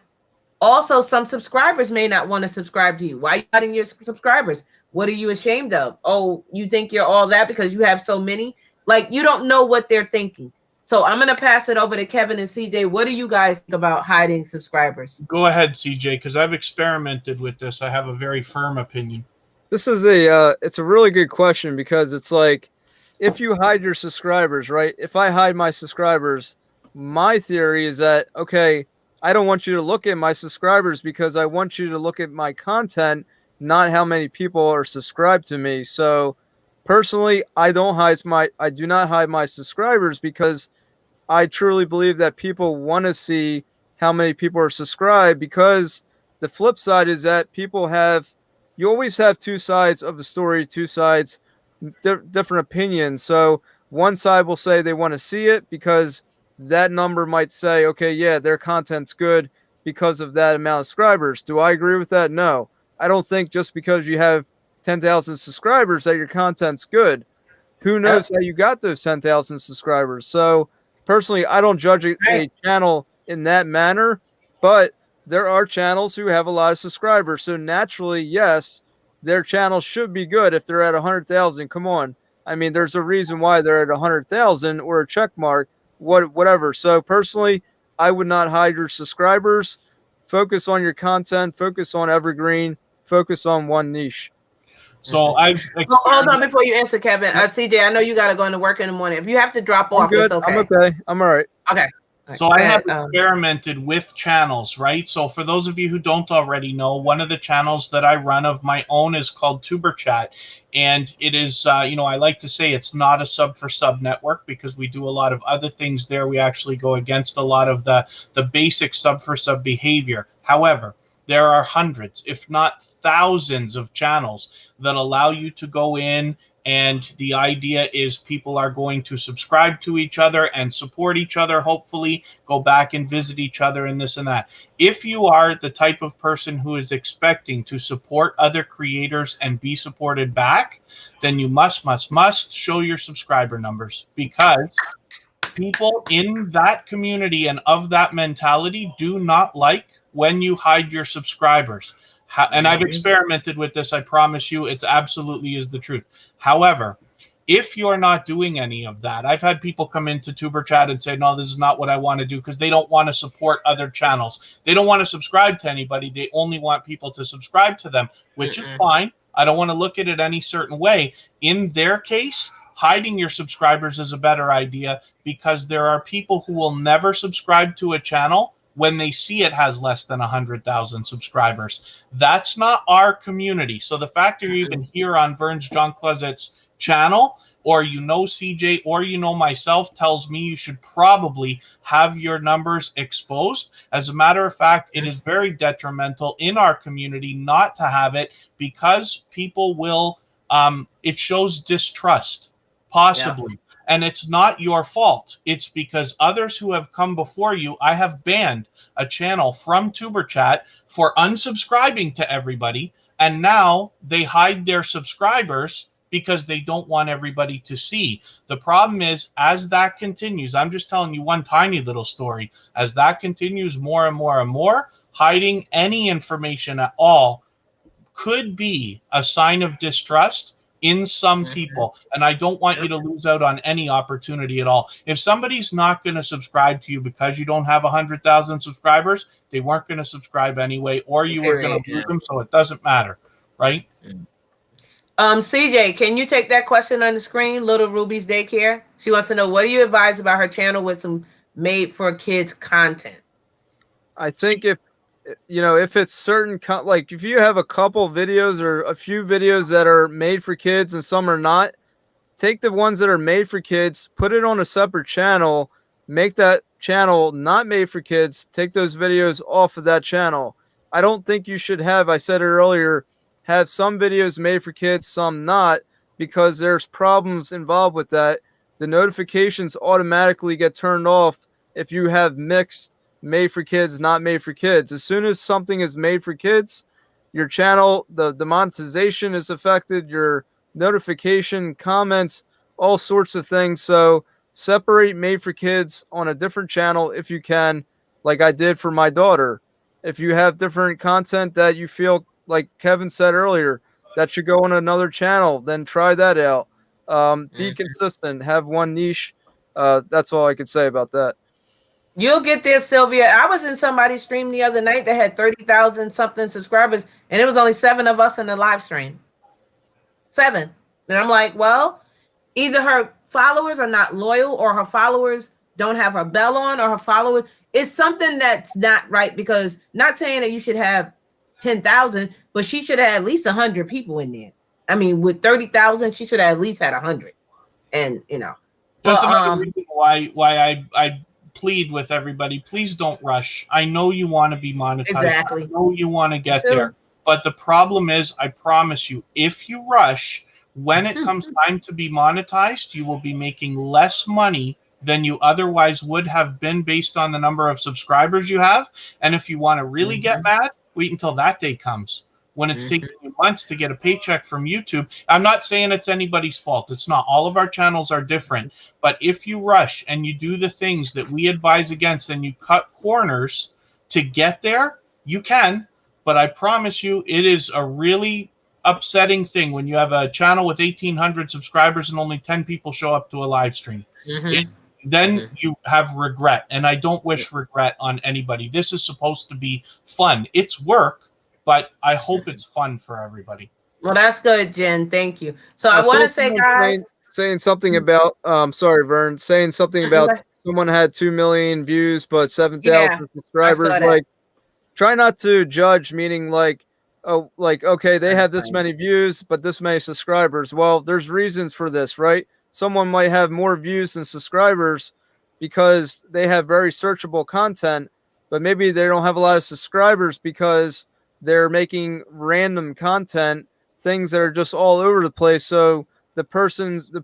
Also, some subscribers may not want to subscribe to you. Why are you hiding your subscribers? What are you ashamed of? Oh, you think you're all that because you have so many? Like, you don't know what they're thinking. So I'm going to pass it over to Kevin and CJ. What do you guys think about hiding subscribers? Go ahead, CJ, because I've experimented with this. I have a very firm opinion. This is it's a really good question, because it's like, if you hide your subscribers, right? If I hide my subscribers, my theory is that, okay, I don't want you to look at my subscribers because I want you to look at my content, not how many people are subscribed to me. So personally, I do not hide my subscribers, because I truly believe that people want to see how many people are subscribed, because the flip side is that you always have two sides of the story, two sides, different opinions. So one side will say they want to see it because that number might say, okay, yeah, their content's good because of that amount of subscribers. Do I agree with that? No. I don't think just because you have 10,000 subscribers that your content's good. Who knows how you got those 10,000 subscribers? So personally, I don't judge a channel in that manner, but there are channels who have a lot of subscribers. So naturally, yes, their channel should be good if they're at 100,000. Come on. I mean, there's a reason why they're at 100,000 or a check mark. Whatever. So personally, I would not hide your subscribers. Focus on your content. Focus on evergreen. Focus on one niche. So hold on before you answer, Kevin. CJ, I know you got to go into work in the morning. If you have to drop off, good. It's okay. I'm okay. I'm all right. Okay. So I have experimented with channels, right? So for those of you who don't already know, one of the channels that I run of my own is called Tuber Chat. And it is, I like to say it's not a sub for sub network, because we do a lot of other things there. We actually go against a lot of the basic sub for sub behavior. However, there are hundreds, if not thousands of channels that allow you to go in, and the idea is people are going to subscribe to each other and support each other, hopefully go back and visit each other and this and that. If you are the type of person who is expecting to support other creators and be supported back, then you must show your subscriber numbers, because people in that community and of that mentality do not like when you hide your subscribers. And I've experimented with this. I promise you, it's absolutely is the truth. However, if you're not doing any of that, I've had people come into Tuber Chat and say, no, this is not what I want to do, because they don't want to support other channels. They don't want to subscribe to anybody. They only want people to subscribe to them, which is fine. I don't want to look at it any certain way. In their case, hiding your subscribers is a better idea, because there are people who will never subscribe to a channel when they see it has less than 100,000 subscribers. That's not our community. So the fact you're even here on Vernes John Closet's channel, or you know CJ, or you know myself, tells me you should probably have your numbers exposed. As a matter of fact, it is very detrimental in our community not to have it, because people will, it shows distrust, possibly. Yeah. And it's not your fault. It's because others who have come before you, I have banned a channel from TuberChat for unsubscribing to everybody. And now they hide their subscribers because they don't want everybody to see. The problem is, as that continues, I'm just telling you one tiny little story, as that continues more and more and more, hiding any information at all could be a sign of distrust in some people. And I don't want you to lose out on any opportunity at all. If somebody's not going to subscribe to you because you don't have 100,000 subscribers, they weren't going to subscribe anyway, or you were going to lose them, so it doesn't matter, right? CJ, can you take that question on the screen? Little Ruby's Daycare. She wants to know, what do you advise about her channel with some made for kids content? I think if it's certain, like if you have a couple videos or a few videos that are made for kids and some are not, take the ones that are made for kids, put it on a separate channel, make that channel not made for kids, take those videos off of that channel. I don't think you should have, I said it earlier, have some videos made for kids, some not, because there's problems involved with that. The notifications automatically get turned off if you have mixed made for kids, not made for kids. As soon as something is made for kids, your channel, the monetization is affected, your notification, comments, all sorts of things. So separate made for kids on a different channel if you can, like I did for my daughter. If you have different content that you feel, like Kevin said earlier, that should go on another channel, then try that out. Be consistent, have one niche. That's all I could say about that. You'll get there, Sylvia. I was in somebody's stream the other night that had 30,000 something subscribers, and it was only 7 of us in the live stream. 7. And I'm like, well, either her followers are not loyal, or her followers don't have her bell on, or her followers, it's something that's not right. Because, not saying that you should have 10,000, but she should have at least 100 people in there. I mean, with 30,000, she should have at least had 100. And that's another reason why I plead with everybody, please don't rush. I know you want to be monetized. Exactly. I know you want to get there. But the problem is, I promise you, if you rush, when it comes time to be monetized, you will be making less money than you otherwise would have been based on the number of subscribers you have. And if you want to really get mad, wait until that day comes, when it's taking you months to get a paycheck from YouTube. I'm not saying it's anybody's fault. It's not. All of our channels are different. But if you rush and you do the things that we advise against, and you cut corners to get there, you can. But I promise you, it is a really upsetting thing when you have a channel with 1,800 subscribers and only 10 people show up to a live stream. Then you have regret, and I don't wish regret on anybody. This is supposed to be fun. It's work, but I hope it's fun for everybody. Well, that's good, Jen. Thank you. So I want to say, guys, saying something about sorry, Vern, saying something about someone had 2 million views but 7,000 subscribers. Like, try not to judge, meaning like, oh, like, okay, they have this many views but this many subscribers. Well, there's reasons for this, right? Someone might have more views than subscribers because they have very searchable content, but maybe they don't have a lot of subscribers because they're making random content, things that are just all over the place. So the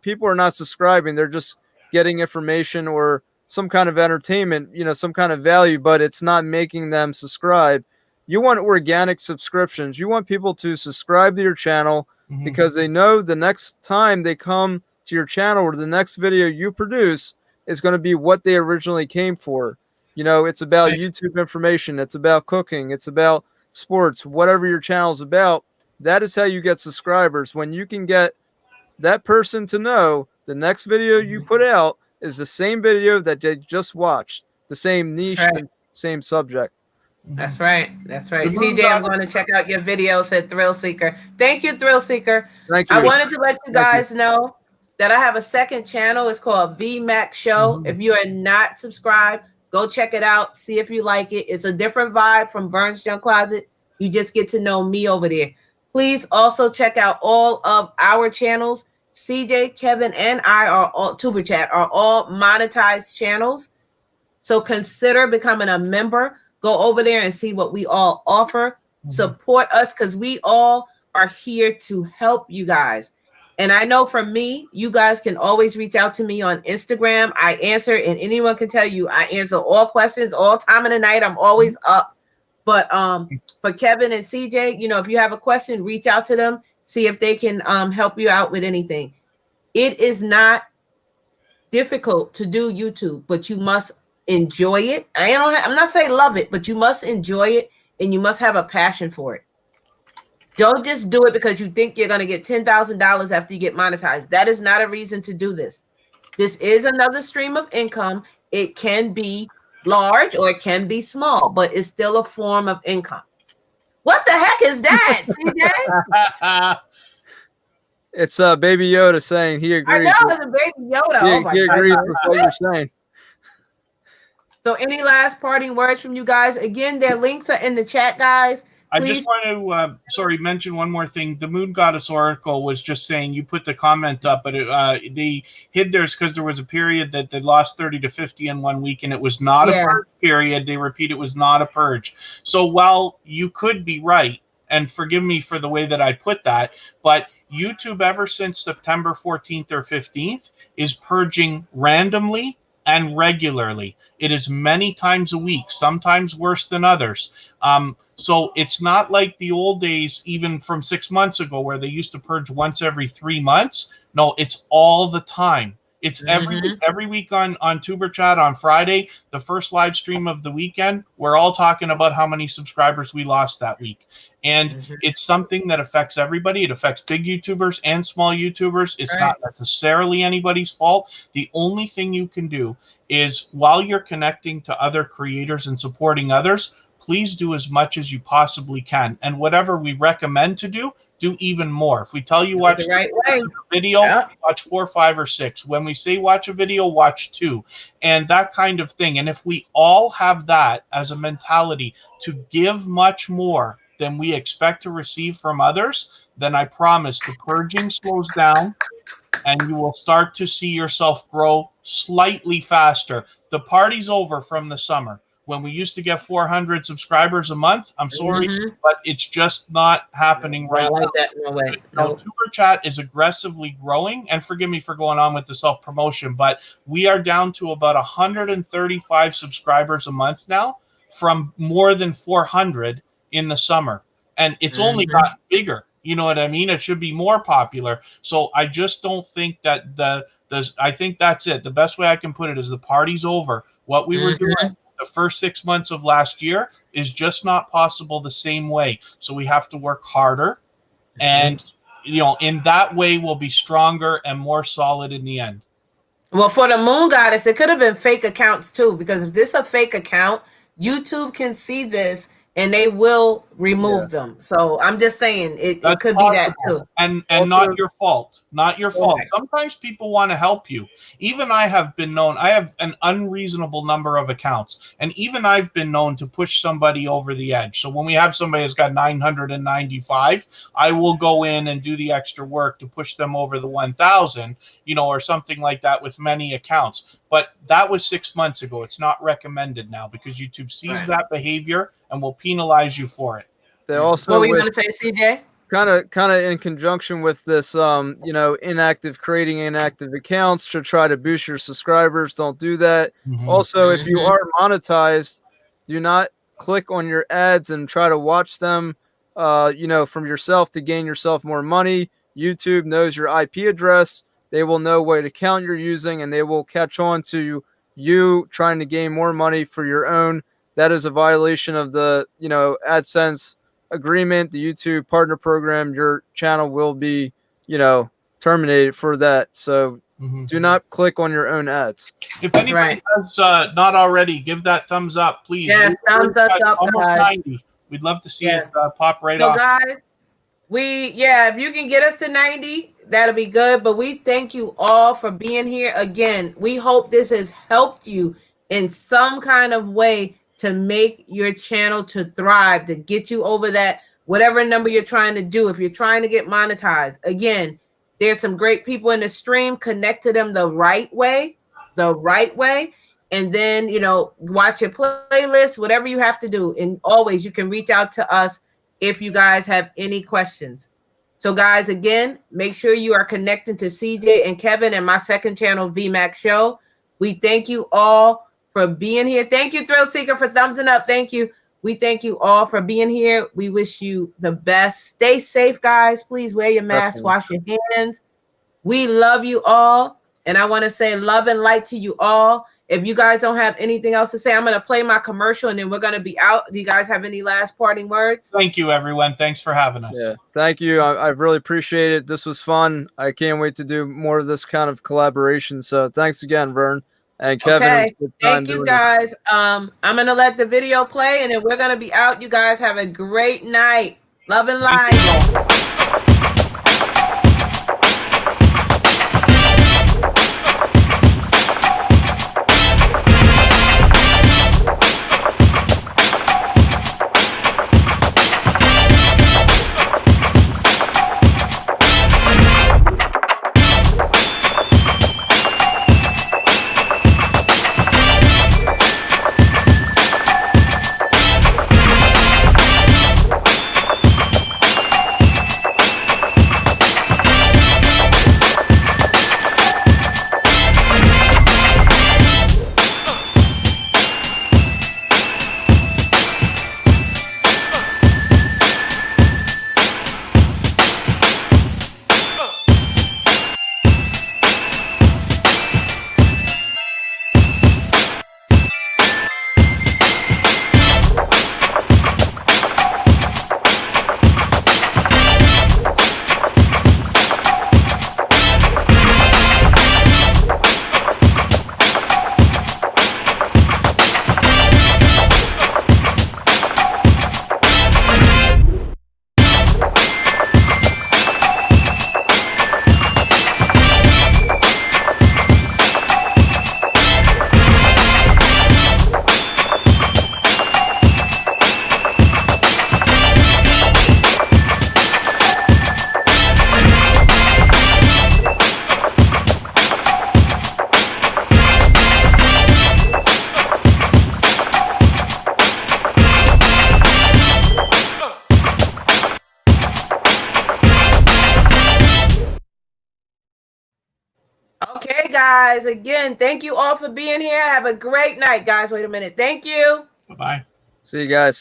people are not subscribing. They're just getting information or some kind of entertainment, some kind of value, but it's not making them subscribe. You want organic subscriptions. You want people to subscribe to your channel because they know the next time they come to your channel or the next video you produce is going to be what they originally came for. It's about YouTube information. It's about cooking. It's about sports, whatever your channel is about. That is how you get subscribers. When you can get that person to know the next video you put out is the same video that they just watched, the same niche, and same subject. That's right. That's right. CJ, I'm going to check out your video, said Thrill Seeker. Thank you, Thrill Seeker. Thank you. I wanted to let you guys know that I have a second channel. It's called VMAX Show. If you are not subscribed, go check it out. See if you like it. It's a different vibe from Vernes Junk Closet. You just get to know me over there. Please also check out all of our channels. CJ, Kevin, and I are all Tuber Chat are all monetized channels. So consider becoming a member. Go over there and see what we all offer. Support us because we all are here to help you guys. And I know for me, you guys can always reach out to me on Instagram. I answer, and anyone can tell you I answer all questions all time of the night. I'm always up. But for Kevin and CJ, you know, if you have a question, reach out to them. See if they can help you out with anything. It is not difficult to do YouTube, but you must enjoy it. I'm not saying love it, but you must enjoy it, and you must have a passion for it. Don't just do it because you think you're going to get $10,000 after you get monetized. That is not a reason to do this. This is another stream of income. It can be large or it can be small, but it's still a form of income. What the heck is that, CJ? It's Baby Yoda saying he agrees. I know it's a Baby Yoda. He agrees with what you're saying. So any last parting words from you guys? Again, their links are in the chat, guys. I just want to, mention one more thing. The Moon Goddess Oracle was just saying, you put the comment up, but they hid theirs because there was a period that they lost 30 to 50 in 1 week, and it was not a purge period. They repeat, it was not a purge. So while you could be right, and forgive me for the way that I put that, but YouTube ever since September 14th or 15th is purging randomly and regularly. It is many times a week, sometimes worse than others. So it's not like the old days, even from 6 months ago, where they used to purge once every 3 months. No, it's all the time. It's every week on Tuber Chat on Friday, the first live stream of the weekend. We're all talking about how many subscribers we lost that week. And it's something that affects everybody. It affects big YouTubers and small YouTubers. It's not necessarily anybody's fault. The only thing you can do is, while you're connecting to other creators and supporting others, please do as much as you possibly can. And whatever we recommend to do even more. If we tell you watch a video, watch 4, 5, or 6. When we say watch a video, watch 2. And that kind of thing. And if we all have that as a mentality to give much more than we expect to receive from others, then I promise the purging slows down and you will start to see yourself grow slightly faster. The party's over from the summer. When we used to get 400 subscribers a month, I'm sorry, but it's just not happening right now. That, no way. No. Tuber Chat is aggressively growing, and forgive me for going on with the self-promotion, but we are down to about 135 subscribers a month now from more than 400 in the summer. And it's only gotten bigger. You know what I mean? It should be more popular. So I just don't think that I think that's it. The best way I can put it is the party's over. What we were doing the first 6 months of last year is just not possible the same way. So we have to work harder. And, you know, in that way, we'll be stronger and more solid in the end. Well, for the Moon Goddess, it could have been fake accounts too, because if this is a fake account, YouTube can see this and they will remove them. So I'm just saying it could be that too. And also, not your fault. Not your fault. Sometimes people want to help you. Even I have been known, I have an unreasonable number of accounts. And even I've been known to push somebody over the edge. So when we have somebody that's got 995, I will go in and do the extra work to push them over the 1,000, you know, or something like that with many accounts. But that was 6 months ago. It's not recommended now because YouTube sees that behavior and will penalize you for it. They also, what were you going to say, CJ? Kind of in conjunction with this, you know, creating inactive accounts to try to boost your subscribers. Don't do that. Also, if you are monetized, do not click on your ads and try to watch them, you know, from yourself to gain yourself more money. YouTube knows your IP address. They will know what account you're using, and they will catch on to you trying to gain more money for your own. That is a violation of the, you know, AdSense agreement, the YouTube partner program. Your channel will be, you know, terminated for that. So do not click on your own ads. If anybody has not already, give that thumbs up, please. Yes, thumbs us up, almost guys. 90. We'd love to see it pop right off. So guys, if you can get us to 90, that'll be good. But we thank you all for being here. Again, we hope this has helped you in some kind of way to make your channel to thrive, to get you over that whatever number you're trying to do. If you're trying to get monetized, again, there's some great people in the stream. Connect to them the right way, and then, you know, watch your playlist, whatever you have to do. And always, you can reach out to us if you guys have any questions. So guys, again, make sure you are connecting to CJ and Kevin and my second channel, VMAX Show. We thank you all for being here. Thank you, Thrill Seeker, for thumbsing up. Thank you. We thank you all for being here. We wish you the best. Stay safe, guys. Please wear your mask, wash your hands. We love you all. And I want to say love and light to you all. If you guys don't have anything else to say, I'm going to play my commercial and then we're going to be out. Do you guys have any last parting words? Thank you, everyone. Thanks for having us. Yeah, thank you. I really appreciate it. This was fun. I can't wait to do more of this kind of collaboration. So thanks again, Vern and Kevin. Okay. Thank you, guys. I'm going to let the video play and then we're going to be out. You guys have a great night. Love and light. Okay, guys. Again, thank you all for being here. Have a great night, guys. Wait a minute. Thank you. Bye-bye. See you guys.